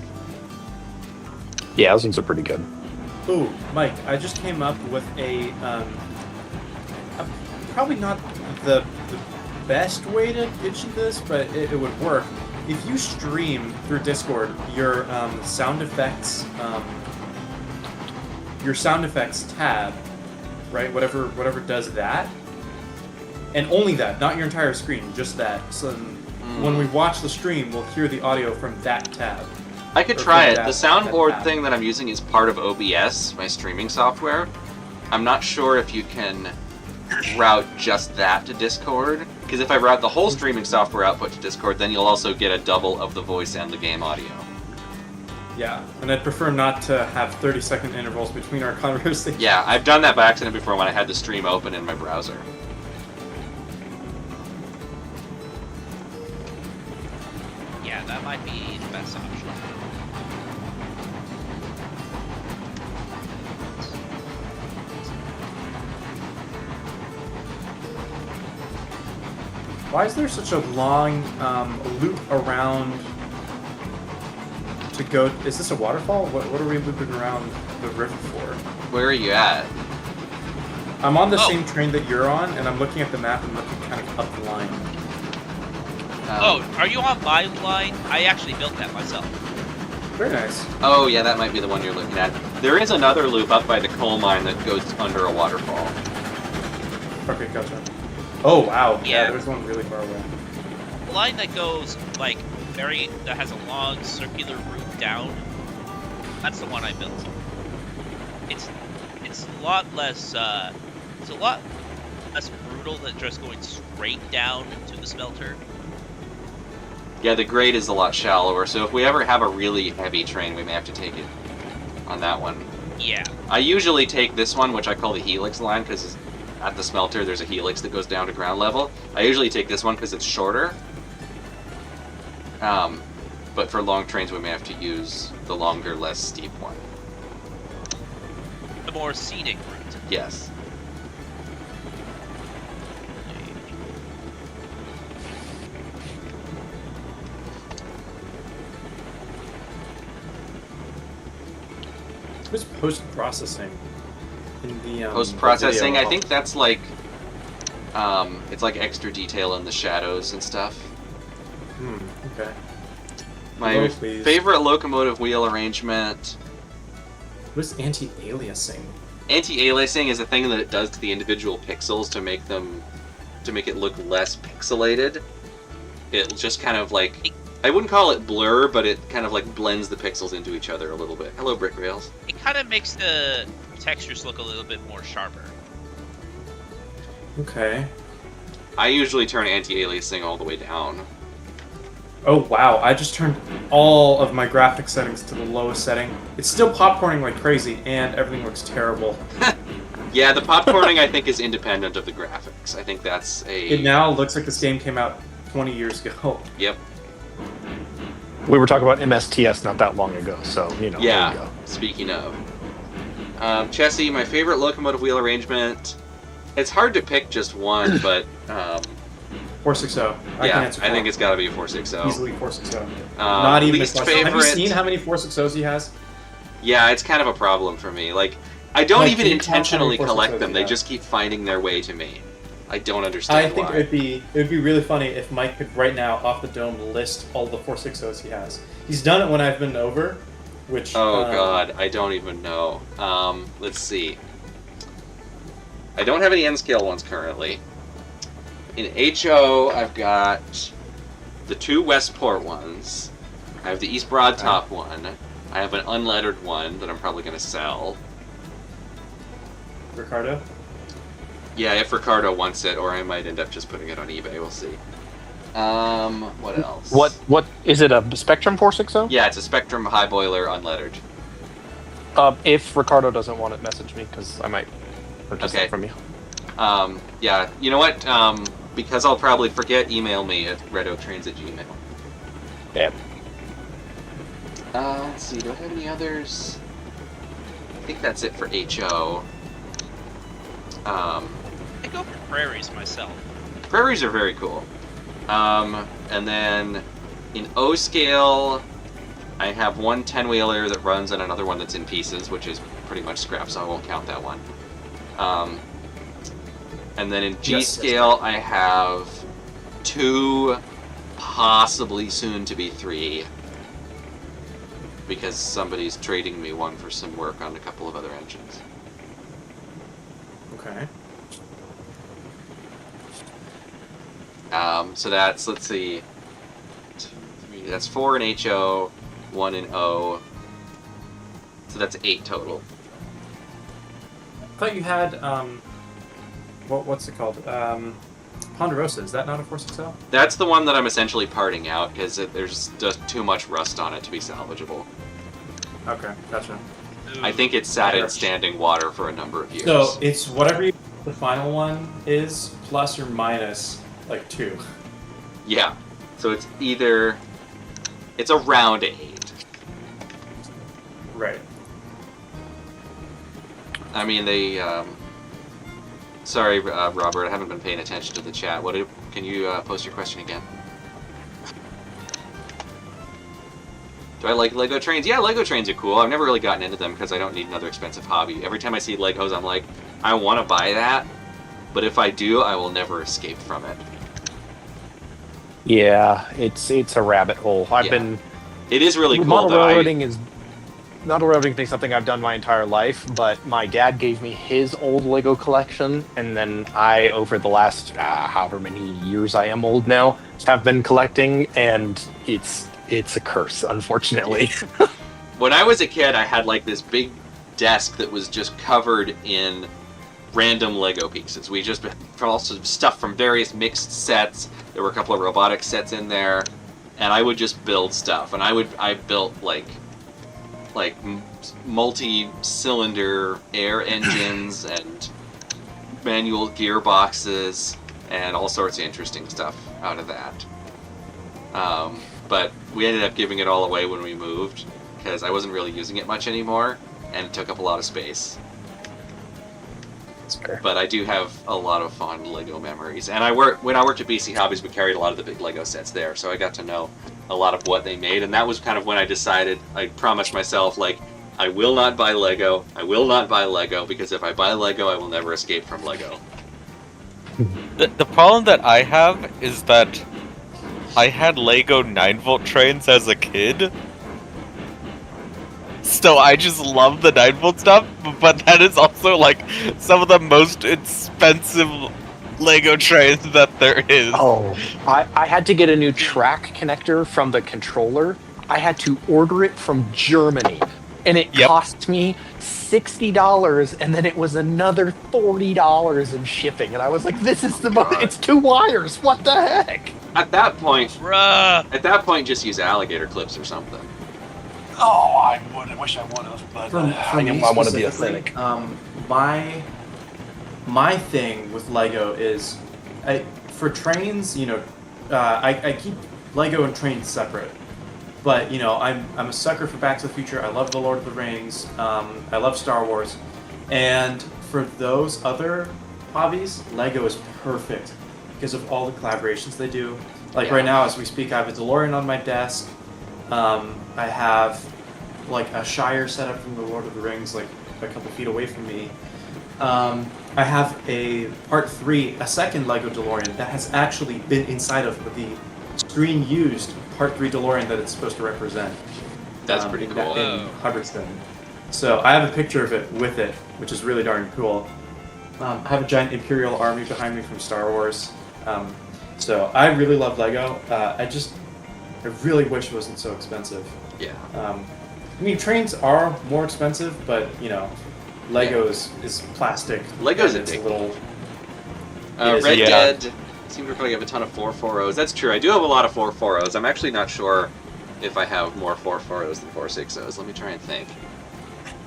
Yeah, those ones are pretty good. Ooh, Mike, I just came up with probably not the best way to pitch this, but it would work. If you stream through Discord your sound effects tab, right? Whatever does that, and only that, not your entire screen, just that. So then when we watch the stream, we'll hear the audio from that tab. I could Or try from it. that- The soundboard that app. thing that I'm using is part of OBS, my streaming software. I'm not sure if you can route just that to Discord, because if I route the whole streaming software output to Discord, then you'll also get a double of the voice and the game audio. Yeah, and I'd prefer not to have 30-second intervals between our conversations. Yeah, I've done that by accident before when I had the stream open in my browser. Yeah, that might be the best option. Why is there such a long loop around to go? Is this a waterfall? What are we looping around the river for? Where are you at? I'm on the Oh. same train that you're on, and I'm looking at the map and looking kind of up the line. Oh, are you on my line? I actually built that myself. Very nice. Oh, yeah, that might be the one you're looking at. There is another loop up by the coal mine that goes under a waterfall. Okay, gotcha. Oh, wow. Yeah. There's one really far away. The line that goes like that has a long circular route down. That's the one I built. It's a lot less brutal than just going straight down to the smelter. Yeah, the grade is a lot shallower, so if we ever have a really heavy train, we may have to take it on that one. Yeah. I usually take this one, which I call the helix line, because at the smelter there's a helix that goes down to ground level. I usually take this one because it's shorter. But for long trains we may have to use the longer, less steep one. The more scenic route. Yes. What's post-processing? In the Post-processing, video? I think that's like... it's like extra detail in the shadows and stuff. Okay. My Low, please. favorite locomotive wheel arrangement... What is anti-aliasing? Anti-aliasing is a thing that it does to the individual pixels to make it look less pixelated. It just kind of like I wouldn't call it blur, but it kind of like blends the pixels into each other a little bit. Hello, Brick Rails. It kind of makes the textures look a little bit more sharper. Okay. I usually turn anti-aliasing all the way down. Oh wow, I just turned all of my graphic settings to the lowest setting. It's still popcorning like crazy, and everything looks terrible. Yeah, the popcorning I think is independent of the graphics. I think that's a... It now looks like this game came out 20 years ago. Yep. We were talking about MSTS not that long ago, so, you know, there you Yeah, go. speaking of. Chessie, my favorite locomotive wheel arrangement... It's hard to pick just one, but... 460. I can yeah, answer I think for it's gotta be a 460. easily 460. Not even a least question. Have you favorite- seen how many 460s he has? Yeah, it's kind of a problem for me. Like, I don't Like, even can you count how intentionally many collect 460s them. you They have? just keep finding their way to me. I don't I understand think why. it would be really funny if Mike could right now off the dome list all the 460s he has. He's done it when I've been over, which Oh god, I don't even know. Let's see. I don't have any N-scale ones currently. In HO, I've got the 2 Westport ones. I have the East Broad Top one. I have an unlettered one that I'm probably going to sell. Ricardo. Yeah, if Ricardo wants it, or I might end up just putting it on eBay. We'll see. What else? What is it? A Spectrum 460? Yeah, it's a Spectrum High Boiler unlettered. If Ricardo doesn't want it, message me because I might purchase Okay. it from you. Yeah, you know what? Because I'll probably forget, email me at redotrains@gmail. Yeah. Let's see, do I have any others? I think that's it for HO. I go for prairies myself. Prairies are very cool. And then in O scale, I have one 10-wheeler that runs and another one that's in pieces, which is pretty much scrap, so I won't count that one. And then in G scale, I have 2, possibly soon to be 3, because somebody's trading me one for some work on a couple of other engines. Okay. So that's, let's see, 2, 3, that's 4 in HO, 1 in O, so that's 8 total. I thought you had what's it called? Ponderosa. Is that not a 460? That's the one that I'm essentially parting out, because there's just too much rust on it to be salvageable. Okay, gotcha. I think it's sat in standing water for a number of years. So it's whatever the final one is, plus or minus like 2. Yeah, so it's either, it's around 8. Right. I mean, they, sorry, Robert, I haven't been paying attention to the chat. Can you post your question again? Do I like Lego trains? Yeah, Lego trains are cool. I've never really gotten into them because I don't need another expensive hobby. Every time I see Legos, I'm like, I want to buy that, but if I do, I will never escape from it. Yeah, it's a rabbit hole. I've Yeah. been It is really cool, model though. railroading is something I've done my entire life, but my dad gave me his old Lego collection, and then I, over the last however many years I am old now, have been collecting, and it's a curse, unfortunately. When I was a kid, I had like this big desk that was just covered in random Lego pieces. We just also stuff from various mixed sets. There were a couple of robotic sets in there, and I would just build stuff. And I built like multi-cylinder air engines and manual gearboxes and all sorts of interesting stuff out of that. But we ended up giving it all away when we moved because I wasn't really using it much anymore, and it took up a lot of space. That's fair. But I do have a lot of fond Lego memories. And when I worked at BC Hobbies, we carried a lot of the big Lego sets there, so I got to know a lot of what they made. And that was kind of when I decided, I promised myself, like, I will not buy Lego. I will not buy Lego, because if I buy Lego, I will never escape from Lego. The problem that I have is that I had Lego 9-volt trains as a kid. So I just love the 9-volt stuff, but that is also like some of the most expensive Lego trains that there is. Oh, I had to get a new track connector from the controller. I had to order it from Germany, and it Yep. cost me $60, and then it was another $40 in shipping. And I was like, "This is the most. It's 2 wires. What the heck?" At that point, Bruh. just use alligator clips or something. Oh, I wish I would have, but I want to be specifically, authentic. My thing with Lego is, for trains, I keep Lego and trains separate. But I'm a sucker for Back to the Future. I love the Lord of the Rings. I love Star Wars, and for those other hobbies, Lego is perfect because of all the collaborations they do. Like right now, as we speak, I have a DeLorean on my desk. I have like a Shire set up from the Lord of the Rings, like a couple feet away from me. I have a Part 3, a second Lego DeLorean that has actually been inside of the screen used Part 3 DeLorean that it's supposed to represent. That's pretty cool. In Hubbardston. So I have a picture of it with it, which is really darn cool. I have a giant Imperial army behind me from Star Wars. So I really love Lego. I really wish it wasn't so expensive. Yeah. I mean, trains are more expensive, but Lego is plastic. Lego's and it's a addictive. little. Red Dead seems to probably have a ton of 440s. That's true. I do have a lot of 440s. I'm actually not sure if I have more 440s than 460s. Let me try and think.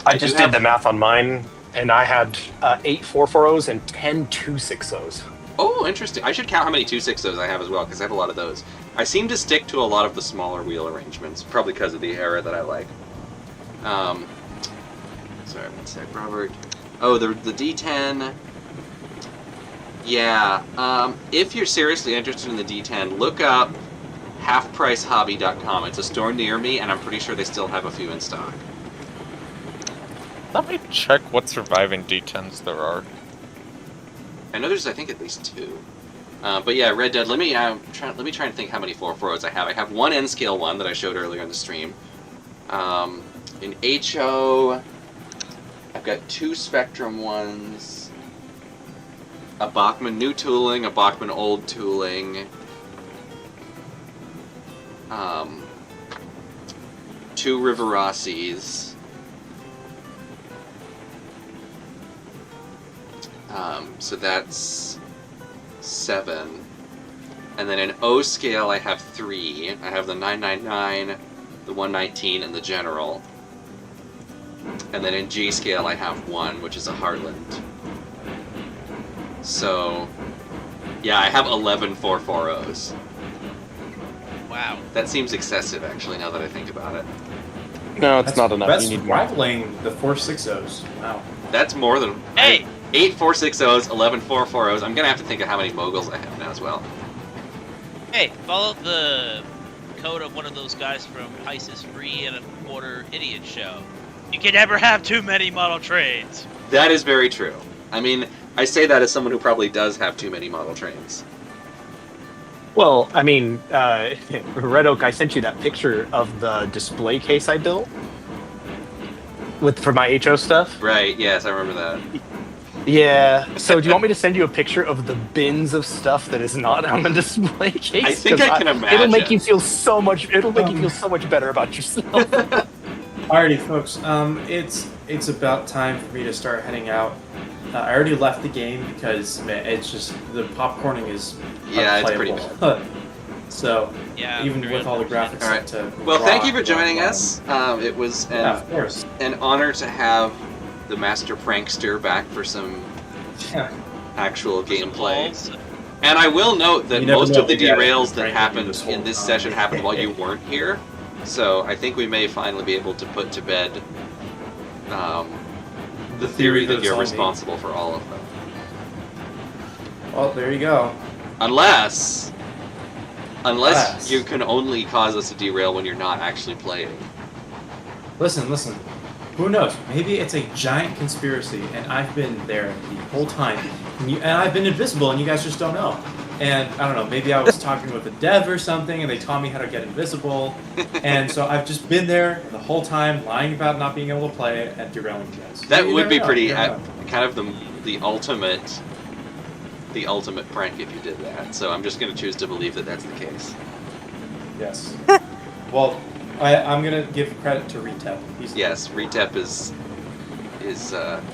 I just did the math on mine, and I had 8 440s and 10 260s. Oh, interesting. I should count how many 260s I have as well, because I have a lot of those. I seem to stick to a lot of the smaller wheel arrangements, probably because of the era that I like. Sorry, one sec, Robert. Oh, the D10. Yeah. If you're seriously interested in the D10, look up halfpricehobby.com. It's a store near me, and I'm pretty sure they still have a few in stock. Let me check what surviving D10s there are. I know there's, I think, at least 2. But yeah, Red Dead. Let me try and think how many 440s I have. I have one N-scale one that I showed earlier in the stream. In HO, I've got 2 Spectrum ones. A Bachmann new tooling, a Bachmann old tooling. 2 Rivarossis. So that's 7. And then in O scale, I have 3. I have the 999, the 119, and the General. And then in G scale, I have 1, which is a Heartland. So, yeah, I have 11 440s. Wow. That seems excessive, actually, now that I think about it. No, it's not enough. That's You need more. rivaling the 460s. Wow. That's more than... Hey! 8 460s, 11 440s. I'm gonna have to think of how many moguls I have now as well. Hey, follow the code of one of those guys from Isis Free and a Quarter Idiot Show. You can never have too many model trains. That is very true. I mean, I say that as someone who probably does have too many model trains. Well, I mean, Red Oak, I sent you that picture of the display case I built for my HO stuff. Right, yes, I remember that. Yeah. So, do you want me to send you a picture of the bins of stuff that is not on the display case? I think I can imagine. It'll make you feel so much. It'll make you feel so much better about yourself. Alrighty, folks. It's about time for me to start heading out. I already left the game because it's just the popcorning is Yeah, it's pretty unplayable. So Yeah. even very with all the graphics. All right. To Well, thank you draw for joining on. us. It was Yeah, of course. an honor to have the Master Prankster back for some Yeah. actual gameplay. Balls. And I will note that You never most know of the if you guys derails are that pranking you happened this whole in this time. session happened while you weren't here. So I think we may finally be able to put to bed the theory that it's you're on me. responsible for all of them. Well, there you go. Unless Unless. you can only cause us to derail when you're not actually playing. Listen. Who knows? Maybe it's a giant conspiracy, and I've been there the whole time, and I've been invisible, and you guys just don't know. And I don't know. Maybe I was talking with a dev or something, and they taught me how to get invisible, and so I've just been there the whole time, lying about not being able to play and derailing you guys. That You would never be know, pretty you never know. kind of the ultimate the ultimate prank if you did that. So I'm just going to choose to believe that that's the case. Yes. Well, I'm gonna give credit to Retap. Yes, Retap is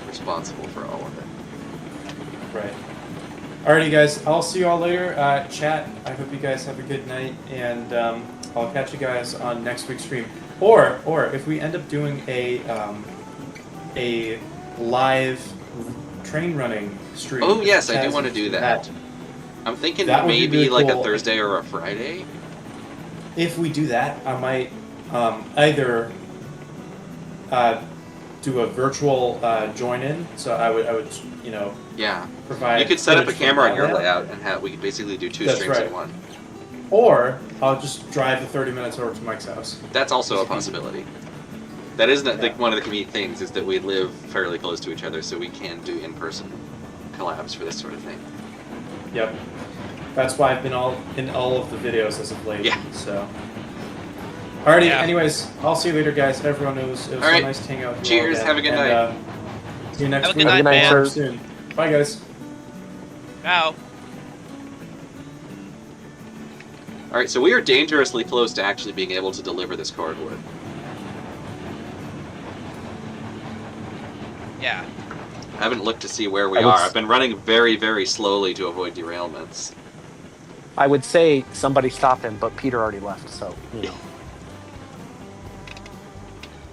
responsible for all of it. Right. Alrighty, guys. I'll see you all later. Chat. I hope you guys have a good night, and I'll catch you guys on next week's stream. Or if we end up doing a live train running stream. Oh yes, I do want to do that. I'm thinking that would be maybe really like cool. a Thursday or a Friday. If we do that, I might either do a virtual join-in. So I would Yeah. provide. You could set up a footage from camera on that your layout. layout and we could basically do two That's streams right. in one. Or I'll just drive the 30 minutes over to Mike's house. That's also a possibility. That is one of the convenient things is that we live fairly close to each other, so we can do in-person collabs for this sort of thing. Yep. That's why I've been in all of the videos as of late. Yeah. So. Alrighty. Yeah. Anyways, I'll see you later, guys. Everyone, it was so All right. nice to hang out with you all Cheers. again. Have a good night. See you next Have a week. good night, man. Soon. Bye, guys. Ciao. All right, so we are dangerously close to actually being able to deliver this cordwood. Yeah. I haven't looked to see where we I would are. s- I've been running very, very slowly to avoid derailments. I would say somebody stop him, but Peter already left, so you know.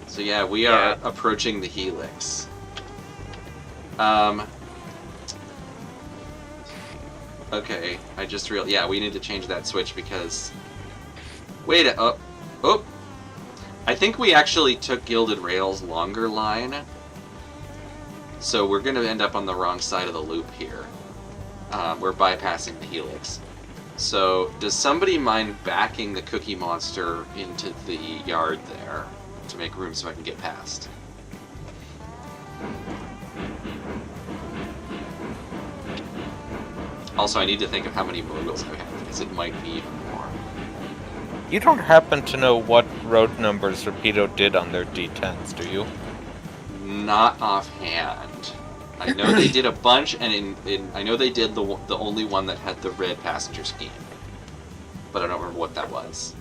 So yeah, we are approaching the helix. Okay, I just realized. Yeah, we need to change that switch because. Wait. Oh. I think we actually took Gilded Rail's longer line. So we're going to end up on the wrong side of the loop here. We're bypassing the helix. So, does somebody mind backing the Cookie Monster into the yard there to make room so I can get past? Also, I need to think of how many moguls I have, because it might be even more. You don't happen to know what road numbers Rapido did on their D10s, do you? Not offhand. I know they did a bunch, and I know they did the only one that had the red passenger scheme. But I don't remember what that was.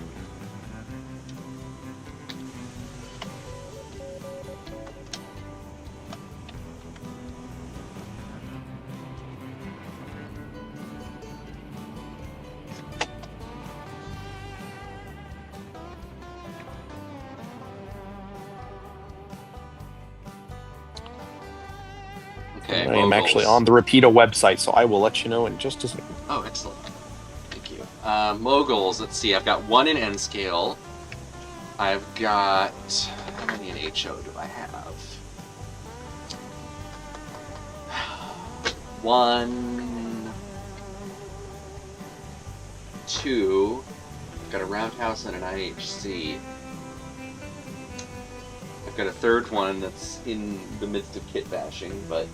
Okay, I am actually moguls. on the Rapido website, so I will let you know in just a second. Oh, excellent. Thank you. Moguls, let's see, I've got one in N scale. I've got... How many in HO do I have? 1... 2... I've got a roundhouse and an IHC. I've got a third one that's in the midst of kit bashing, but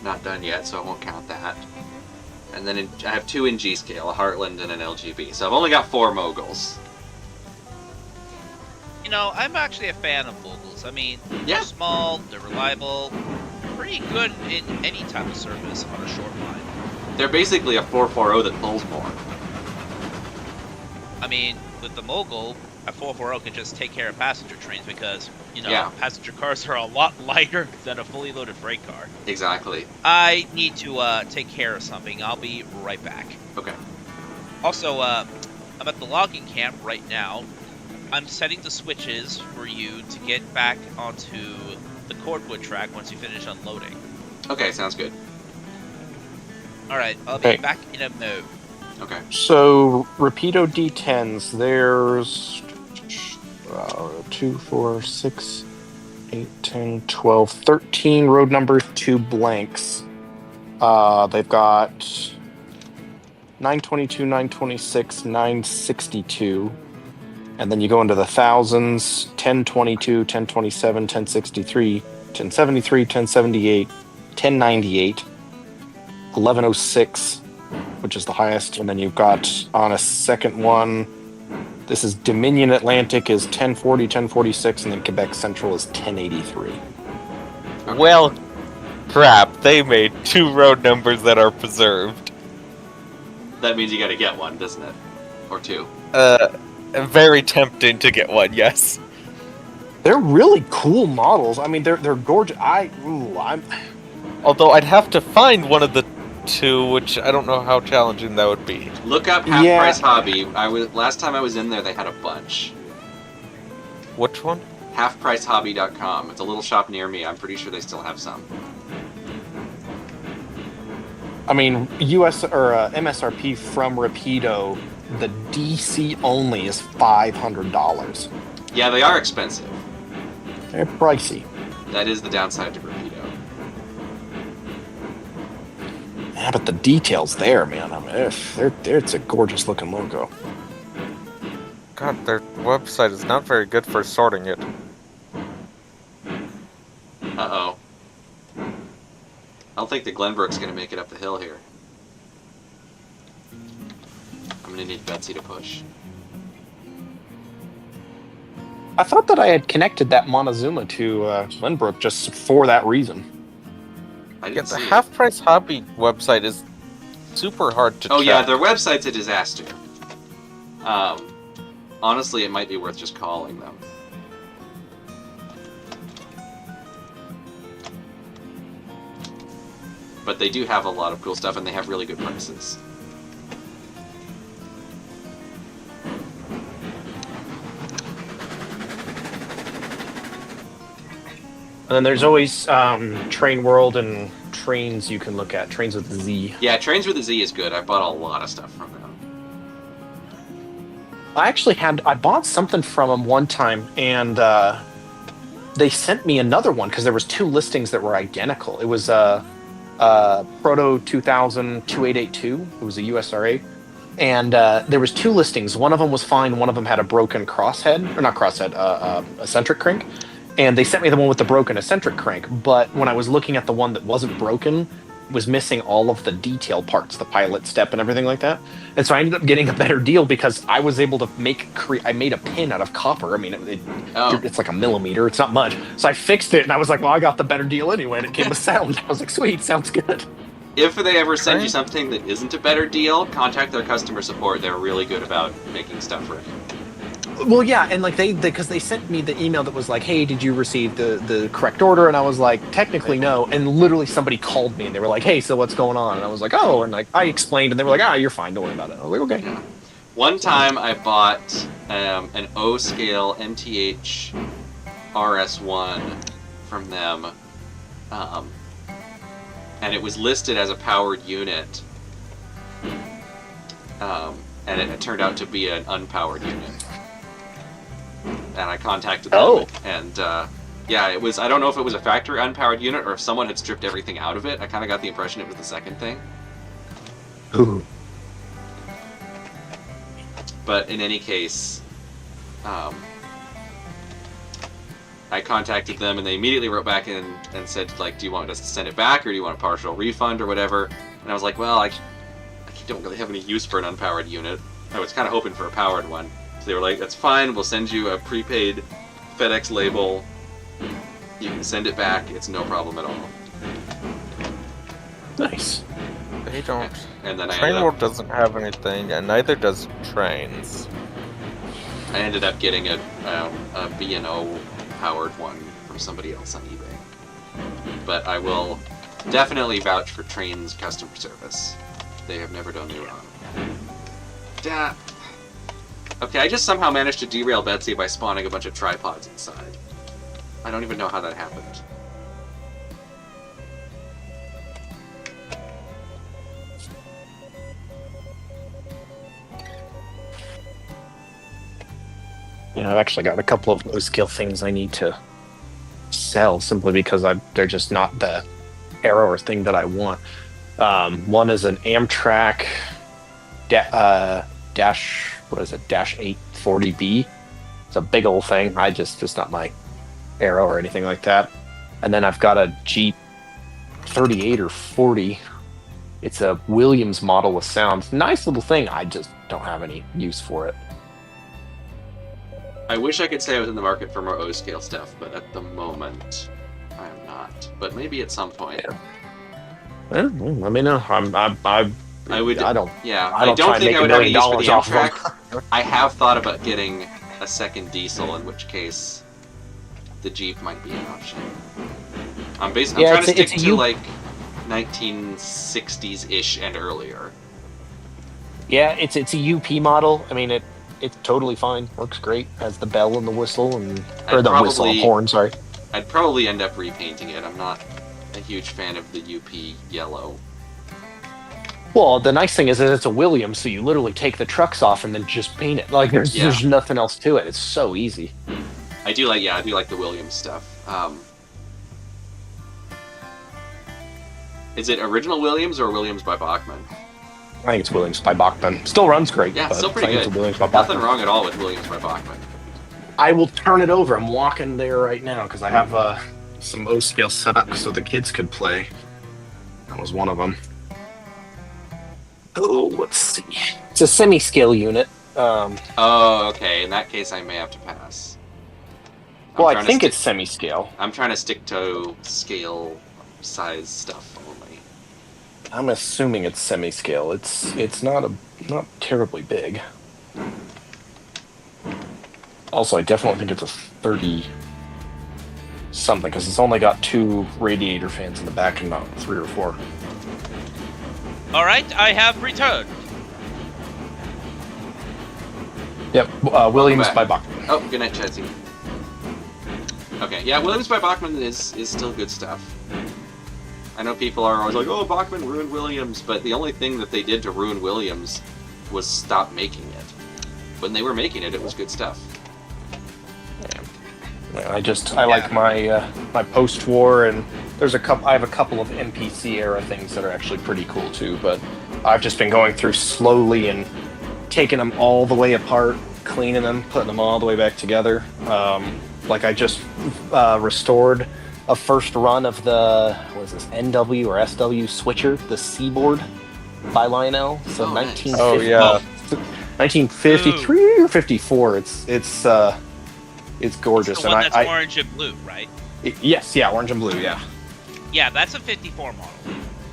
not done yet, so I won't count that. And then I have 2 in G scale, a Heartland and an LGB. So I've only got 4 moguls. You know, I'm actually a fan of moguls. I mean, Yeah. they're small, they're reliable, pretty good in any type of service on a short line. They're basically a 440 that pulls more. I mean, with the mogul, a 440 can just take care of passenger trains because, you know, Yeah. passenger cars are a lot lighter than a fully loaded freight car. Exactly. I need to take care of something. I'll be right back. Okay. Also, I'm at the logging camp right now. I'm setting the switches for you to get back onto the cordwood track once you finish unloading. Okay, sounds good. Alright, I'll Okay. be back in a mo. Okay. So, Rapido D10s, there's 2, 4, 6, 8, 10, 12, 13 road numbers, 2 blanks. They've got 922, 926, 962. And then you go into the thousands, 1022, 1027, 1063, 1073, 1078, 1098, 1106, which is the highest. And then you've got on a second one, this is Dominion Atlantic is 1040, 1046, and then Quebec Central is 1083. Well, crap, they made 2 road numbers that are preserved. That means you gotta get one, doesn't it? Or 2. Very tempting to get one, yes. They're really cool models. I mean, they're gorgeous. Although I'd have to find one of the 2, which I don't know how challenging that would be. Look up Half Price Hobby. Last time I was in there, they had a bunch. Which one? HalfPriceHobby.com. It's a little shop near me. I'm pretty sure they still have some. I mean, US or MSRP from Rapido, the DC only is $500. Yeah, they are expensive. They're pricey. That is the downside to Rapido. Yeah, but the details there, man. I mean, it's a gorgeous looking logo. God, their website is not very good for sorting it. Uh-oh. I don't think the Glenbrook's gonna make it up the hill here. I'm gonna need Betsy to push. I thought that I had connected that Montezuma to Glenbrook just for that reason. I Yeah, didn't the see it. Half Price Hobby website is super hard to Oh check. yeah, their website's a disaster. Honestly, it might be worth just calling them. But they do have a lot of cool stuff, and they have really good prices. And then there's always Train World and Trains you can look at. Trains with the Z. Yeah, Trains with a Z is good. I bought a lot of stuff from them. I bought something from them one time, and they sent me another one because there was 2 listings that were identical. It was Proto 2000 2882. It was a USRA, and there was 2 listings. One of them was fine. One of them had a broken crosshead, or not crosshead, eccentric crank. And they sent me the one with the broken eccentric crank. But when I was looking at the one that wasn't broken, it was missing all of the detail parts, the pilot step and everything like that. And so I ended up getting a better deal because I was able to I made a pin out of copper. I mean, it's like a millimeter. It's not much. So I fixed it, and I was like, well, I got the better deal anyway. And it came with sound. I was like, sweet, sounds good. If they ever send you something that isn't a better deal, contact their customer support. They're really good about making stuff right. Well, yeah, and like because they sent me the email that was like, hey, did you receive the correct order? And I was like, technically no. And literally somebody called me and they were like, hey, so what's going on? And I was like, oh, and like I explained, and they were like, you're fine, don't worry about it. I was like, okay. Yeah. One time I bought an O-scale MTH RS1 from them, and it was listed as a powered unit, and it turned out to be an unpowered unit. And I contacted them, and yeah, it was. I don't know if it was a factory unpowered unit or if someone had stripped everything out of it. I kind of got the impression it was the second thing. Ooh. But in any case, I contacted them, and they immediately wrote back and said, like, do you want us to send it back, or do you want a partial refund, or whatever? And I was like, well, I don't really have any use for an unpowered unit. I was kind of hoping for a powered one. So they were like, that's fine, we'll send you a prepaid FedEx label. You can send it back, it's no problem at all. Nice. They don't. And then Train World doesn't have anything, and neither does Trains. I ended up getting a B&O powered one from somebody else on eBay. But I will definitely vouch for Train's customer service. They have never done me wrong. Okay, I just somehow managed to derail Betsy by spawning a bunch of tripods inside. I don't even know how that happened. Yeah, I've actually got a couple of low skill things I need to sell simply because they're just not the arrow or thing that I want. One is an Amtrak dash 840B. It's a big old thing. It's not my arrow or anything like that. And then I've got a Jeep 38 or 40. It's a Williams model with sound. Nice little thing. I just don't have any use for it. I wish I could say I was in the market for more O-scale stuff, but at the moment, I am not. not, but maybe at some point. Well, let me know. I would. I don't. Yeah, I don't try and think make I $1 would have a million use for the off of them. Amtrak. I have thought about getting a second diesel, in which case the Jeep might be an option. I'm trying to stick to like 1960s-ish and earlier. Yeah, it's a UP model. I mean, it's totally fine. Works great. Has the bell and the whistle horn. Sorry. I'd probably end up repainting it. I'm not a huge fan of the UP yellow. Well, the nice thing is that it's a Williams, so you literally take the trucks off and then just paint it. Like there's nothing else to it. It's so easy. I do like the Williams stuff. Is it original Williams or Williams by Bachmann? I think it's Williams by Bachmann. Still runs great. Yeah, but still pretty good. Nothing Bachmann. wrong at all with Williams by Bachmann. I will turn it over. I'm walking there right now because I have some O-scale set up so the kids could play. That was one of them. Oh, let's see. It's a semi-scale unit. Oh, okay. In that case, I may have to pass. Well, I think it's semi-scale. I'm trying to stick to scale size stuff only. I'm assuming it's semi-scale. It's not terribly big. Also, I definitely think it's a 30 something because it's only got 2 radiator fans in the back and not 3 or 4. All right, I have returned. Yep, Williams back. by Bachmann. Oh, good night, Chelsea. Okay, yeah, Williams by Bachmann is still good stuff. I know people are always like, oh, Bachmann ruined Williams, but the only thing that they did to ruin Williams was stop making it. When they were making it, it was good stuff. I like my my post-war, and I have a couple of NPC era things that are actually pretty cool too. But I've just been going through slowly and taking them all the way apart, cleaning them, putting them all the way back together. Like I just restored a first run of the NW or SW switcher, the Seaboard by Lionel. So 1950. Oh yeah. 1953 or 54. It's gorgeous. It's the one that's orange and blue, right? Yes, yeah, orange and blue, yeah. Yeah, that's a 54 model.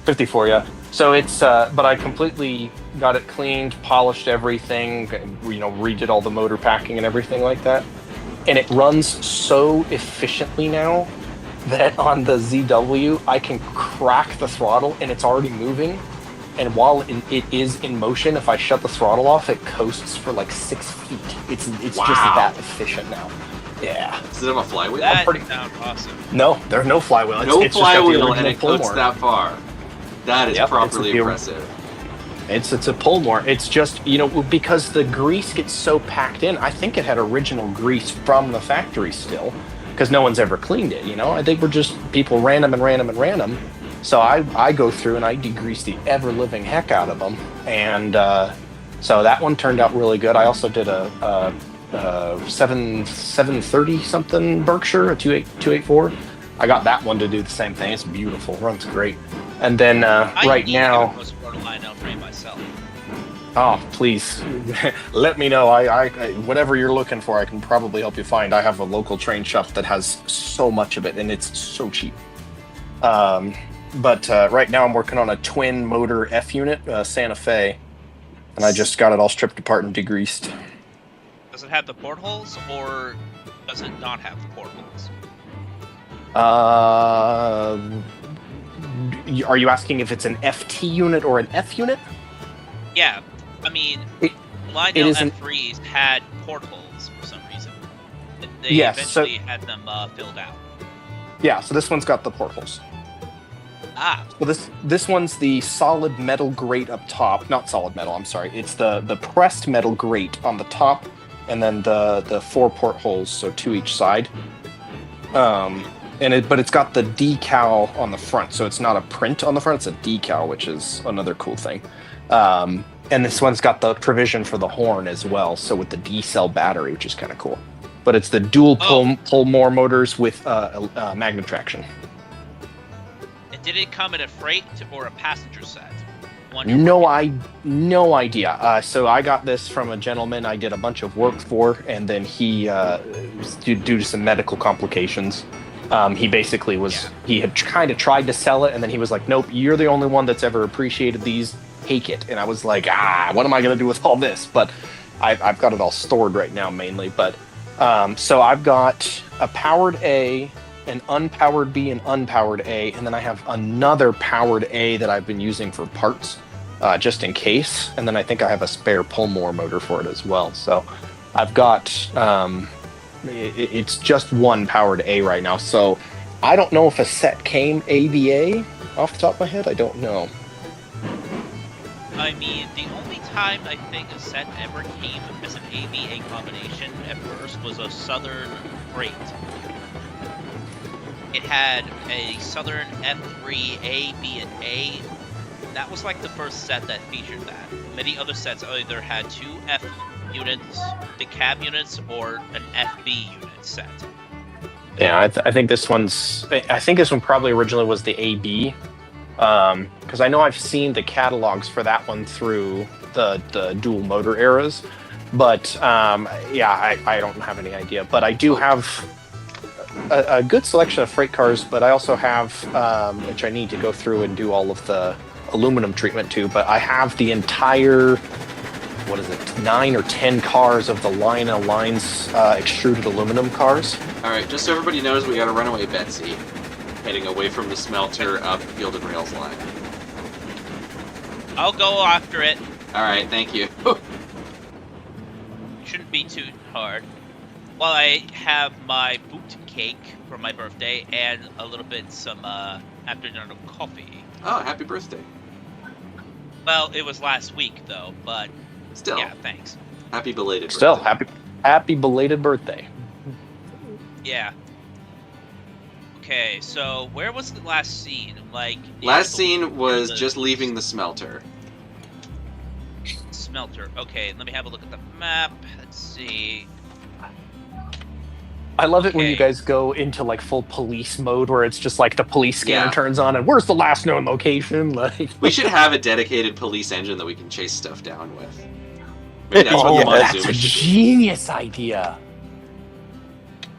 54, yeah. So it's, but I completely got it cleaned, polished everything, redid all the motor packing and everything like that. And it runs so efficiently now that on the ZW, I can crack the throttle and it's already moving. And while it is in motion, if I shut the throttle off, it coasts for like 6 feet. It's just that efficient now. Yeah. Does it have a flywheel? That sounds awesome. No, there's no flywheel. It's flywheel, and it coasts that far. That is properly impressive. It's a Pullmore. It's just, because the grease gets so packed in, I think it had original grease from the factory still, because no one's ever cleaned it, I think people ran them. So I go through and I degrease the ever-living heck out of them. And so that one turned out really good. I also did a 730 something Berkshire, a 284. I got that one to do the same thing. It's beautiful, runs great. And then right now, myself. Oh, please let me know. I whatever you're looking for, I can probably help you find. I have a local train shop that has so much of it, and it's so cheap. But right now I'm working on a twin motor F unit, Santa Fe, and I just got it all stripped apart and degreased. Does it have the portholes, or does it not have the portholes? Are you asking if it's an FT unit or an F unit? Yeah, I mean, Lionel F3s had portholes for some reason. They eventually had them filled out. Yeah, so this one's got the portholes. Ah. Well, this one's the solid metal grate up top. Not solid metal, I'm sorry. It's the pressed metal grate on the top, and then the 4 portholes, so 2 each side. But it's got the decal on the front, so it's not a print on the front, it's a decal, which is another cool thing. And this one's got the provision for the horn as well, so with the D-cell battery, which is kind of cool. But it's the dual pull-more motors with magnet traction. And did it come in a freight or a passenger set? No idea. So I got this from a gentleman I did a bunch of work for, and then he, due to some medical complications, He basically he had kind of tried to sell it, and then he was like, nope, you're the only one that's ever appreciated these. Take it. And I was like, what am I going to do with all this? But I've got it all stored right now mainly. But so I've got a powered A, an unpowered B, and unpowered A, and then I have another powered A that I've been using for parts, just in case. And then I think I have a spare Pullmore motor for it as well. So I've got it's just one powered A right now. So I don't know if a set came ABA off the top of my head. I don't know. I mean, the only time I think a set ever came as an ABA combination at first was a Southern Freight. It had a Southern F3 A, B, and A. That was like the first set that featured that. Many other sets either had two F units, the cab units, or an FB unit set. Yeah, I think this one's. I think this one probably originally was the AB, because I know I've seen the catalogs for that one through the dual motor eras, but yeah, I don't have any idea. But I do have a good selection of freight cars, but I also have, which I need to go through and do all of the aluminum treatment to. But I have the entire, 9 or 10 cars of the Lines extruded aluminum cars. Alright, just so everybody knows, we got a runaway Betsy heading away from the smelter up Field and Rails line. I'll go after it. Alright, thank you. Shouldn't be too hard. Well, I have my boot cake for my birthday and a little bit some afternoon coffee. Oh, happy birthday. Well, it was last week though, but Still. yeah, thanks. Happy belated Still, birthday. happy belated birthday. Yeah. Okay, so where was the last scene? Like Last scene was just leaving the smelter. Smelter. Okay, let me have a look at the map. Let's see. I love it when you Okay. guys go into like full police mode, where it's just like the police scanner Yeah. turns on, and where's the last known location? Like, We should have a dedicated police engine that we can chase stuff down with. Maybe that's what the that's Mozoom a should be. genius idea.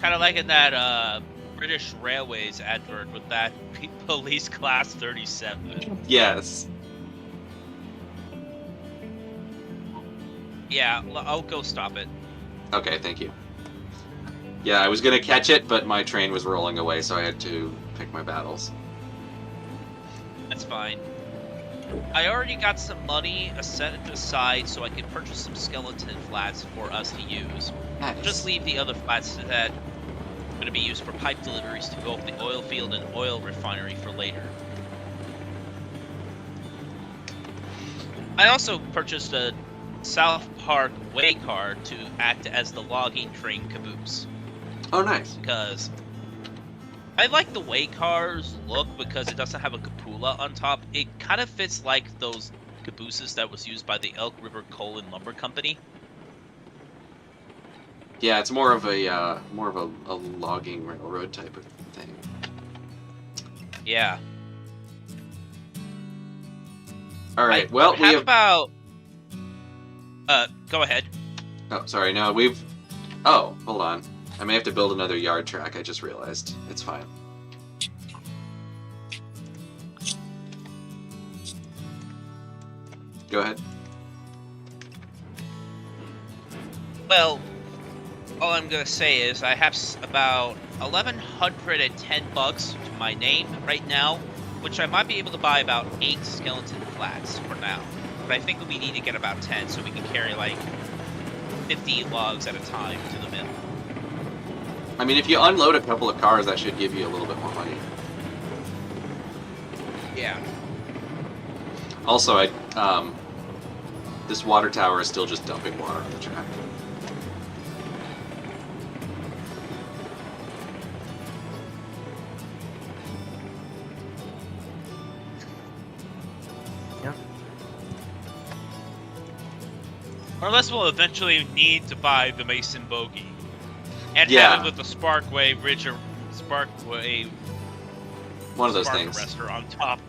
Kind of like in that British Railways advert with that police class 37. Yes. Yeah, I'll go stop it. Okay, thank you. Yeah, I was gonna catch it, but my train was rolling away, so I had to pick my battles. That's fine. I already got some money set aside so I can purchase some skeleton flats for us to use. Nice. Just leave the other flats that are going to be used for pipe deliveries to go up the oil field and oil refinery for later. I also purchased a South Park way car to act as the logging train caboose. Oh, nice. Because I like the way cars look because it doesn't have a cupola on top. It kind of fits like those cabooses that was used by the Elk River Coal and Lumber Company. Yeah, it's more of a logging railroad type of thing. Yeah. All right. Well, we How have. about? Go ahead. Oh, sorry. No, we've. Oh, hold on. I may have to build another yard track. I just realized. It's fine. Go ahead. Well, all I'm gonna say is I have about 1,110 bucks to my name right now, which I might be able to buy about 8 skeleton flats for now. But I think we need to get about 10 so we can carry like 50 logs at a time to the mill. I mean, if you unload a couple of cars, that should give you a little bit more money. Yeah. Also, this water tower is still just dumping water on the track. Unless we'll eventually need to buy the Mason Bogey. And Yeah. have it with the Sparkway Ridge or Sparkway One of those Spark things. Arrestor on top.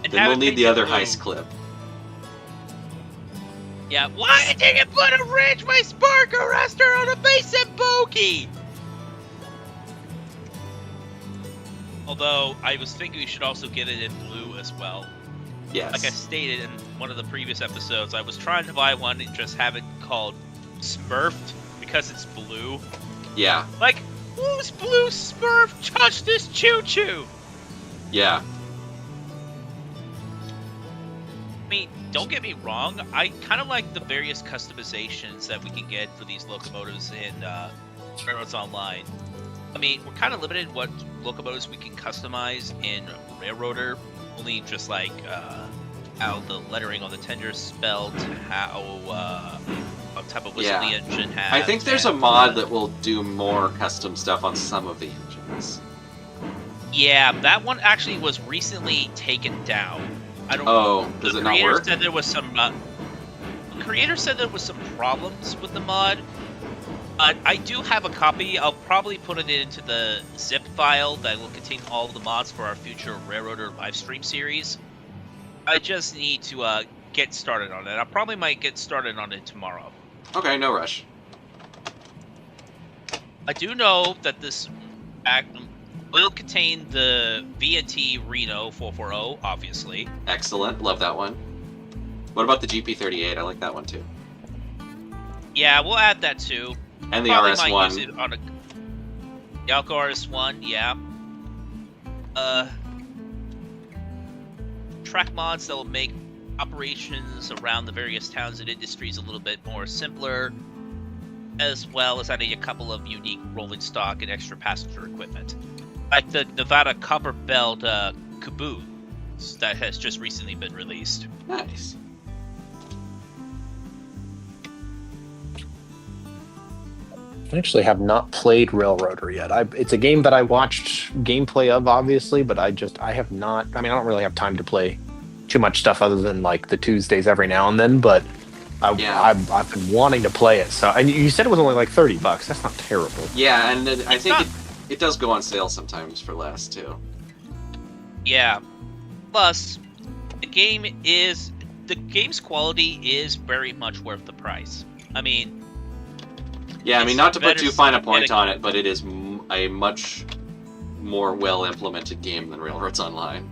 And Then have we'll it need the painted other blue. heist clip. Yeah, why did you put a Ridgeway Spark Arrestor on a Mason Bogey? Although I was thinking we should also get it in blue as well. Yes. Like I stated in one of the previous episodes, I was trying to buy one and just have it called Smurfed because it's blue. Yeah. Like, who's blue Smurf? Touch this choo-choo! Yeah. I mean, don't get me wrong, I kind of like the various customizations that we can get for these locomotives in Railroads Online. I mean, we're kind of limited what locomotives we can customize in Railroader, only just like how the lettering on the tender is spelled, how what type of whistle the engine has. I think there's a mod that will do more custom stuff on some of the engines. Yeah, that one actually was recently taken down. I don't. Oh, does it not work? Said there was some. The creator said there was some problems with the mod. I do have a copy. I'll probably put it into the zip file that will contain all the mods for our future Railroader livestream series. I just need to get started on it. I probably might get started on it tomorrow. Okay, no rush. I do know that this act will contain the VNT Reno 440, obviously. Excellent. Love that one. What about the GP38? I like that one too. Yeah, we'll add that too. And the Probably RS1. might use it on a... The Alco RS1, yeah. Track mods that will make operations around the various towns and industries a little bit more simpler, as well as adding a couple of unique rolling stock and extra passenger equipment. Like the Nevada Copper Belt caboose that has just recently been released. Nice. I actually have not played Railroader yet. It's a game that I watched gameplay of, obviously, but I have not. I mean, I don't really have time to play too much stuff other than like the Tuesdays every now and then. But I've been wanting to play it. So, and you said it was only like $30. That's not terrible. Yeah, and I think it does go on sale sometimes for less too. Yeah. Plus, the game's quality is very much worth the price. I mean. Yeah, I mean, not to put too fine a point on it, but it is a much more well-implemented game than Railroads Online.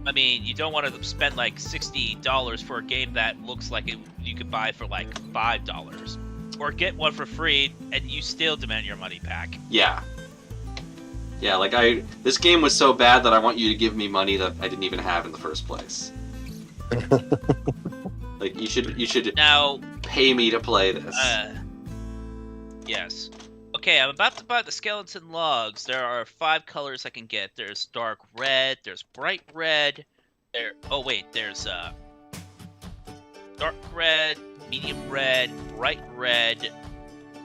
I mean, you don't want to spend like $60 for a game that looks like you could buy for like $5. Or get one for free, and you still demand your money back. Yeah. Yeah, like this game was so bad that I want you to give me money that I didn't even have in the first place. Like, you should now pay me to play this. Yes. Okay, I'm about to buy the skeleton logs. There are 5 colors I can get. There's dark red, there's bright red, there's dark red, medium red, bright red,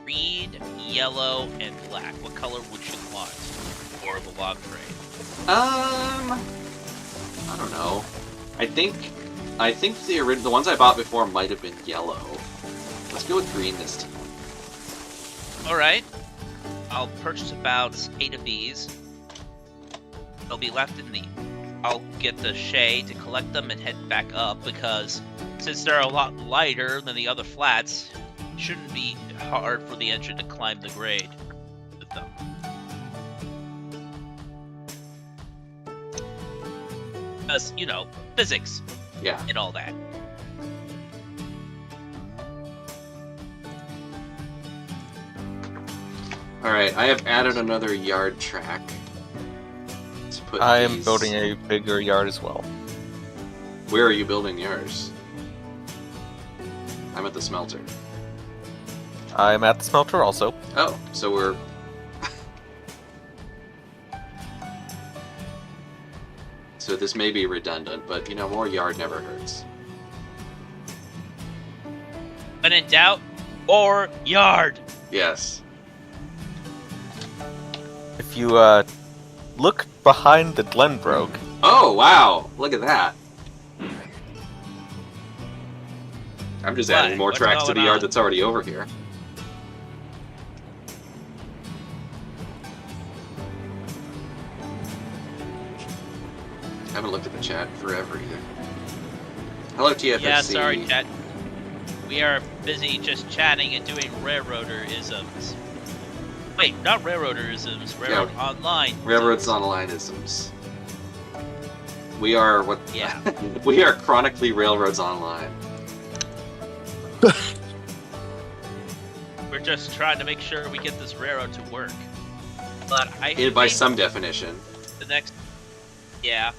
green, yellow, and black. What color would you want for the log trade? I don't know. I think the ones I bought before might have been yellow. Let's go with green this time. Alright. I'll purchase about 8 of these. They'll be left in the... I'll get the Shay to collect them and head back up, because since they're a lot lighter than the other flats, it shouldn't be hard for the engine to climb the grade with them. Because, you know, physics. Yeah. And all that. Alright, I have added another yard track. I am building a bigger yard as well. Where are you building yours? I'm at the smelter. I'm at the smelter also. Oh, so we're... So this may be redundant, but, you know, more yard never hurts. When in doubt, more yard! Yes. If you look behind the Glenbrook. Oh, wow! Look at that. I'm just adding more tracks to the yard that's already over here. I haven't looked at the chat forever either. Hello, TFFC. Yeah, sorry, chat. We are busy just chatting and doing railroader isms. Wait, not railroaderisms, railroad online. Railroads online isms. We are what? Yeah. We are chronically railroads online. We're just trying to make sure we get this railroad to work. But I By think some definition. the next, yeah.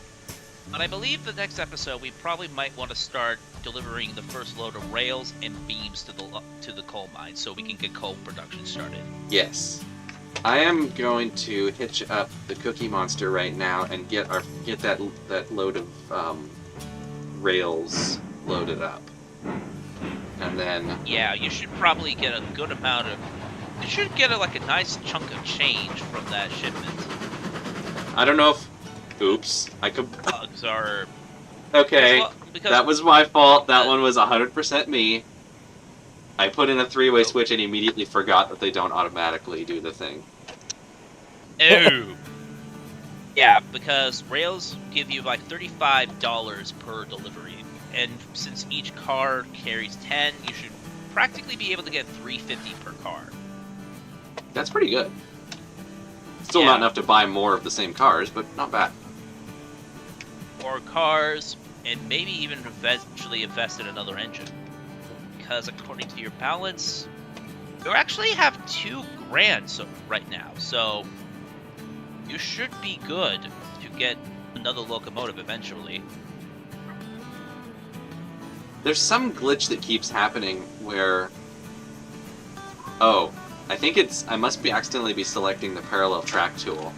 But I believe the next episode we probably might want to start delivering the first load of rails and beams to the coal mine, so we can get coal production started. Yes. I am going to hitch up the Cookie Monster right now and get that load of rails loaded up, and then Yeah, you should probably get a good amount of. You should get a nice chunk of change from that shipment. I don't know if. Oops, I could. Bugs are. Okay, because that was my fault. That one was 100% me. I put in a three-way switch and immediately forgot that they don't automatically do the thing. Oh. Yeah, because rails give you like $35 per delivery, and since each car carries 10, you should practically be able to get $3.50 per car. That's pretty good. Still Yeah. not enough to buy more of the same cars, but not bad. More cars, and maybe even eventually invest in another engine. Because according to your balance, you actually have $2,000 right now, so you should be good to get another locomotive eventually. There's some glitch that keeps happening where... Oh, I think I must be accidentally be selecting the parallel track tool.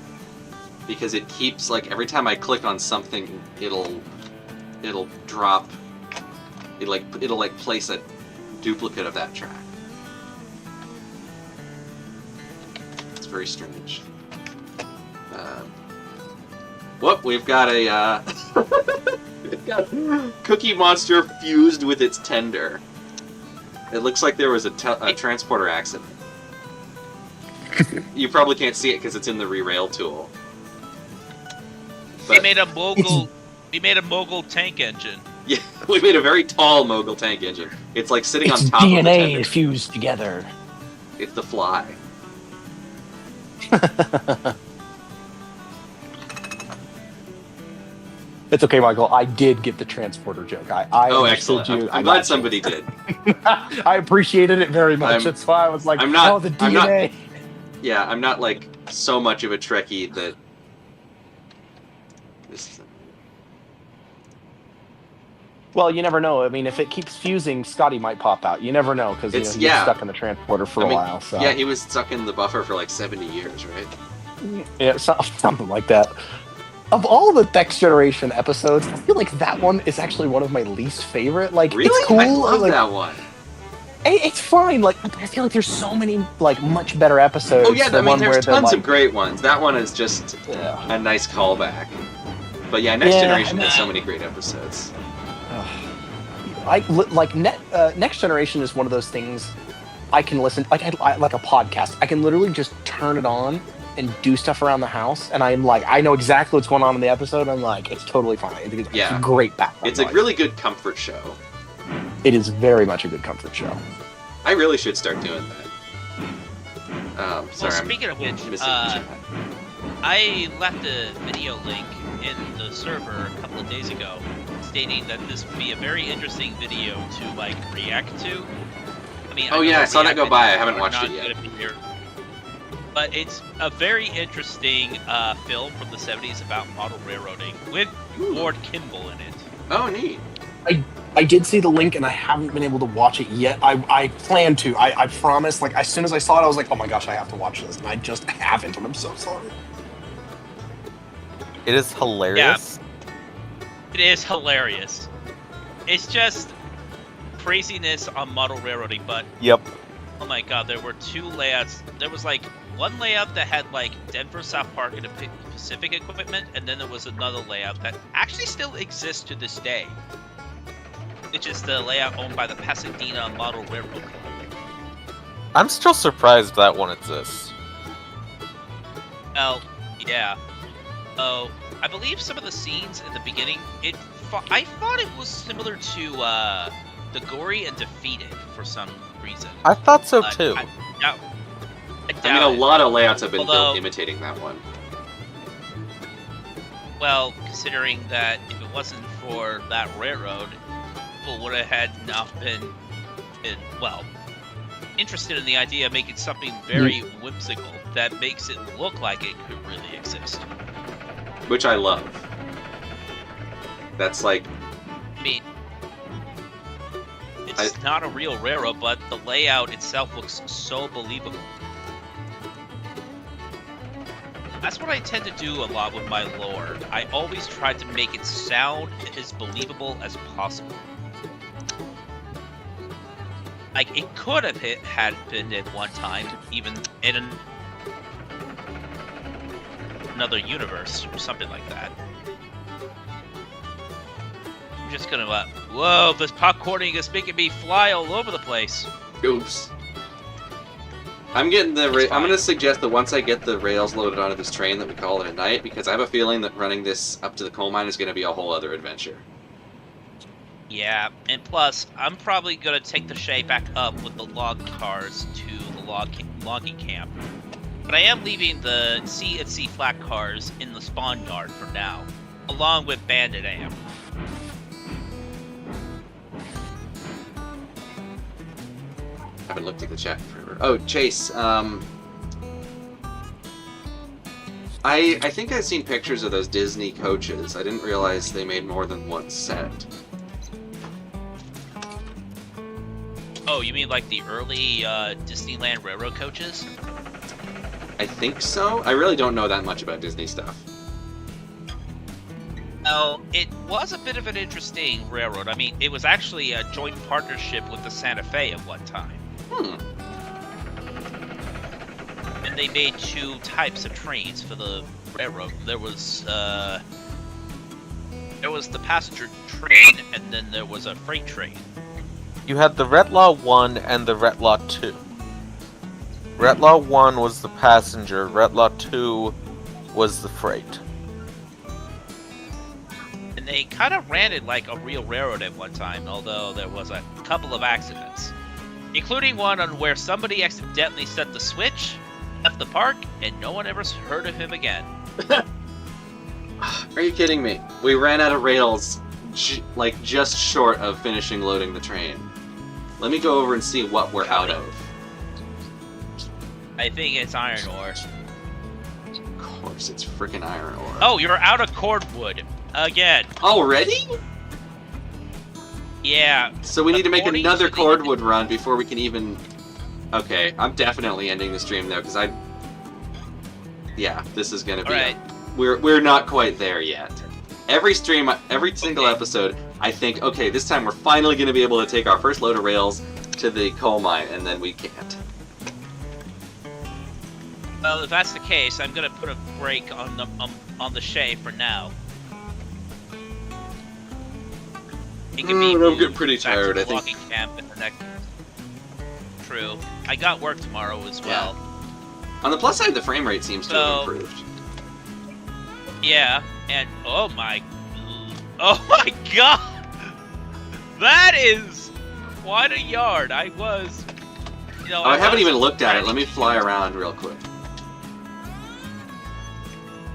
Because it keeps, every time I click on something, it'll drop... It'll place a duplicate of that track. It's very strange. Whoop, we've got a, we've got Cookie Monster fused with its tender. It looks like there was a transporter accident. You probably can't see it because it's in the rerail tool. We made a mogul tank engine. Yeah, we made a very tall mogul tank engine. It's like sitting on top of the DNA tender. fused together. It's the fly. It's okay, Michael. I did get the transporter joke. I Oh, understood excellent. you. I'm glad somebody did. I appreciated it very much. That's why I was like, I'm not- oh, the I'm not- DNA. Yeah, I'm not so much of a Trekkie that this is Well, you never know. I mean, if it keeps fusing, Scotty might pop out. You never know, because It's- he's yeah. stuck in the transporter for a while. So. Yeah, he was stuck in the buffer for 70 years, right? Yeah, something like that. Of all the Next Generation episodes, I feel like that one is actually one of my least favorite. Really? It's cool. I love that one. It's fine. I feel like there's so many much better episodes. Oh yeah, The one there's where they're, tons of great ones. That one is just Yeah. a nice callback. But yeah, Next Yeah, Generation and has so many great episodes. Next Generation is one of those things I can listen like a podcast. I can literally just turn it on and do stuff around the house, and I'm like, I know exactly what's going on in the episode. I'm like, it's totally fine. It's Yeah. a great background. It's a noise. really good comfort show. It is very much a good comfort show. I really should start doing that. Sorry, Well, speaking of which, I'm missing the chat. I left a video link in the server a couple of days ago stating that this would be a very interesting video to react to. I mean, Oh, know yeah, I saw that react go by. I videos haven't are watched not it yet. gonna be here. But it's a very interesting film from the 70s about model railroading with Lord Kimball in it. Oh, neat. I did see the link, and I haven't been able to watch it yet. I plan to. I promise. As soon as I saw it, I was like, oh my gosh, I have to watch this, and I just haven't, and I'm so sorry. It is hilarious. It is hilarious. It's just craziness on model railroading, but Yep. oh my god, there were two layouts. There was one layout that had Denver, South Park, and Pacific equipment, and then there was another layout that actually still exists to this day. Which is the layout owned by the Pasadena Model Railroad Club. I'm still surprised that one exists. Well, yeah. Oh, I believe some of the scenes in the beginning, I thought it was similar to the Gory and Defeated for some reason. I thought so But too. I mean, a lot of layouts have been Although- built imitating that one. Well, considering that if it wasn't for that railroad, people would have had not been, well, interested in the idea of making something very whimsical that makes it look like it could really exist. Which I love. That's like... I mean, it's not a real railroad, but the layout itself looks so believable. That's what I tend to do a lot with my lore. I always try to make it sound as believable as possible. Like, it could have had been at one time, even in another universe, or something like that. I'm just gonna, whoa, this popcorning is making me fly all over the place. Oops. I'm getting the. I'm gonna suggest that once I get the rails loaded onto this train, that we call it a night, because I have a feeling that running this up to the coal mine is gonna be a whole other adventure. Yeah, and plus, I'm probably gonna take the Shay back up with the log cars to the logging camp. But I am leaving the C and C flat cars in the spawn yard for now, along with Bandit Am. I haven't looked at the chat forever. Oh, Chase. I think I've seen pictures of those Disney coaches. I didn't realize they made more than one set. Oh, you mean like the early Disneyland Railroad coaches? I think so. I really don't know that much about Disney stuff. Well, it was a bit of an interesting railroad. I mean, it was actually a joint partnership with the Santa Fe at one time. And they made two types of trains for the railroad. There was the passenger train, and then there was a freight train. You had the Retlaw 1 and the Retlaw 2. Retlaw 1 was the passenger, Retlaw 2 was the freight. And they kind of ran it like a real railroad at one time, although there was a couple of accidents. Including one on where somebody accidentally set the switch, left the park, and no one ever heard of him again. Are you kidding me? We ran out of rails, like just short of finishing loading the train. Let me go over and see what we're out of. I think it's iron ore. Of course, it's freaking iron ore. Oh, you're out of cordwood. Again. Already? Yeah. So we need to make According another to the- cordwood run before we can even... Okay, I'm definitely ending the stream though, because Yeah, this is gonna be... Alright. We're not quite there yet. Every stream, every single episode, I think, okay, this time we're finally gonna be able to take our first load of rails to the coal mine, and then we can't. Well, if that's the case, I'm gonna put a break on the Shay for now. It can be I'm moved getting pretty back to tired, the I think. logging camp in the next. True. I got work tomorrow as well. On the plus side, the frame rate seems to have So- improved. Yeah, and oh my god, that is quite a yard. I was, Oh, I haven't was even looked at it. trying Let to me fly around real quick.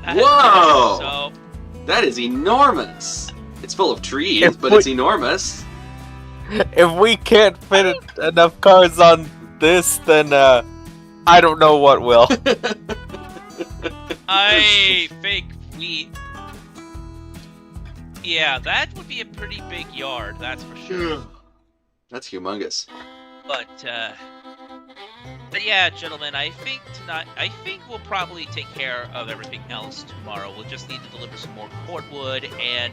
keep- Whoa! So That is enormous! It's full of trees, If but we- it's enormous. If we can't fit enough cars on this, then I don't know what will. I think yeah, that would be a pretty big yard, that's for sure. That's humongous. But yeah, gentlemen, I think we'll probably take care of everything else tomorrow. We'll just need to deliver some more cordwood, and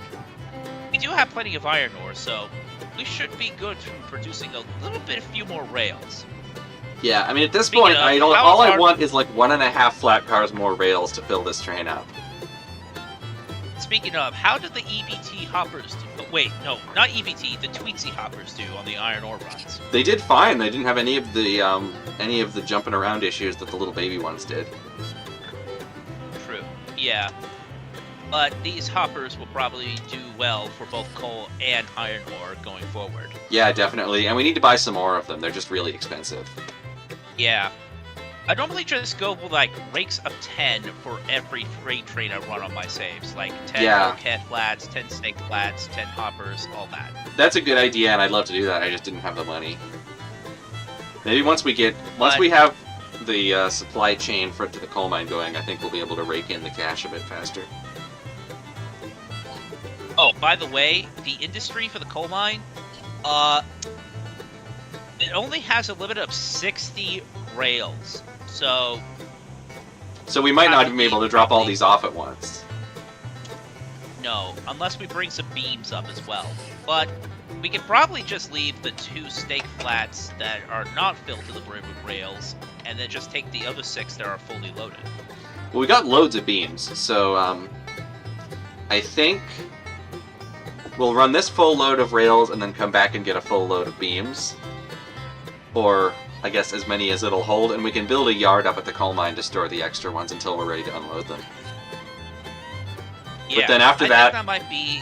we do have plenty of iron ore, so we should be good for producing a few more rails. Yeah, I mean, at this Speaking point, of, all I how want is like 1.5 flat cars more rails to fill this train up. Speaking of, how did the EBT hoppers do? Oh, wait, no, not EBT. The Tweetsy hoppers do on the iron ore runs. They did fine. They didn't have any of the jumping around issues that the little baby ones did. True. Yeah. But these hoppers will probably do well for both coal and iron ore going forward. Yeah, definitely. And we need to buy some more of them. They're just really expensive. Yeah. I normally just go with like rakes of 10 for every freight train I run on my saves. Like 10 Yeah. bulkhead flats, 10 snake flats, 10 hoppers, all that. That's a good idea, and I'd love to do that. I just didn't have the money. Maybe once we have the supply chain to the coal mine going, I think we'll be able to rake in the cash a bit faster. Oh, by the way, the industry for the coal mine, it only has a limit of 60 rails. So we might not even be able to drop all these off at once. no, unless we bring some beams up as well. But we could probably just leave the 2 stake flats that are not filled to the brim with rails, and then just take the other 6 that are fully loaded. Well, we got loads of beams, so I think we'll run this full load of rails and then come back and get a full load of beams. Or, I guess, as many as it'll hold, and we can build a yard up at the coal mine to store the extra ones until we're ready to unload them. Yeah, then after I that- think that might be...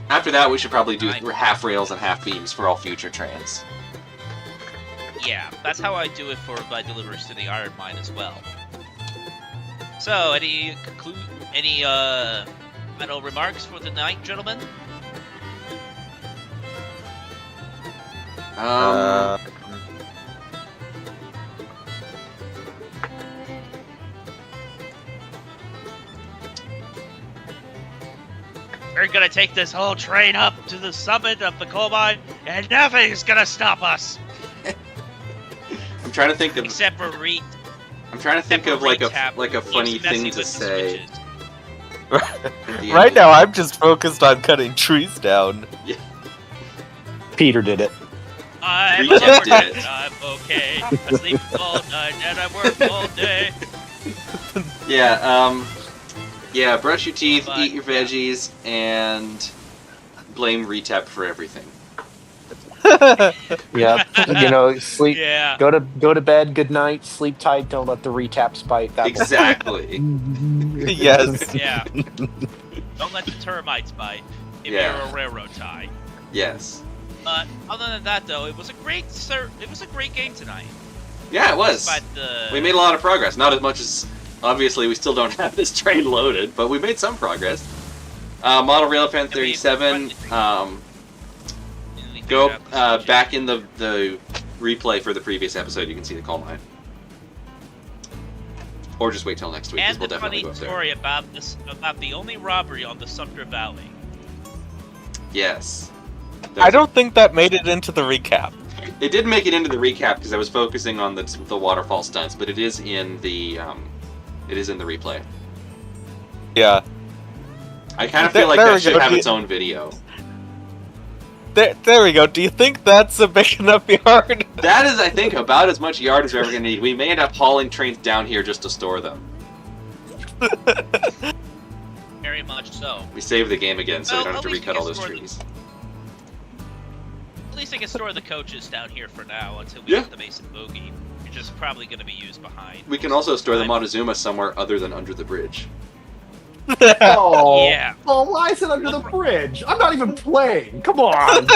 After that, we should probably do half rails and half beams for all future trains. Yeah, that's how I do it for my deliveries to the iron mine as well. So, any final remarks for the night, gentlemen? We're gonna take this whole train up to the summit of the coal mine, and nothing's gonna stop us I'm trying to think of except for Reed. I'm trying to think of like Retap a funny keeps messing thing to with the say. switches. at the Right end. now, I'm just focused on cutting trees down. Peter did it. I'm Retap over did it. it. I'm okay. I sleep all night and I work all day. Yeah, brush your teeth, But, eat your veggies, and blame Retap for everything. Yeah, you know, sleep. Yeah. Go to bed. Good night. Sleep tight. Don't let the retaps bite. That Exactly. Yes. Yeah. Don't let the termites bite if Yeah. you're a railroad tie. Yes. But other than that, though, it was a great game tonight. Yeah, it was. Despite the... We made a lot of progress. Not as much as, obviously, we still don't have this train loaded, but we made some progress. Model Railpan 37, go back in the replay for the previous episode, you can see the coal mine. Or just wait till next week, because And we'll the definitely funny go up there. story about the only robbery on the Sumter Valley. Yes. I don't think that made it into the recap. It did make it into the recap because I was focusing on the waterfall stunts, but it is in the replay. Yeah. I kind of feel like There that we should go. have its own video. There we go. Do you think that's a big enough yard? That is, I think, about as much yard as we're ever going to need. We may end up hauling trains down here just to store them. Very much so. We save the game again, so we Well, don't have to at least we recut all can those store trees. At least I can store the coaches down here for now until we Yeah. get the Mason Bogey, which is probably going to be used behind. We can also store the Montezuma somewhere other than under the bridge. Oh, Yeah. oh, why is it under the bridge? I'm not even playing. Come on.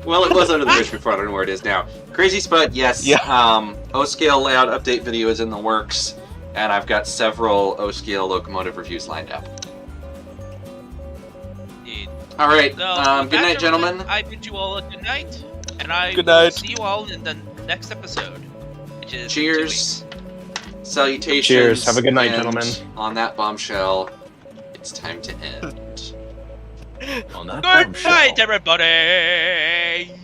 Well, it was under the bridge before. I don't know where it is now. Crazy Spud, yes. Yeah. O-Scale layout update video is in the works, and I've got several O-Scale locomotive reviews lined up. Indeed. All right. So, Good with that, night, gentlemen. I bid you all a good night, and I Good will night. see you all in the next episode, which is 2 Cheers. weeks. Salutations. Cheers. Have a good night, and gentlemen. On that bombshell, it's time to end. On that Good bombshell. night, everybody.